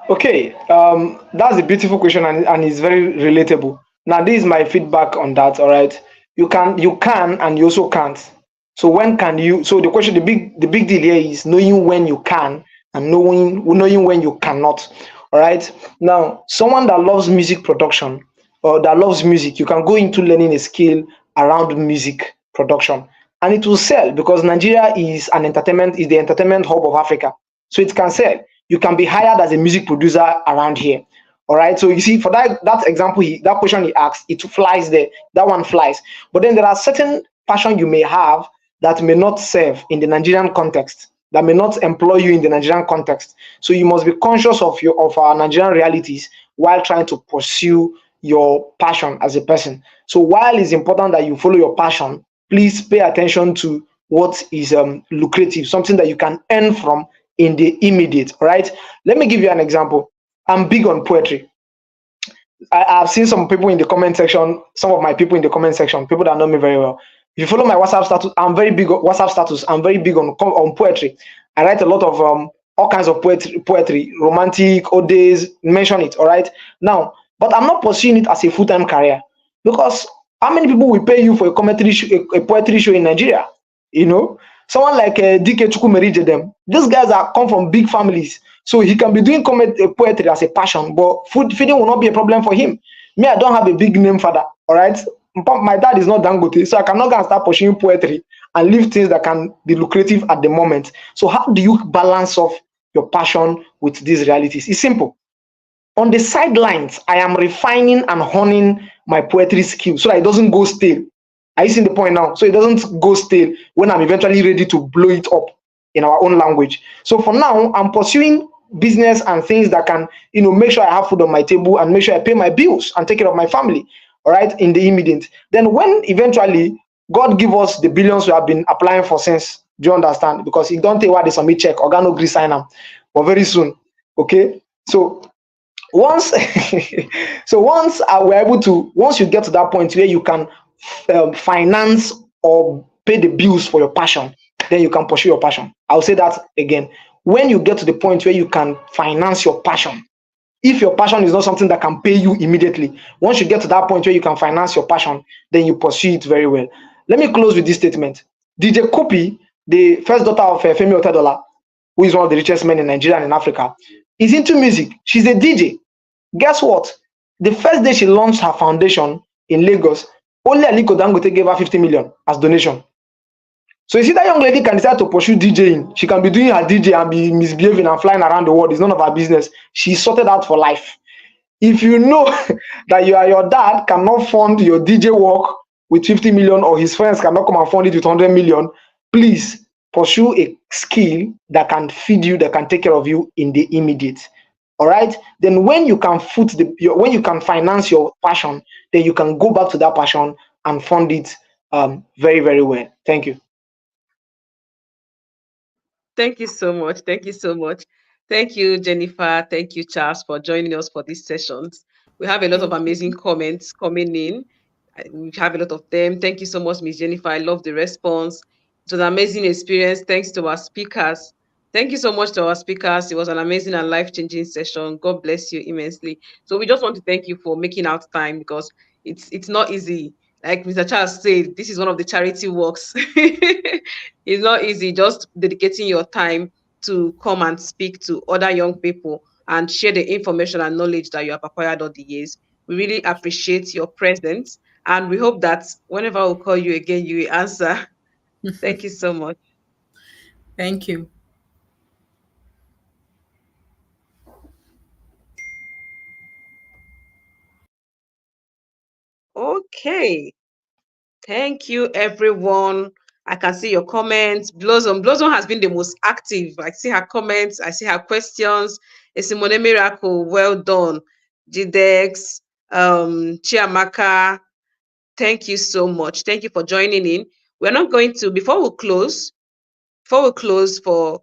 Okay, that's a beautiful question, and it's very relatable. Now, this is my feedback on that. All right, you can, and you also can't. So when can you? So the question, the big deal here is knowing when you can and knowing when you cannot. All right. Now, someone that loves music production or that loves music, you can go into learning a skill around music production, and it will sell because Nigeria is the entertainment hub of Africa, so it can sell. You can be hired as a music producer around here. All right. So you see, for that example, that question he asked, it flies there. That one flies. But then there are certain passion you may have that may not serve in the Nigerian context, that may not employ you in the Nigerian context. So you must be conscious of our Nigerian realities while trying to pursue your passion as a person. So while it's important that you follow your passion, please pay attention to what is lucrative, something that you can earn from in the immediate. All right. Let me give you an example. I'm big on poetry. I've seen some people in the comment section, some of my people in the comment section, people that know me very well. If you follow my WhatsApp status, I'm very big on WhatsApp status. I'm very big on poetry. I write a lot of all kinds of poetry, romantic, odes, mention it. All right. Now, but I'm not pursuing it as a full-time career because how many people will pay you for a poetry show in Nigeria? You know, someone like DK Chukwumerije them. These guys are come from big families, so he can be doing poetry as a passion, but food feeding will not be a problem for him. Me, I don't have a big name father. All right, my dad is not Dangote, so I cannot go and start pursuing poetry and leave things that can be lucrative at the moment. So how do you balance off your passion with these realities? It's simple. On the sidelines, I am refining and honing my poetry skill so that it doesn't go stale. Are you seeing the point now? So it doesn't go stale when I'm eventually ready to blow it up in our own language. So for now, I'm pursuing business and things that can, make sure I have food on my table and make sure I pay my bills and take care of my family. All right, in the immediate. Then when eventually God give us the billions we have been applying for since, do you understand? Because he don't take what they submit check, organo agree sign them, but very soon. Okay, so once once you get to that point where you can finance or pay the bills for your passion, then you can pursue your passion. I'll say that again. When you get to the point where you can finance your passion, if your passion is not something that can pay you immediately, once you get to that point where you can finance your passion, then you pursue it very well. Let me close with this statement. DJ Kopi, the first daughter of Femi Otedola, who is one of the richest men in Nigeria and in Africa, is into music. She's a DJ. Guess what? The first day she launched her foundation in Lagos, only Aliko Dangote gave her 50 million as donation. So you see, that young lady can decide to pursue DJing. She can be doing her DJ and be misbehaving and flying around the world. It's none of her business. She's sorted out for life. If you know that your dad cannot fund your DJ work with 50 million, or his friends cannot come and fund it with 100 million, please pursue a skill that can feed you, that can take care of you in the immediate. All right. Then when you can when you can finance your passion, then you can go back to that passion and fund it very, very well. Thank you. Thank you so much. Thank you so much. Thank you, Jennifer. Thank you, Charles, for joining us for these sessions. We have a lot of Thank amazing you. comments coming in. We have a lot of them. Thank you so much, Miss Jennifer. I love the response. It was an amazing experience. Thanks to our speakers. Thank you so much to our speakers. It was an amazing and life-changing session. God bless you immensely. So we just want to thank you for making out time, because it's not easy. Like Mr. Charles said, this is one of the charity works. It's not easy just dedicating your time to come and speak to other young people and share the information and knowledge that you have acquired all the years. We really appreciate your presence, and we hope that whenever we call you again, you will answer. Thank you so much. Thank you. Okay. Thank you, everyone. I can see your comments. Blossom has been the most active. I see her comments. I see her questions. Esimone Miracle, well done. Jidex, Chiamaka, thank you so much. Thank you for joining in. We're not going to, before we close for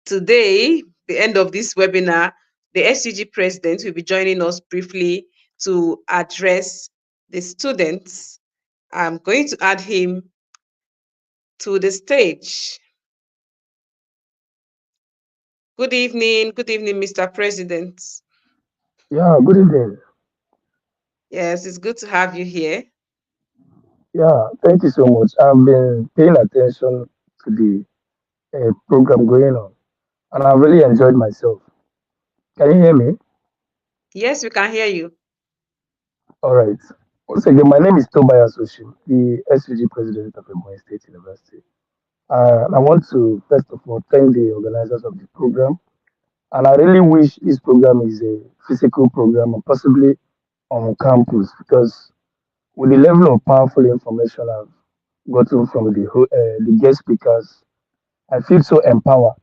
today, the end of this webinar, the SCG president will be joining us briefly to address the students. I'm going to add him to the stage. Good evening, Mr. President. Yeah, good evening. Yes, it's good to have you here. Yeah, thank you so much. I've been paying attention to the program going on, and I've really enjoyed myself. Can you hear me? Yes, we can hear you. All right. Once again, my name is Tobias Oshim, the SUG president of Ebonyi State University. I want to, first of all, thank the organizers of the program, and I really wish this program is a physical program and possibly on campus because with the level of powerful information I've gotten from the guest speakers, I feel so empowered.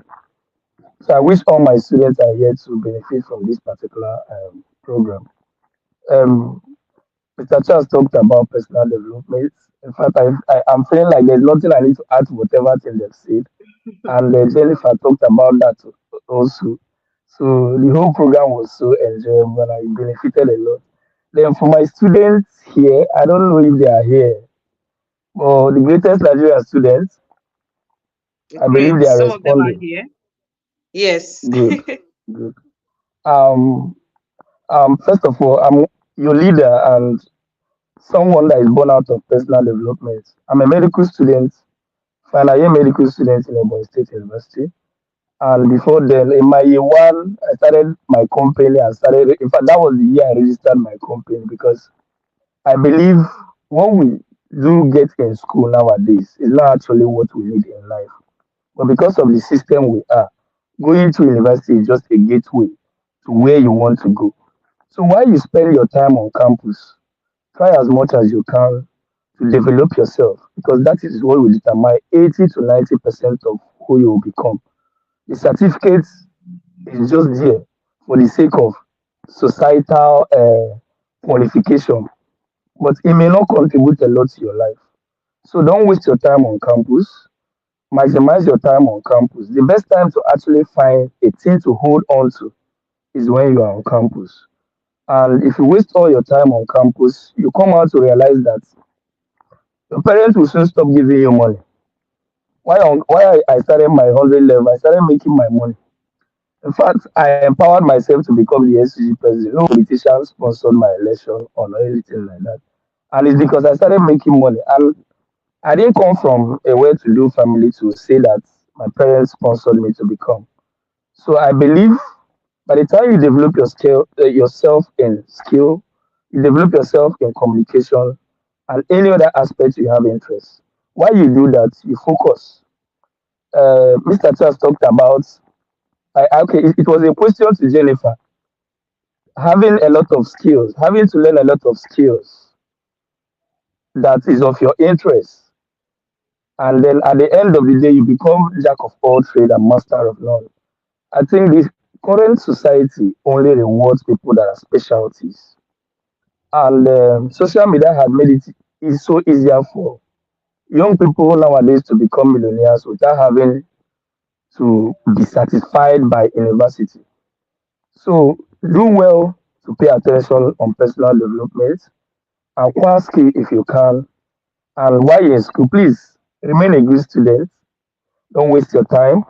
So I wish all my students are here to benefit from this particular program. Um, Mr. Charles talked about personal development. In fact, I'm feeling like there's nothing I need to add to whatever thing they've said. And Jennifer talked about that also. So the whole program was so enjoyable and I benefited a lot. Then for my students here, I don't know if they are here, but the greatest Nigerian students, I believe Great. they are Some of them are responding. here. Yes. Good, good. Um, First of all, I'm your leader and someone that is born out of personal development. I'm a medical student, final year medical student in Ebonyi State University. And before then, in my year one, I started my company and started, in fact, that was the year I registered my company because I believe what we do get in school nowadays is not actually what we need in life. But because of the system we are, going to university is just a gateway to where you want to go. So while you spend your time on campus, try as much as you can to develop yourself because that is what will determine 80 to 90% of who you will become. The certificate is just there for the sake of societal qualification, but it may not contribute a lot to your life. So don't waste your time on campus. Maximize your time on campus. The best time to actually find a thing to hold on to is when you are on campus. And if you waste all your time on campus, you come out to realize that your parents will soon stop giving you money. Why I started my 100 level, I started making my money. In fact, I empowered myself to become the SCG president. No politician sponsored my election or anything like that. And it's because I started making money. And I didn't come from a well-to-do family to say that my parents sponsored me to become. So I believe by the time you develop yourself in skill, you develop yourself in communication and any other aspect you have interest. While you do that, you focus. Mr. Charles talked about, okay, it was a question to Jennifer, having a lot of skills, having to learn a lot of skills. that is of your interest. And then at the end of the day, you become jack of all trade and master of none. I think this current society only rewards people that are specialties. And social media has made it so easier for young people nowadays to become millionaires without having to be satisfied by university. So do well to pay attention on personal development, acquire skill if you can, and while you're in school, please remain a good student. Don't waste your time.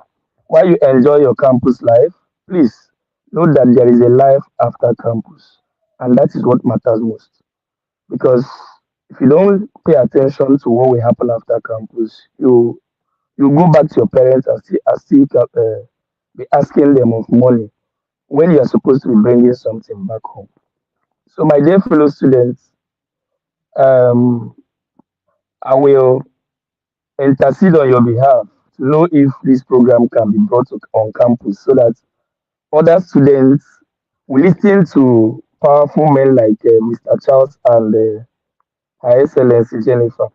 While you enjoy your campus life, please know that there is a life after campus, and that is what matters most. Because if you don't pay attention to what will happen after campus, you go back to your parents and still be asking them of money when you are supposed to be bringing something back home. So, my dear fellow students, um, I will intercede on your behalf to know if this program can be brought on campus so that other students will listen to powerful men like Mr. Charles and Her Excellency Jennifer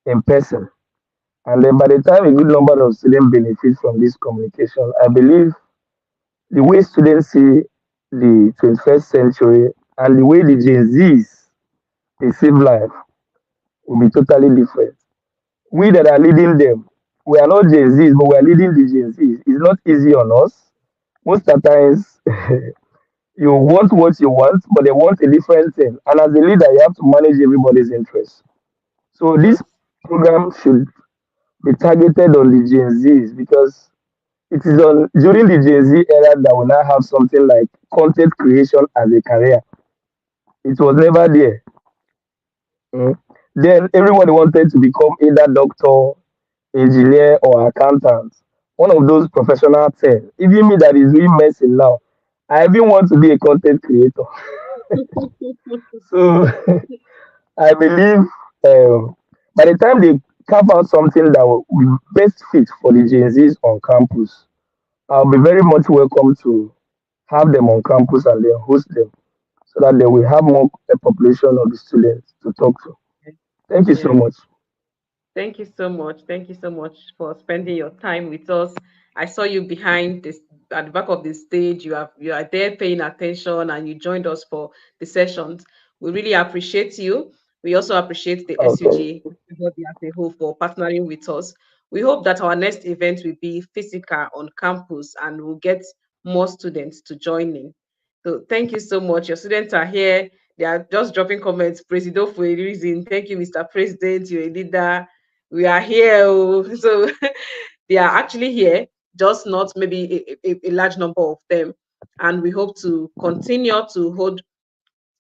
in person. And then by the time a good number of students benefit from this communication, I believe the way students see the 21st century and the way the Gen Zs perceive life will be totally different. We that are leading them, we are not Gen Zs, but we are leading the Gen Zs. It's not easy on us. Most of the times, you want what you want, but they want a different thing. And as a leader, you have to manage everybody's interests. So this Yes. program should be targeted on the Gen Zs because it is on during the Gen Z era that we now have something like content creation as a career. It was never there. Mm. Then everybody wanted to become either doctor, engineer, or accountant. One of those professional things. Even me that is doing medicine now, I even want to be a content creator. So I believe by the time they carve out something that will be best fit for the Gen Zs on campus, I'll be very much welcome to have them on campus and then host them so that they will have more a population of the students to talk to. Thank you so Yes. much. Thank you so much. Thank you so much for spending your time with us. I saw you behind this at the back of the stage. You are there paying attention and you joined us for the sessions. We really appreciate you. We also appreciate the Okay. SUG everybody as a whole for partnering with us. We hope that our next event will be physical on campus and we'll get more students to join in. So thank you so much. Your students are here. They are just dropping comments. President for a reason. Thank you, Mr. President. You're a leader. We are here. Oh. So they are actually here, just not maybe a large number of them. And we hope to continue to hold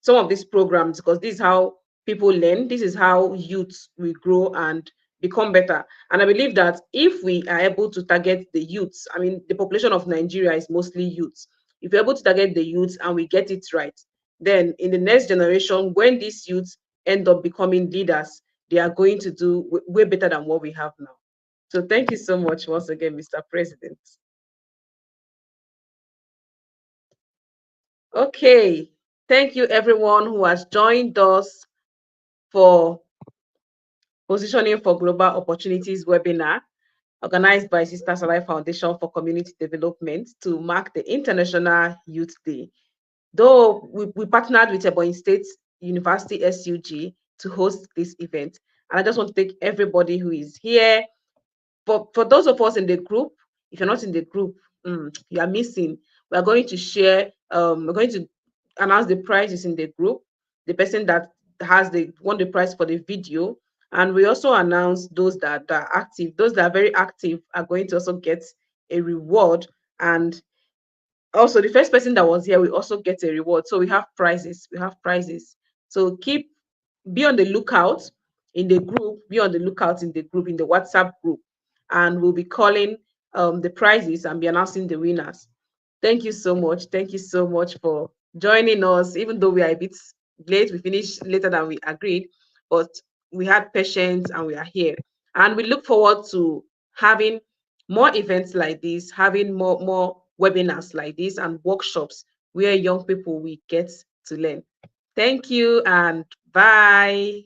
some of these programs because this is how people learn. This is how youth will grow and become better. And I believe that if we are able to target the youths, I mean, the population of Nigeria is mostly youths. If we're able to target the youths and we get it right, then in the next generation, when these youths end up becoming leaders, they are going to do way better than what we have now. So thank you so much once again, Mr. President. Okay. Thank you everyone who has joined us for Positioning for Global Opportunities webinar organized by Sister Salai Foundation for Community Development to mark the International Youth Day. Though we partnered with Ebonyi State University SUG to host this event. And I just want to thank everybody who is here. For those of us in the group, if you're not in the group, you are missing. We are going to share, we're going to announce the prizes in the group, the person that has the won the prize for the video. And we also announce those that are active. Those that are very active are going to also get a reward. And also the first person that was here will also get a reward. So we have prizes. We have prizes. So be on the lookout in the group, be on the lookout in the group, in the WhatsApp group, and we'll be calling the prizes and be announcing the winners. Thank you so much. Thank you so much for joining us. Even though we are a bit late, we finished later than we agreed, but we had patience and we are here. And we look forward to having more events like this, having more webinars like this and workshops where young people will get to learn. Thank you and bye.